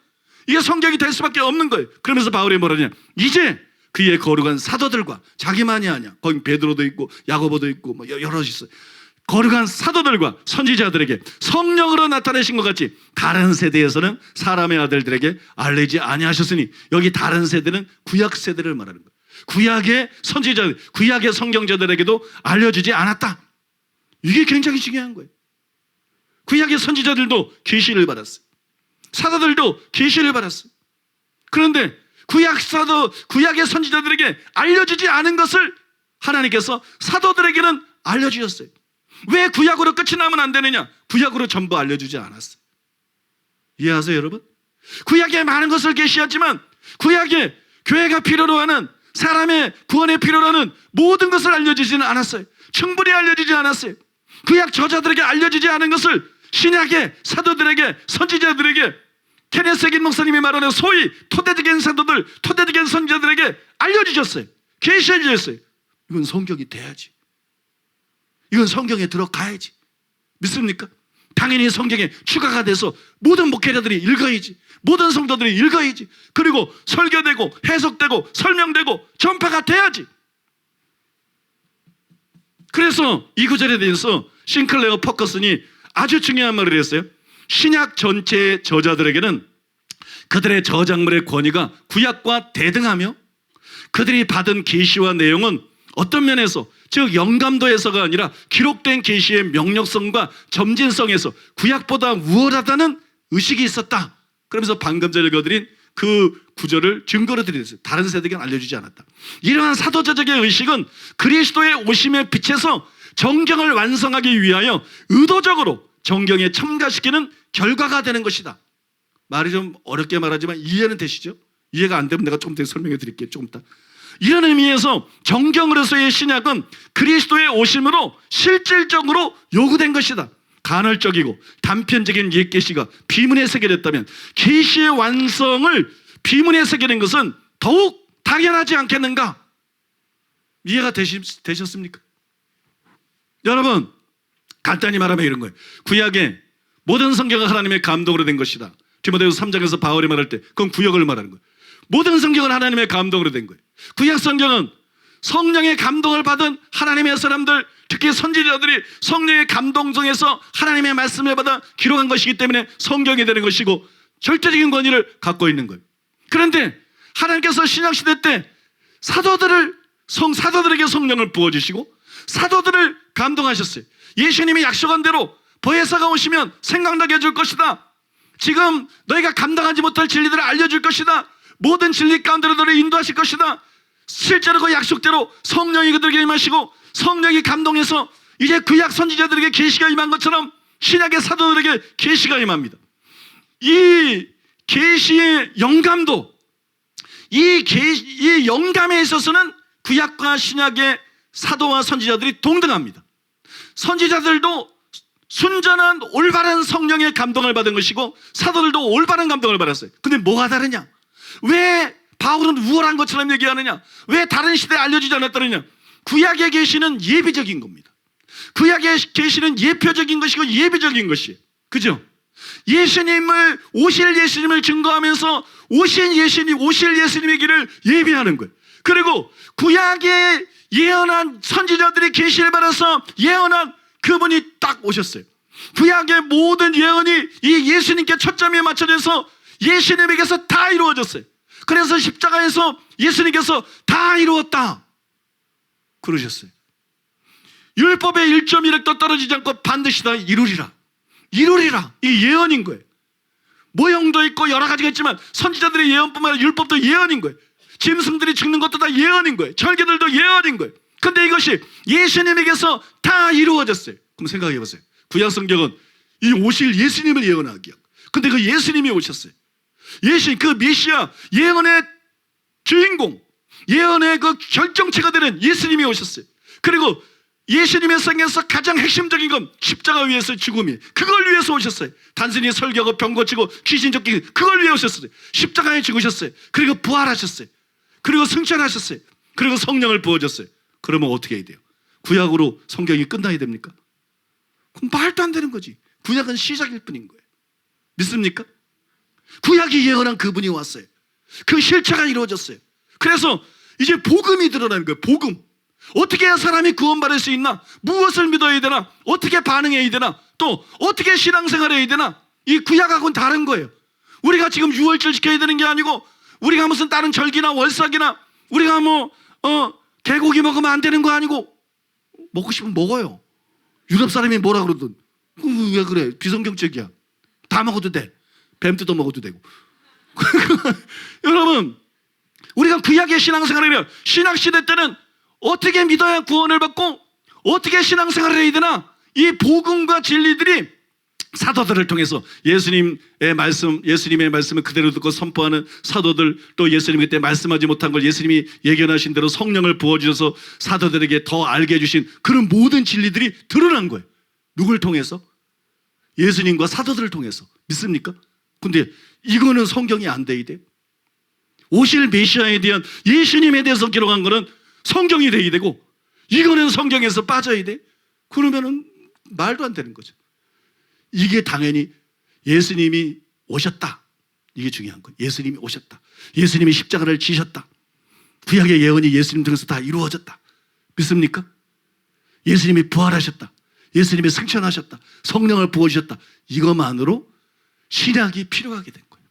이게 성경이 될 수밖에 없는 거예요. 그러면서 바울이 뭐라냐? 이제 그의 거룩한 사도들과, 자기만이 아니야, 거기 베드로도 있고 야고보도 있고 뭐 여럿이 있어요. 거룩한 사도들과 선지자들에게 성령으로 나타내신 것 같이 다른 세대에서는 사람의 아들들에게 알리지 아니하셨으니, 여기 다른 세대는 구약 세대를 말하는 거예요. 구약의 선지자들, 구약의 성경자들에게도 알려주지 않았다. 이게 굉장히 중요한 거예요. 구약의 선지자들도 계시를 받았어요. 사도들도 계시를 받았어요. 그런데 구약의 선지자들에게 알려주지 않은 것을 하나님께서 사도들에게는 알려주셨어요. 왜 구약으로 끝이 나면 안 되느냐? 구약으로 전부 알려주지 않았어요. 이해하세요, 여러분? 구약에 많은 것을 계시했지만 구약에 교회가 필요로 하는, 사람의 구원에 필요로 하는 모든 것을 알려주지는 않았어요. 충분히 알려주지 않았어요. 구약 저자들에게 알려주지 않은 것을 신약의 사도들에게, 선지자들에게, 케네스 목사님이 말하는 소위 토대적인 사도들, 토대적인 선지자들에게 알려주셨어요. 계시해 주셨어요. 이건 성경이 돼야지. 이건 성경에 들어가야지. 믿습니까? 당연히 성경에 추가가 돼서 모든 목회자들이 읽어야지. 모든 성도들이 읽어야지. 그리고 설교되고 해석되고 설명되고 전파가 돼야지. 그래서 이 구절에 대해서 싱클레어 퍼커슨이 아주 중요한 말을 했어요. 신약 전체의 저자들에게는 그들의 저작물의 권위가 구약과 대등하며 그들이 받은 계시와 내용은 어떤 면에서, 즉 영감도에서가 아니라 기록된 계시의 명료성과 점진성에서 구약보다 우월하다는 의식이 있었다. 그러면서 방금 전에 읽어드린 그 구절을 증거로 드렸어요. 다른 세대에게는 알려주지 않았다. 이러한 사도자적의 의식은 그리스도의 오심에 비춰서 정경을 완성하기 위하여 의도적으로 정경에 첨가시키는 결과가 되는 것이다. 말이 좀 어렵게 말하지만 이해는 되시죠? 이해가 안 되면 내가 조금 더 설명해 드릴게요. 조금 이따. 이런 의미에서 정경으로서의 신약은 그리스도의 오심으로 실질적으로 요구된 것이다. 간헐적이고 단편적인 옛 계시가 비문에 새겨졌다면 계시의 완성을 비문에 새겨낸 것은 더욱 당연하지 않겠는가? 이해가 되셨습니까? 여러분, 간단히 말하면 이런 거예요. 구약의 모든 성경은 하나님의 감동으로 된 것이다. 디모데후서 3장에서 바울이 말할 때 그건 구약을 말하는 거예요. 모든 성경은 하나님의 감동으로 된 거예요. 구약 성경은 성령의 감동을 받은 하나님의 사람들, 특히 선지자들이 성령의 감동 중에서 하나님의 말씀을 받아 기록한 것이기 때문에 성경이 되는 것이고 절대적인 권위를 갖고 있는 거예요. 그런데 하나님께서 신약시대 때 사도들에게 성령을 부어주시고 사도들을 감동하셨어요. 예수님이 약속한 대로 보혜사가 오시면 생각나게 해줄 것이다. 지금 너희가 감당하지 못할 진리들을 알려줄 것이다. 모든 진리 가운데로 너를 인도하실 것이다. 실제로 그 약속대로 성령이 그들에게 임하시고 성령이 감동해서 이제 구약 선지자들에게 계시가 임한 것처럼 신약의 사도들에게 계시가 임합니다. 이 계시의 영감도 이 영감에 있어서는 구약과 신약의 사도와 선지자들이 동등합니다. 선지자들도 순전한 올바른 성령의 감동을 받은 것이고 사도들도 올바른 감동을 받았어요. 근데 뭐가 다르냐? 왜 바울은 우월한 것처럼 얘기하느냐? 왜 다른 시대에 알려지지 않았다느냐? 구약의 계시는 예비적인 겁니다. 구약의 계시는 예표적인 것이고 예비적인 것이에요. 그죠? 오실 예수님을 증거하면서 오실 예수님의 길을 예비하는 거예요. 그리고 구약의 예언한 선지자들이 계시를 받아서 예언한 그분이 딱 오셨어요. 구약의 모든 예언이 이 예수님께 초점이 맞춰져서 예수님에게서 다 이루어졌어요. 그래서 십자가에서 예수님께서 다 이루었다 그러셨어요. 율법의 1.1획도 떨어지지 않고 반드시 다 이루리라. 이 예언인 거예요. 모형도 있고 여러 가지가 있지만 선지자들의 예언뿐만 아니라 율법도 예언인 거예요. 짐승들이 죽는 것도 다 예언인 거예요. 절개들도 예언인 거예요. 근데 이것이 예수님에게서 다 이루어졌어요. 그럼 생각해 보세요. 구약 성경은 이 오실 예수님을 예언하기야. 근데 그 예수님이 오셨어요. 예수님, 그 메시아, 예언의 주인공, 예언의 그 결정체가 되는 예수님이 오셨어요. 그리고 예수님의 생에서 가장 핵심적인 건 십자가 위에서 죽음이, 그걸 위해서 오셨어요. 단순히 설교하고 병 고치고 귀신 쫓기, 그걸 위해 오셨어요. 십자가에 죽으셨어요. 그리고 부활하셨어요. 그리고 승천하셨어요. 그리고 성령을 부어줬어요. 그러면 어떻게 해야 돼요? 구약으로 성경이 끝나야 됩니까? 그럼 말도 안 되는 거지. 구약은 시작일 뿐인 거예요. 믿습니까? 구약이 예언한 그분이 왔어요. 그 실체가 이루어졌어요. 그래서 이제 복음이 드러나는 거예요. 복음. 어떻게 해야 사람이 구원받을 수 있나? 무엇을 믿어야 되나? 어떻게 반응해야 되나? 또 어떻게 신앙생활 해야 되나? 이 구약하고는 다른 거예요. 우리가 지금 유월절 지켜야 되는 게 아니고, 우리가 무슨 다른 절기나 월삭이나 우리가 개고기 먹으면 안 되는 거 아니고, 먹고 싶으면 먹어요. 유럽 사람이 뭐라 그러든 왜 그래? 비성경적이야. 다 먹어도 돼. 뱀 뜯어 먹어도 되고. 여러분, 우리가 구약의 신앙생활이면 신학시대 때는 어떻게 믿어야 구원을 받고 어떻게 신앙생활을 해야 되나? 이 복음과 진리들이 사도들을 통해서 예수님의 말씀을 그대로 듣고 선포하는 사도들, 또 예수님이 그때 말씀하지 못한 걸 예수님이 예견하신 대로 성령을 부어주셔서 사도들에게 더 알게 해주신 그런 모든 진리들이 드러난 거예요. 누굴 통해서? 예수님과 사도들을 통해서. 믿습니까? 근데 이거는 성경이 안 돼야 돼. 오실 메시아에 대한 예수님에 대해서 기록한 거는 성경이 돼야 되고, 이거는 성경에서 빠져야 돼. 그러면은 말도 안 되는 거죠. 이게 당연히 예수님이 오셨다. 이게 중요한 거예요. 예수님이 오셨다. 예수님이 십자가를 지셨다. 구약의 예언이 예수님 통해서 다 이루어졌다. 믿습니까? 예수님이 부활하셨다. 예수님이 승천하셨다. 성령을 부어주셨다. 이것만으로 신약이 필요하게 된 거예요.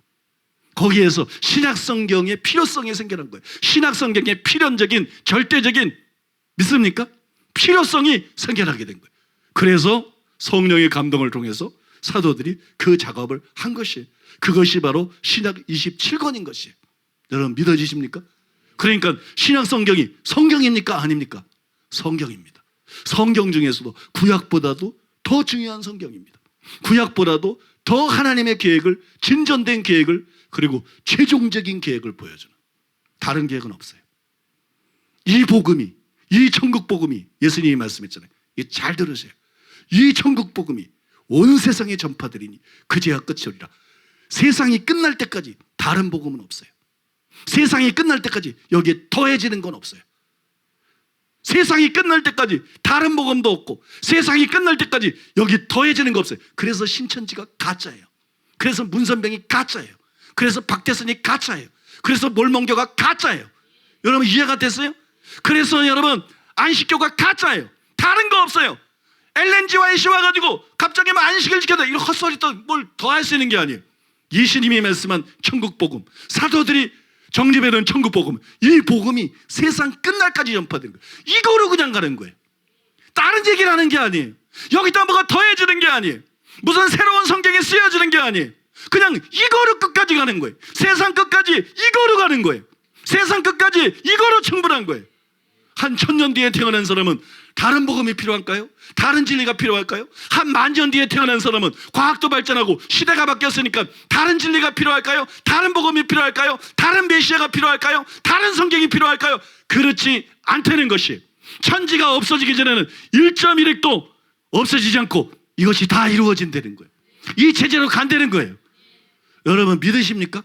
거기에서 신약 성경의 필요성이 생겨난 거예요. 신약 성경의 필연적인 절대적인, 믿습니까? 필요성이 생겨나게 된 거예요. 그래서 성령의 감동을 통해서 사도들이 그 작업을 한 것이에요. 그것이 바로 신약 27권인 것이에요. 여러분 믿어지십니까? 그러니까 신약 성경이 성경입니까? 아닙니까? 성경입니다. 성경 중에서도 구약보다도 더 중요한 성경입니다. 구약보다도 더 하나님의 계획을, 진전된 계획을, 그리고 최종적인 계획을 보여주는, 다른 계획은 없어요. 이 복음이, 이 천국 복음이, 예수님이 말씀했잖아요. 잘 들으세요. 이 천국 복음이 온 세상에 전파되리니 그제야 끝이 오리라. 세상이 끝날 때까지 다른 복음은 없어요. 세상이 끝날 때까지 여기에 더해지는 건 없어요. 세상이 끝날 때까지 다른 복음도 없고 세상이 끝날 때까지 여기 더해지는 거 없어요. 그래서 신천지가 가짜예요. 그래서 문선병이 가짜예요. 그래서 박대선이 가짜예요. 그래서 몰몬교가 가짜예요. 여러분 이해가 됐어요? 그래서 여러분 안식교가 가짜예요. 다른 거 없어요. LNGYC 와가지고 갑자기 막 안식을 지켜야 돼. 이런 헛소리 또 뭘 더 할 수 있는 게 아니에요. 예수님이 말씀한 천국복음, 사도들이 정립해놓은 천국복음, 이 복음이 세상 끝날까지 전파되는 거예요. 이거로 그냥 가는 거예요. 다른 얘기를 하는 게 아니에요. 여기다 뭐가 더해지는 게 아니에요. 무슨 새로운 성경이 쓰여지는 게 아니에요. 그냥 이거로 끝까지 가는 거예요. 세상 끝까지 이거로 가는 거예요. 세상 끝까지 이거로 충분한 거예요. 한 1000년 뒤에 태어난 사람은 다른 복음이 필요할까요? 다른 진리가 필요할까요? 한 10,000년 뒤에 태어난 사람은 과학도 발전하고 시대가 바뀌었으니까 다른 진리가 필요할까요? 다른 복음이 필요할까요? 다른 메시아가 필요할까요? 다른 성경이 필요할까요? 그렇지 않다는 것이, 천지가 없어지기 전에는 1.1핵도 없어지지 않고 이것이 다 이루어진다는 거예요. 이 체제로 간다는 거예요. 여러분 믿으십니까?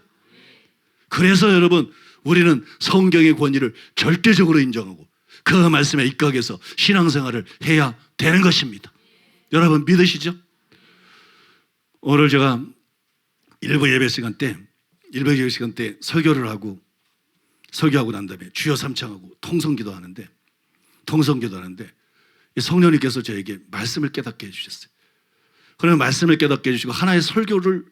그래서 여러분 우리는 성경의 권위를 절대적으로 인정하고 그 말씀에 입각해서 신앙생활을 해야 되는 것입니다. 여러분 믿으시죠? 오늘 제가 일부 예배 시간 때 설교를 하고 설교하고 난 다음에 주여 삼창하고 통성기도 하는데 성령님께서 저에게 말씀을 깨닫게 해주셨어요. 그러면 말씀을 깨닫게 해주시고 하나의 설교를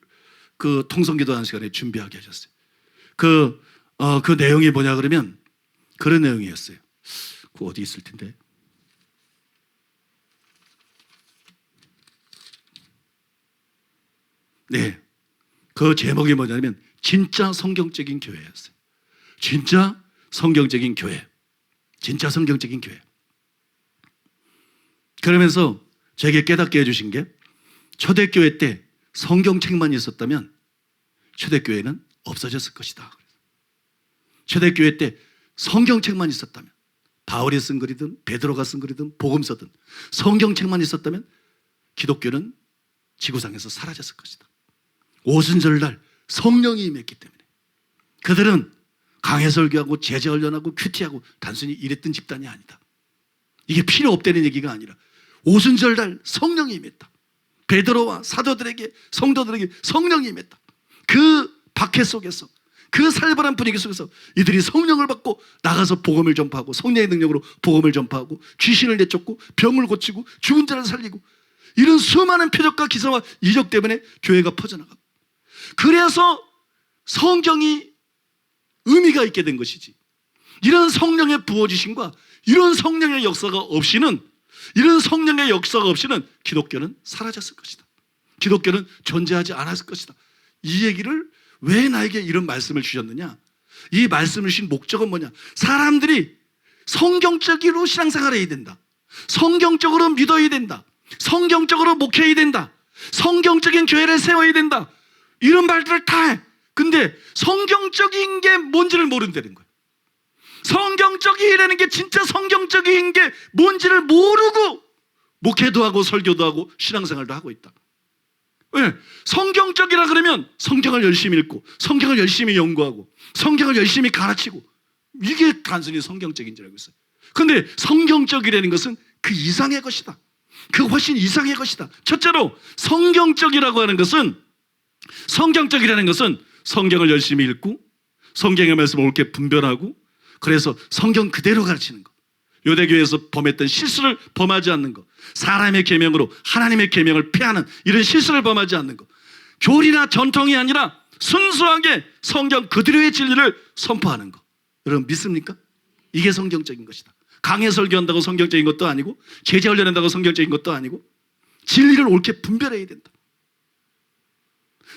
그 통성기도 하는 시간에 준비하게 하셨어요. 그 내용이 뭐냐 그러면 그런 내용이었어요. 그 어디 있을 텐데. 네, 그 제목이 뭐냐면 진짜 성경적인 교회였어요. 진짜 성경적인 교회. 진짜 성경적인 교회. 그러면서 제게 깨닫게 해주신 게 초대교회 때 성경책만 있었다면 초대교회는 없어졌을 것이다. 초대교회 때 성경책만 있었다면, 바울이 쓴 글이든 베드로가 쓴 글이든 복음서든 성경책만 있었다면 기독교는 지구상에서 사라졌을 것이다. 오순절날 성령이 임했기 때문에 그들은 강해설교하고 제자훈련하고 큐티하고 단순히 이랬던 집단이 아니다. 이게 필요 없다는 얘기가 아니라 오순절날 성령이 임했다. 베드로와 사도들에게, 성도들에게 성령이 임했다. 그 박해 속에서, 그 살벌한 분위기 속에서 이들이 성령을 받고 나가서 복음을 전파하고 성령의 능력으로 복음을 전파하고 귀신을 내쫓고 병을 고치고 죽은 자를 살리고 이런 수많은 표적과 기사와 이적 때문에 교회가 퍼져나가고, 그래서 성경이 의미가 있게 된 것이지. 이런 성령의 부어주심과 이런 성령의 역사가 없이는, 기독교는 사라졌을 것이다. 기독교는 존재하지 않았을 것이다. 이 얘기를 왜 나에게 이런 말씀을 주셨느냐? 이 말씀을 주신 목적은 뭐냐? 사람들이 성경적으로 신앙생활을 해야 된다. 성경적으로 믿어야 된다. 성경적으로 목회해야 된다. 성경적인 교회를 세워야 된다. 이런 말들을 다 해. 근데 성경적인 게 뭔지를 모른다는 거예요. 성경적이라는 게, 진짜 성경적인 게 뭔지를 모르고 목회도 하고 설교도 하고 신앙생활도 하고 있다. 왜? 성경적이라 그러면 성경을 열심히 읽고 성경을 열심히 연구하고 성경을 열심히 가르치고, 이게 단순히 성경적인 줄 알고 있어요. 그런데 성경적이라는 것은 그 이상의 것이다. 그 훨씬 이상의 것이다. 첫째로 성경적이라는 것은 성경을 열심히 읽고 성경의 말씀을 옳게 분별하고, 그래서 성경 그대로 가르치는 것, 요대교회에서 범했던 실수를 범하지 않는 것, 사람의 계명으로 하나님의 계명을 폐하는 이런 실수를 범하지 않는 것, 교리나 전통이 아니라 순수하게 성경 그대로의 진리를 선포하는 것. 여러분 믿습니까? 이게 성경적인 것이다. 강해 설교한다고 성경적인 것도 아니고, 제자 훈련한다고 성경적인 것도 아니고, 진리를 옳게 분별해야 된다.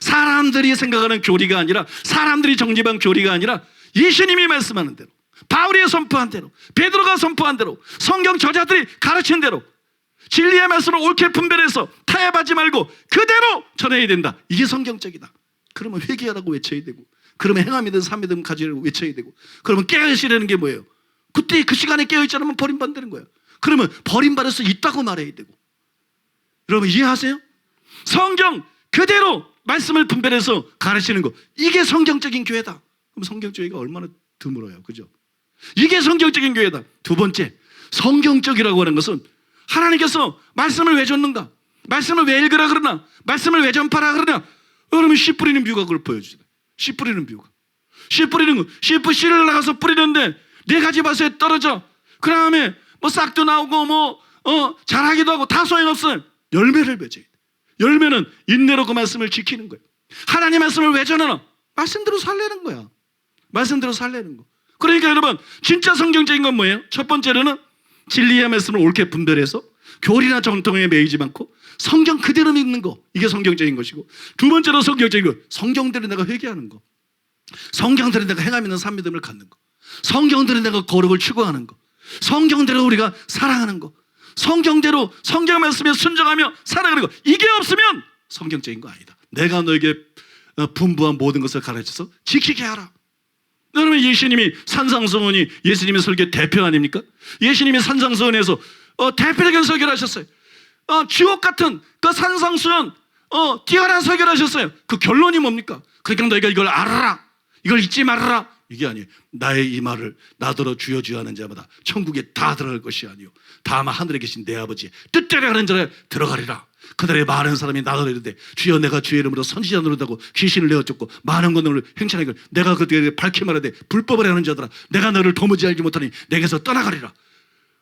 사람들이 생각하는 교리가 아니라, 사람들이 정립한 교리가 아니라 예수님이 말씀하는 대로, 바울이 선포한 대로, 베드로가 선포한 대로, 성경 저자들이 가르친 대로 진리의 말씀을 옳게 분별해서 타협하지 말고 그대로 전해야 된다. 이게 성경적이다. 그러면 회개하라고 외쳐야 되고, 그러면 행함이든 삶이든 가지라고 외쳐야 되고, 그러면 깨어있으라는 게 뭐예요? 그때 그 시간에 깨어있지 않으면 버림받는 거예요. 그러면 버림받을 수 있다고 말해야 되고. 여러분 이해하세요? 성경 그대로 말씀을 분별해서 가르치는 거, 이게 성경적인 교회다. 그럼 성경적인 교회가 얼마나 드물어요, 그죠? 이게 성경적인 교회다. 두 번째, 성경적이라고 하는 것은 하나님께서 말씀을 왜 줬는가? 말씀을 왜 읽으라 그러나? 말씀을 왜 전파라 그러냐? 여러분 씨 뿌리는 뷰가 그걸 보여주잖아요. 씨 뿌리는 뷰가. 씨 뿌리는 거. 씨를 나가서 뿌리는데 네 가지 밭에 떨어져. 그 다음에 뭐 싹도 나오고 자라기도 하고 다 소용없어요. 열매를 맺어야 돼. 열매는 인내로 그 말씀을 지키는 거예요. 하나님 말씀을 왜 전하나? 말씀대로 살려는 거야. 말씀대로 살려는 거. 그러니까 여러분 진짜 성경적인 건 뭐예요? 첫 번째로는 진리의 말씀을 옳게 분별해서 교리나 정통에 매이지 않고 성경 그대로 믿는 거. 이게 성경적인 것이고, 두 번째로 성경적인 거, 성경대로 내가 회개하는 거, 성경대로 내가 행하면 산 믿음을 갖는 거, 성경대로 내가 거룩을 추구하는 거, 성경대로 우리가 사랑하는 거, 성경대로 성경 말씀에 순종하며 살아가는 거. 이게 없으면 성경적인 거 아니다. 내가 너에게 분부한 모든 것을 가르쳐서 지키게 하라. 여러분 예수님이 산상수훈이 예수님의 설교 대표 아닙니까? 예수님이 산상수훈에서 대표적인 설교를 하셨어요. 지옥 같은 그 산상수훈 뛰어난 설교를 하셨어요. 그 결론이 뭡니까? 그러니까 너희가 이걸 알아라, 이걸 잊지 말아라. 이게 아니에요. 나의 이 말을 나더러 주여 주여 하는 자마다 천국에 다 들어갈 것이 아니요 다만 하늘에 계신 내 아버지의 뜻대로 하는 자를 들어가리라. 그들의 많은 사람이 나더러 이르되 주여 내가 주의 이름으로 선지자 노릇하고 귀신을 내어 쫓고 많은 권능을 행차하니 내가 그들에게 밝히 말하되 불법을 하는 자들아 내가 너를 도무지 알지 못하니 내게서 떠나가리라.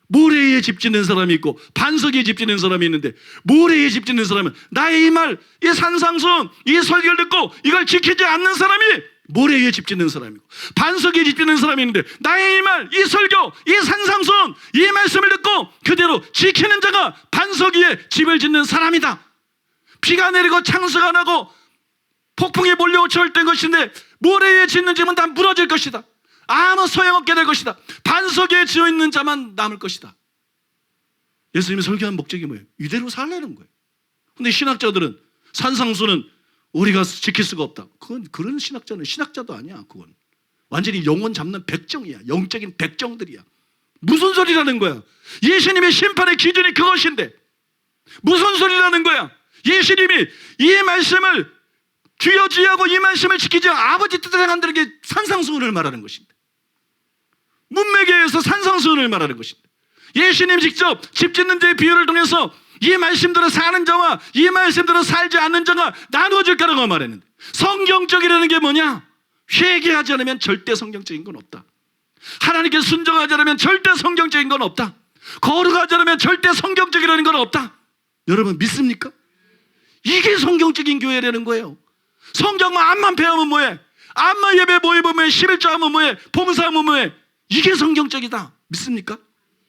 모래에 집 짓는 사람이 있고 반석에 집 짓는 사람이 있는데, 모래에 집 짓는 사람은 나의 이 말, 이 산상수훈, 이 설교를 듣고 이걸 지키지 않는 사람이 모래에 집 짓는 사람이고, 반석에 집 짓는 사람이 있는데 나의 이 말, 이 설교, 이 산상수훈, 이 말씀을 듣고 그대로 지키는 자가 반석 위에 집을 짓는 사람이다. 비가 내리고 창수가 나고 폭풍이 몰려오 절된 것인데 모래 위에 짓는 집은 다 무너질 것이다. 아무 소용없게 될 것이다. 반석에 지어 있는 자만 남을 것이다. 예수님이 설교한 목적이 뭐예요? 이대로 살려는 거예요. 근데 신학자들은 산상수는 우리가 지킬 수가 없다. 그런 신학자는 신학자도 아니야. 그건 완전히 영혼 잡는 백정이야. 영적인 백정들이야. 무슨 소리라는 거야? 예수님의 심판의 기준이 그것인데 무슨 소리라는 거야? 예수님이 이 말씀을 주여 주여하고 이 말씀을 지키지 아버지 뜻을 행한다는 게 산상수훈을 말하는 것인데, 문맥에서 산상수훈을 말하는 것인데, 예수님 직접 집 짓는 자의 비유를 통해서 이 말씀대로 사는 자와 이 말씀대로 살지 않는 자가 나누어질 거라고 말했는데, 성경적이라는 게 뭐냐? 회개하지 않으면 절대 성경적인 건 없다. 하나님께 순종하지 않으면 절대 성경적인 건 없다. 거룩하지 않으면 절대 성경적이라는 건 없다. 여러분 믿습니까? 이게 성경적인 교회라는 거예요. 성경만 앞만 배우면 뭐해? 앞만 예배 모이면 11조 하면 뭐해? 봉사하면 뭐해? 이게 성경적이다. 믿습니까?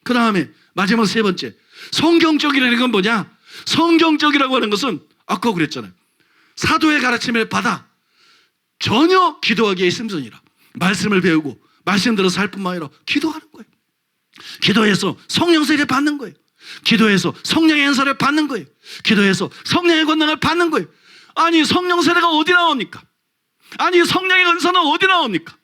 그 다음에 마지막 세 번째, 성경적이라는 건 뭐냐? 성경적이라고 하는 것은 아까 그랬잖아요. 사도의 가르침을 받아 전혀 기도하기에 힘쓰니라. 말씀을 배우고 말씀대로 살 뿐만 아니라 기도하는 거예요. 기도해서 성령 세례 받는 거예요. 기도해서 성령의 은사를 받는 거예요. 기도해서 성령의 권능을 받는 거예요. 아니 성령 세례가 어디 나옵니까? 아니 성령의 은사는 어디 나옵니까?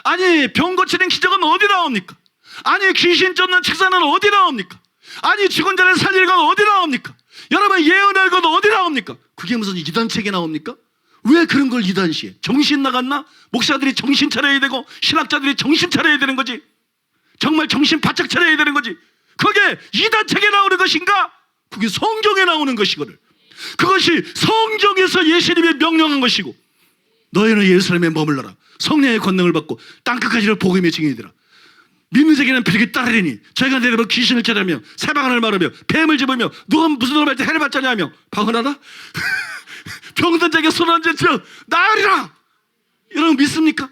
아니 병 고치는 기적은 어디 나옵니까? 아니 귀신 쫓는 책사는 어디 나옵니까? 아니 죽은 자를 살리는 건 어디 나옵니까? 여러분 예언할 건 어디 나옵니까? 그게 무슨 이단책에 나옵니까? 왜 그런 걸 이단시해? 정신 나갔나? 목사들이 정신 차려야 되고 신학자들이 정신 차려야 되는 거지. 정말 정신 바짝 차려야 되는 거지. 그게 이단책에 나오는 것인가? 그게 성경에 나오는 것이거든. 그것이 성경에서 예수님이 명령한 것이고, 너희는 예루살렘에 머물러라. 성령의 권능을 받고 땅끝까지를 복음의 증인이 되라. 믿는 자에게는 비리게 따르리니 저희가 내려면 귀신을 쫓으며 새방언을 말하며 뱀을 집으며 누가 무슨 놈을 할 때 해를 받자냐 하며 방언하나? 병든 자에게 손 얹은 즉 나으리라. 여러분 믿습니까?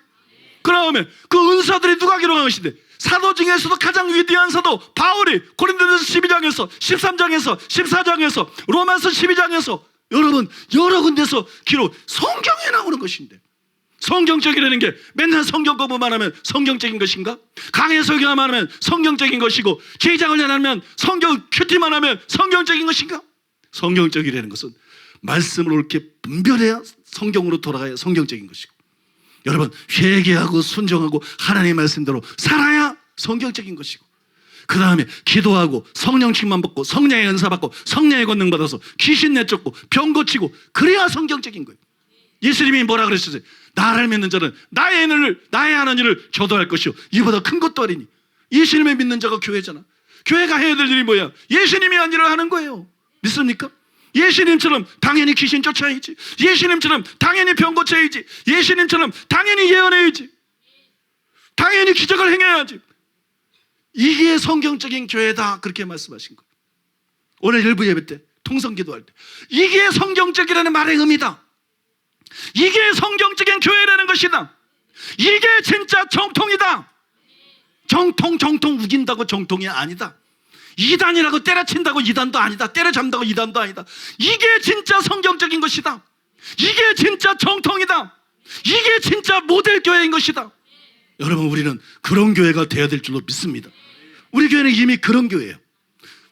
그 다음에 그 은사들이 누가 기록한 것인데, 사도 중에서도 가장 위대한 사도 바울이 고린도전서 12장에서 13장에서 14장에서 로마서 12장에서 여러분 여러 군데서 기록, 성경에 나오는 것인데, 성경적이라는 게 맨날 성경 공부만 하면 성경적인 것인가? 강해 설교만 하면 성경적인 것이고, 제장을 하면 성경 큐티만 하면 성경적인 것인가? 성경적이라는 것은 말씀을 옳게 분별해야 성경으로 돌아가야 성경적인 것이고, 여러분 회개하고 순종하고 하나님의 말씀대로 살아야 성경적인 것이고, 그 다음에 기도하고 성령 충만 받고 성령의 은사 받고 성령의 권능 받아서 귀신 내쫓고 병 고치고, 그래야 성경적인 거예요. 예수님이 뭐라 그랬어요? 나를 믿는 자는 나의 하는 일을 저도 할 것이요 이보다 큰 것도 아니니. 예수님을 믿는 자가 교회잖아. 교회가 해야 될 일이 뭐야? 예수님이 한 일을 하는 거예요. 믿습니까? 예수님처럼 당연히 귀신 쫓아야지. 예수님처럼 당연히 병 고쳐야지. 예수님처럼 당연히 예언해야지. 당연히 기적을 행해야지. 이게 성경적인 교회다, 그렇게 말씀하신 거예요. 오늘 일부 예배 때 통성기도할 때 이게 성경적이라는 말의 의미다. 이게 성경적인 교회라는 것이다. 이게 진짜 정통이다. 정통 우긴다고 정통이 아니다. 이단이라고 때려친다고 이단도 아니다. 때려잡는다고 이단도 아니다. 이게 진짜 성경적인 것이다. 이게 진짜 정통이다. 이게 진짜 모델 교회인 것이다. 여러분, 우리는 그런 교회가 되어야 될 줄로 믿습니다. 우리 교회는 이미 그런 교회예요.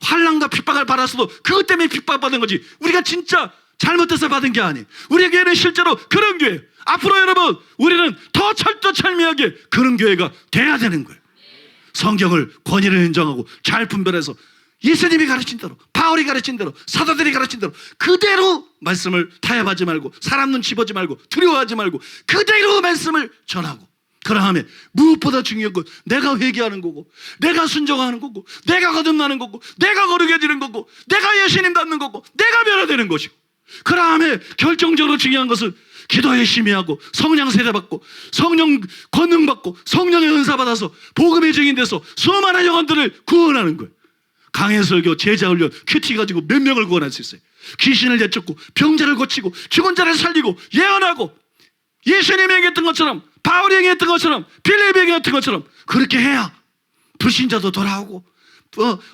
환난과 핍박을 받았어도 그것 때문에 핍박받은 거지, 우리가 진짜 잘못해서 받은 게 아니에요. 우리 교회는 실제로 그런 교회예요. 앞으로 여러분, 우리는 더 철두철미하게 그런 교회가 돼야 되는 거예요. 성경을 권위를 인정하고 잘 분별해서 예수님이 가르친 대로, 바울이 가르친 대로, 사도들이 가르친 대로 그대로 말씀을 타협하지 말고, 사람 눈치 보지 말고, 두려워하지 말고 그대로 말씀을 전하고, 그 다음에 무엇보다 중요한 건 내가 회개하는 거고, 내가 순종하는 거고, 내가 거듭나는 거고, 내가 거룩해지는 거고, 내가 예수님 닮는 거고, 내가 변화되는 것이고, 그 다음에 결정적으로 중요한 것은 기도 열심히 하고 성령 세례받고 성령 권능받고 성령의 은사 받아서 복음의 증인 돼서 수많은 영혼들을 구원하는 거예요. 강해설교, 제자훈련, 큐티 가지고 몇 명을 구원할 수 있어요. 귀신을 내쫓고 병자를 고치고 죽은 자를 살리고 예언하고, 예수님이 얘기했던 것처럼, 바울이 얘기했던 것처럼, 빌립이 얘기했던 것처럼 그렇게 해야 불신자도 돌아오고,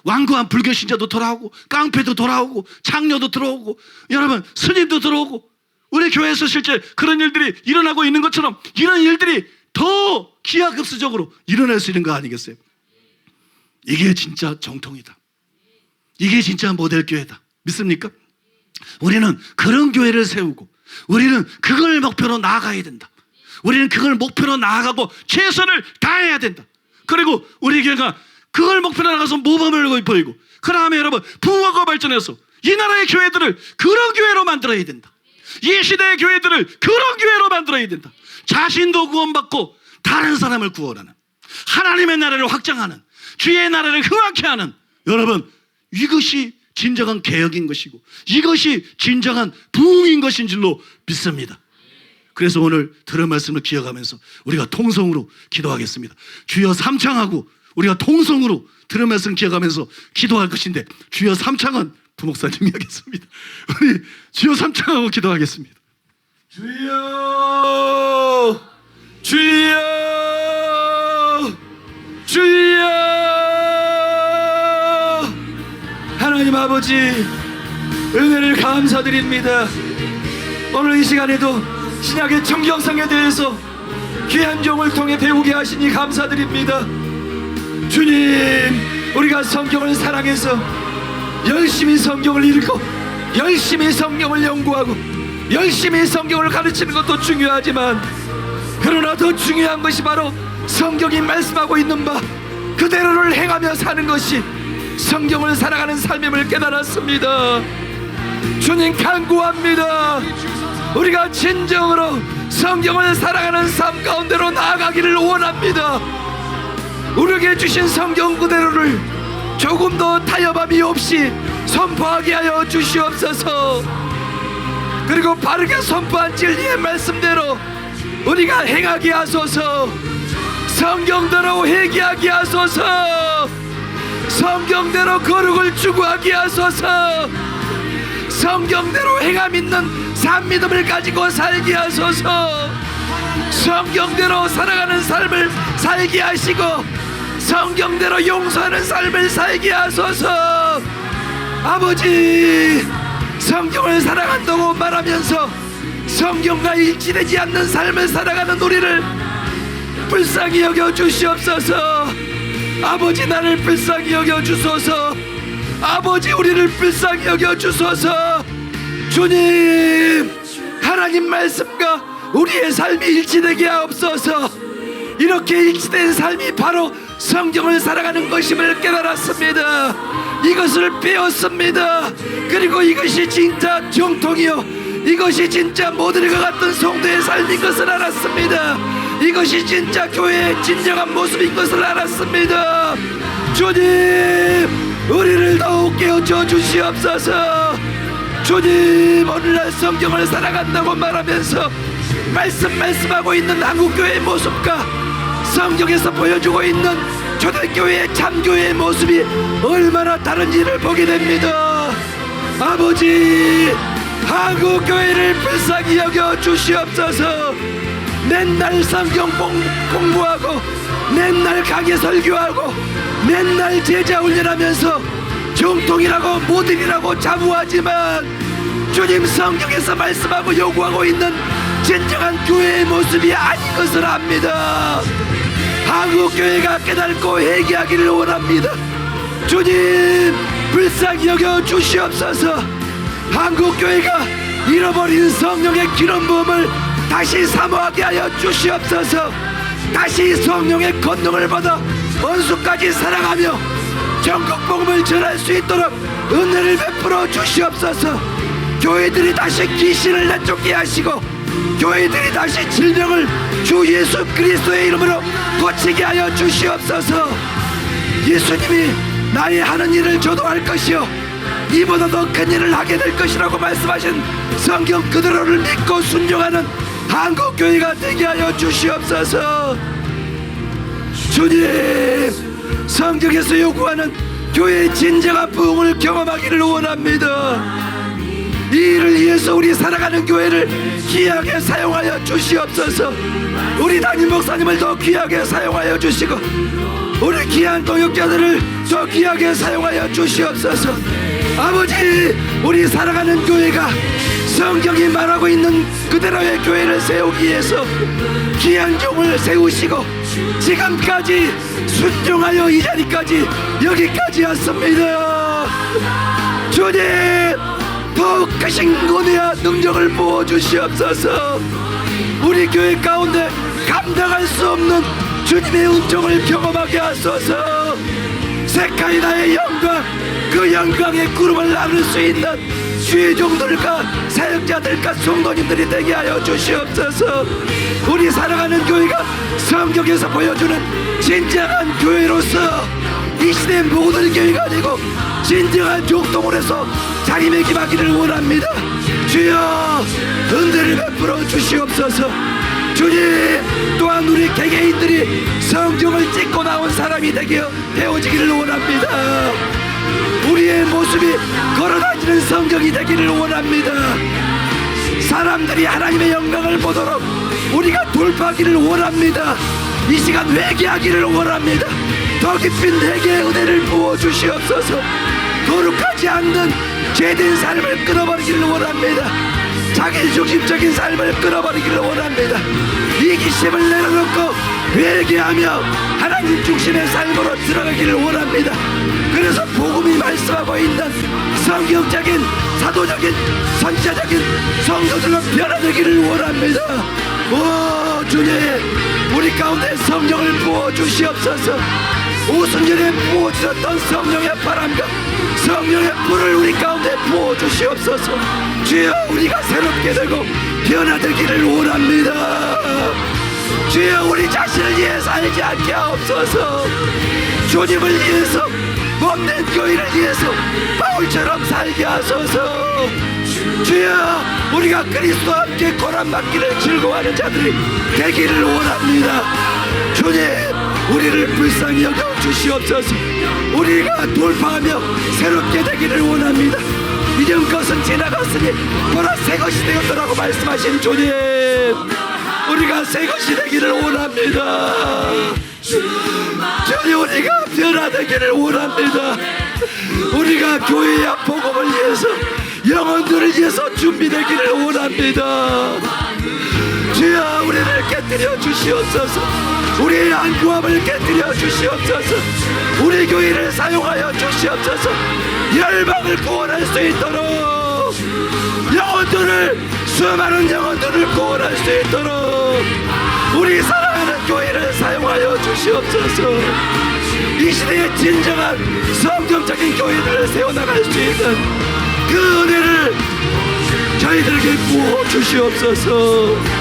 완고한 불교신자도 돌아오고, 깡패도 돌아오고, 창녀도 들어오고, 여러분 스님도 들어오고, 우리 교회에서 실제 그런 일들이 일어나고 있는 것처럼 이런 일들이 더 기하급수적으로 일어날 수 있는 거 아니겠어요? 이게 진짜 정통이다. 이게 진짜 모델 교회다. 믿습니까? 우리는 그런 교회를 세우고, 우리는 그걸 목표로 나아가야 된다. 우리는 그걸 목표로 나아가고 최선을 다해야 된다. 그리고 우리 교회가 그걸 목표로 나가서 모범을 보이고, 그 다음에 여러분 부흥하고 발전해서 이 나라의 교회들을 그런 교회로 만들어야 된다. 이 시대의 교회들을 그런 교회로 만들어야 된다. 자신도 구원받고 다른 사람을 구원하는, 하나님의 나라를 확장하는, 주의 나라를 흥하게 하는, 여러분 이것이 진정한 개혁인 것이고 이것이 진정한 부흥인 것인 줄로 믿습니다. 그래서 오늘 들은 말씀을 기억하면서 우리가 통성으로 기도하겠습니다. 주여 삼창하고 우리가 통성으로 들은 말씀 기억하면서 기도할 것인데, 주여 삼창은 부목사님이 하겠습니다. 우리 주여 삼창하고 기도하겠습니다. 주여, 주여, 주여. 하나님 아버지, 은혜를 감사드립니다. 오늘 이 시간에도 신약의 정경성에 대해서 귀한 종을 통해 배우게 하시니 감사드립니다. 주님, 우리가 성경을 사랑해서 열심히 성경을 읽고 열심히 성경을 연구하고 열심히 성경을 가르치는 것도 중요하지만, 그러나 더 중요한 것이 바로 성경이 말씀하고 있는 바 그대로를 행하며 사는 것이 성경을 살아가는 삶임을 깨달았습니다. 주님 간구합니다. 우리가 진정으로 성경을 살아가는 삶 가운데로 나아가기를 원합니다. 우리에게 주신 성경 그대로를 조금도 타협함이 없이 선포하게 하여 주시옵소서. 그리고 바르게 선포한 진리의 말씀대로 우리가 행하게 하소서. 성경대로 회개하게 하소서. 성경대로 거룩을 추구하게 하소서. 성경대로 행함 있는 산 믿음을 가지고 살게 하소서. 성경대로 살아가는 삶을 살게 하시고 성경대로 용서하는 삶을 살게 하소서. 아버지, 성경을 사랑한다고 말하면서 성경과 일치되지 않는 삶을 살아가는 우리를 불쌍히 여겨 주시옵소서. 아버지, 나를 불쌍히 여겨 주소서. 아버지, 우리를 불쌍히 여겨 주소서. 주님, 하나님 말씀과 우리의 삶이 일치되게 하옵소서. 이렇게 일치된 삶이 바로 성경을 살아가는 것임을 깨달았습니다. 이것을 배웠습니다. 그리고 이것이 진짜 정통이요, 이것이 진짜 모델과 같은 성도의 삶인 것을 알았습니다. 이것이 진짜 교회의 진정한 모습인 것을 알았습니다. 주님, 우리를 더욱 깨우쳐 주시옵소서. 주님, 오늘날 성경을 살아간다고 말하면서 말씀하고 있는 한국교회의 모습과 성경에서 보여주고 있는 초대교회의 참교회의 모습이 얼마나 다른지를 보게 됩니다. 아버지, 한국교회를 불쌍히 여겨 주시옵소서. 맨날 성경 공부하고 맨날 강의 설교하고 맨날 제자 훈련하면서 정통이라고 모델이라고 자부하지만 주님, 성경에서 말씀하고 요구하고 있는 진정한 교회의 모습이 아닌 것을 압니다. 한국교회가 깨닫고 회개하기를 원합니다. 주님, 불쌍히 여겨 주시옵소서. 한국교회가 잃어버린 성령의 기름 부음을 다시 사모하게 하여 주시옵소서. 다시 성령의 권능을 받아 원수까지 사랑하며 전국 복음을 전할 수 있도록 은혜를 베풀어 주시옵소서. 교회들이 다시 귀신을 내쫓게 하시고 교회들이 다시 질병을 주 예수 그리스도의 이름으로 고치게 하여 주시옵소서. 예수님이 나의 하는 일을 저도 할 것이요 이보다 더 큰 일을 하게 될 것이라고 말씀하신 성경 그대로를 믿고 순종하는 한국교회가 되게 하여 주시옵소서. 주님, 성경에서 요구하는 교회의 진정한 부흥을 경험하기를 원합니다. 이 일을 위해서 우리 살아가는 교회를 귀하게 사용하여 주시옵소서. 우리 담임 목사님을 더 귀하게 사용하여 주시고 우리 귀한 동역자들을 더 귀하게 사용하여 주시옵소서. 아버지, 우리 살아가는 교회가 성경이 말하고 있는 그대로의 교회를 세우기 위해서 귀한 종을 세우시고 지금까지 순종하여 이 자리까지 여기까지 왔습니다. 주님, 더욱 크신 은혜와 능력을 부어주시옵소서. 우리 교회 가운데 감당할 수 없는 주님의 은총을 경험하게 하소서. 세카이나의 영광, 그 영광의 구름을 나눌 수 있는 주의 종들과 사역자들과 성도님들이 되게 하여 주시옵소서. 우리 살아가는 교회가 성경에서 보여주는 진정한 교회로서 이 시대 모든 교회가 아니고 진정한 족동을 해서 자리매김하기를 원합니다. 주여, 은혜를 베풀어 주시옵소서. 주님, 또한 우리 개개인들이 성경을 찍고 나온 사람이 되어지기를 원합니다. 우리의 모습이 걸어다니는 성경이 되기를 원합니다. 사람들이 하나님의 영광을 보도록 우리가 돌파하기를 원합니다. 이 시간 회개하기를 원합니다. 더 깊은 회개의 은혜를 부어주시옵소서. 거룩하지 않는 죄된 삶을 끊어버리기를 원합니다. 자기 중심적인 삶을 끊어버리기를 원합니다. 이기심을 내려놓고 회개하며 하나님 중심의 삶으로 들어가기를 원합니다. 그래서 복음이 말씀하고 있는 성경적인 사도적인 선지자적인 성도들로 변화되기를 원합니다. 오 주님, 우리 가운데 성령을 부어주시옵소서. 오순절에 부어주셨던 성령의 바람과 성령의 불을 우리 가운데 부어주시옵소서. 주여, 우리가 새롭게 되고 변화되기를 원합니다. 주여, 우리 자신을 위해 살지 않게 하옵소서. 주님을 위해서, 못된 교회를 위해서 바울처럼 살게 하소서. 주여, 우리가 그리스도와 함께 고난받기를 즐거워하는 자들이 되기를 원합니다. 주님, 우리를 불쌍히 여겨 주시옵소서. 우리가 돌파하며 새롭게 되기를 원합니다. 이전 것은 지나갔으니 보라 새 것이 되었더라고 말씀하신 주님, 우리가 새 것이 되기를 원합니다. 주님, 우리가 변화되기를 원합니다. 우리가 교회와 복음을 위해서, 영혼들을 위해서 준비되기를 원합니다. 주여, 우리를 깨뜨려 주시옵소서. 우리의 안구함을 깨뜨려 주시옵소서. 우리 교회를 사용하여 주시옵소서. 열방을 구원할 수 있도록, 수많은 영혼들을 구원할 수 있도록 우리 사랑하는 교회를 사용하여 주시옵소서. 이 시대의 진정한 성경적인 교회들을 세워나갈 수 있는 그 은혜를 저희들에게 부어 주시옵소서.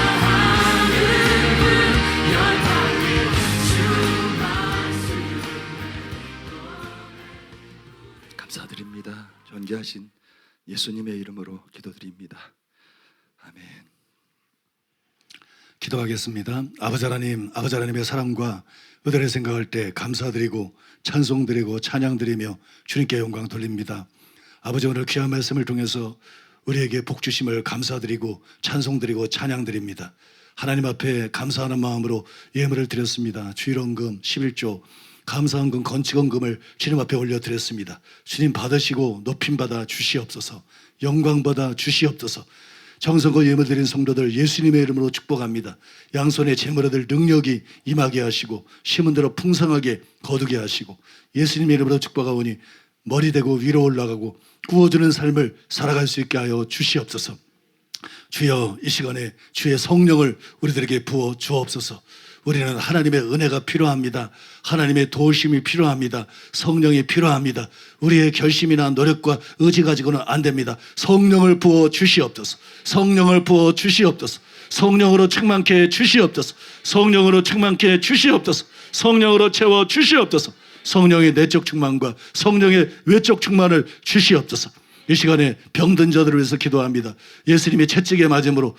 감사드립니다. 존귀하신 예수님의 이름으로 기도드립니다. 아멘. 기도하겠습니다. 아버지 하나님, 아버지 하나님의 사랑과 은혜를 생각할 때 감사드리고 찬송드리고 찬양드리며 주님께 영광 돌립니다. 아버지, 오늘 귀한 말씀을 통해서 우리에게 복 주심을 감사드리고 찬송드리고 찬양드립니다. 하나님 앞에 감사하는 마음으로 예물을 드렸습니다. 주일원금 11조 감사헌금 건축헌금을 주님 앞에 올려드렸습니다. 주님 받으시고 높임받아 주시옵소서, 영광받아 주시옵소서. 정성과 예물 드린 성도들 예수님의 이름으로 축복합니다. 양손에 재물 얻을 능력이 임하게 하시고 심은 대로 풍성하게 거두게 하시고 예수님의 이름으로 축복하오니 머리 대고 위로 올라가고 구워주는 삶을 살아갈 수 있게 하여 주시옵소서. 주여, 이 시간에 주의 성령을 우리들에게 부어 주옵소서. 우리는 하나님의 은혜가 필요합니다. 하나님의 도우심이 필요합니다. 성령이 필요합니다. 우리의 결심이나 노력과 의지 가지고는 안 됩니다. 성령을 부어 주시옵소서. 성령을 부어 주시옵소서. 성령으로 충만케 해 주시옵소서. 성령으로 충만케 해 주시옵소서. 성령으로 채워 주시옵소서. 성령의 내적 충만과 성령의 외적 충만을 주시옵소서. 이 시간에 병든 자들을 위해서 기도합니다. 예수님이 채찍에 맞음으로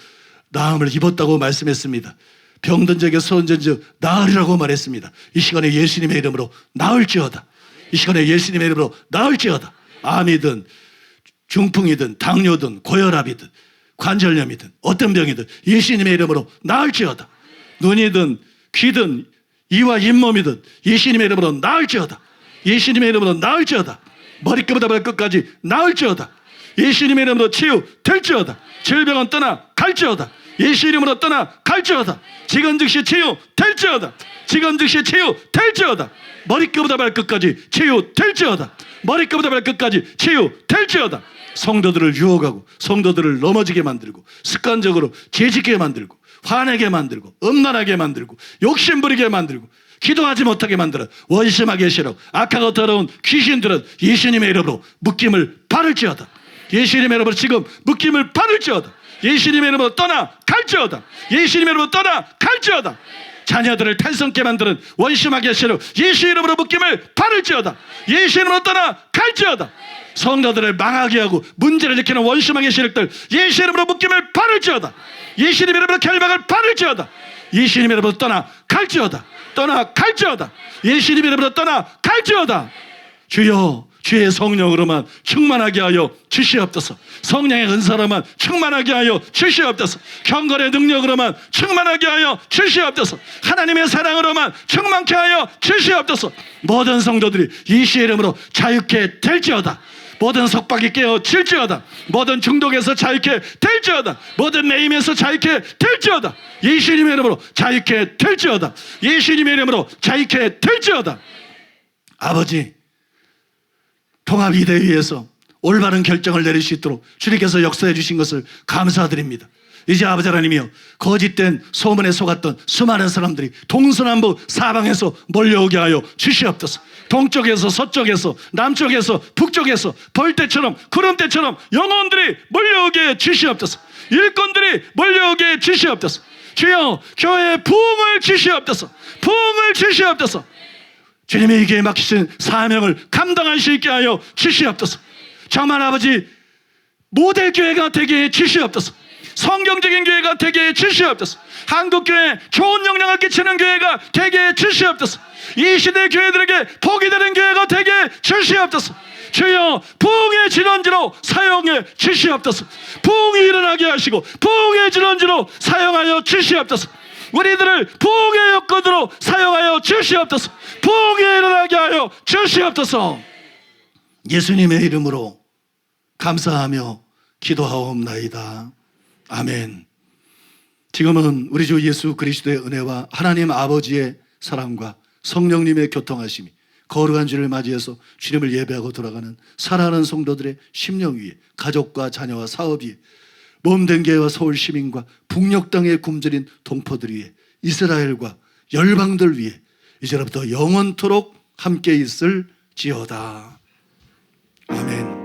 나음을 입었다고 말씀했습니다. 병든 자에게 선전적 나으리라고 말했습니다. 이 시간에 예수님의 이름으로 나을지어다. 이 시간에 예수님의 이름으로 나을지어다. 암이든 중풍이든 당뇨든 고혈압이든 관절염이든 어떤 병이든 예수님의 이름으로 나을지어다. 눈이든 귀든 이와 잇몸이든 예수님의 이름으로 나을지어다. 예수님의 이름으로 나을지어다. 머리끝부터 발끝까지 나을지어다. 예수님의 이름으로 치유될지어다. 질병은 떠나 갈지어다. 예수 이름으로 떠나 갈지어다. 지금 즉시 치유될지어다. 지금 즉시 치유될지어다. 머리끝부터 발끝까지 치유될지어다. 머리끝부터 발끝까지 치유될지어다. 성도들을 유혹하고 성도들을 넘어지게 만들고 습관적으로 죄짓게 만들고 화내게 만들고 음란하게 만들고 욕심부리게 만들고 기도하지 못하게 만들어 원심하게 하시라고 악하고 더러운 귀신들은 예수님의 이름으로 묶임을 바를지어다. 예수님의 이름으로 지금 묶임을 바를지어다. 예수님의 이름으로 떠나 갈지어다. 예수님의 이름으로 떠나 갈지어다. 자녀들을 탈성케 만드는 원심하게 하시라고 예수 이름으로 묶임을 바를지어다. 예수 이름으로 떠나 갈지어다. 성도들을 망하게 하고 문제를 일으키는 원심하게 세력들 예수 이름으로 묶임을 바를지어다. 예수님 이름으로 결박을 바를지어다. 예수님 이름으로 떠나 갈지어다. 떠나 갈지어다. 예수님 이름으로 떠나 갈지어다. 주여, 주의 성령으로만 충만하게 하여 주시옵소서. 성령의 은사로만 충만하게 하여 주시옵소서. 경건의 능력으로만 충만하게 하여 주시옵소서. 하나님의 사랑으로만 충만케 하여 주시옵소서. 모든 성도들이 예수의 이름으로 자유케 될지어다. 모든 속박이 깨어질지어다. 모든 중독에서 자유케 될지어다. 모든 매임에서 자유케 될지어다. 예수님의 이름으로 자유케 될지어다. 예수님의 이름으로 자유케 될지어다. 아버지, 통합이대위에서 올바른 결정을 내릴 수 있도록 주님께서 역사해 주신 것을 감사드립니다. 이제 아버지 하나님이여, 거짓된 소문에 속았던 수많은 사람들이 동서남북 사방에서 몰려오게 하여 주시옵소서. 동쪽에서 서쪽에서 남쪽에서 북쪽에서 벌떼처럼 구름대처럼 영혼들이 몰려오게 해 주시옵소서. 일꾼들이 몰려오게 해 주시옵소서. 주여, 교회에 부흥을 주시옵소서. 부흥을 주시옵소서. 주님에게 맡기신 사명을 감당할 수 있게 하여 주시옵소서. 정말 아버지, 모델교회가 되게 해 주시옵소서. 성경적인 교회가 되게 해 주시옵소서. 한국교회 좋은 영향을 끼치는 교회가 되게 해 주시옵소서. 이 시대 교회들에게 복이 되는 교회가 되게 해 주시옵소서. 주여, 부흥의 진원지로 사용해 주시옵소서. 부흥이 일어나게 하시고 부흥의 진원지로 사용하여 주시옵소서. 우리들을 부흥의 여건으로 사용하여 주시옵소서. 부흥이 일어나게 하여 주시옵소서. 예수님의 이름으로 감사하며 기도하옵나이다. 아멘. 지금은 우리 주 예수 그리스도의 은혜와 하나님 아버지의 사랑과 성령님의 교통하심이 거룩한 주를 맞이해서 주님을 예배하고 돌아가는 사랑하는 성도들의 심령 위에, 가족과 자녀와 사업 위에, 몸된 교회와 서울 시민과 북녘 땅에 굶주린 동포들 위에, 이스라엘과 열방들 위에 이제로부터 영원토록 함께 있을지어다. 아멘.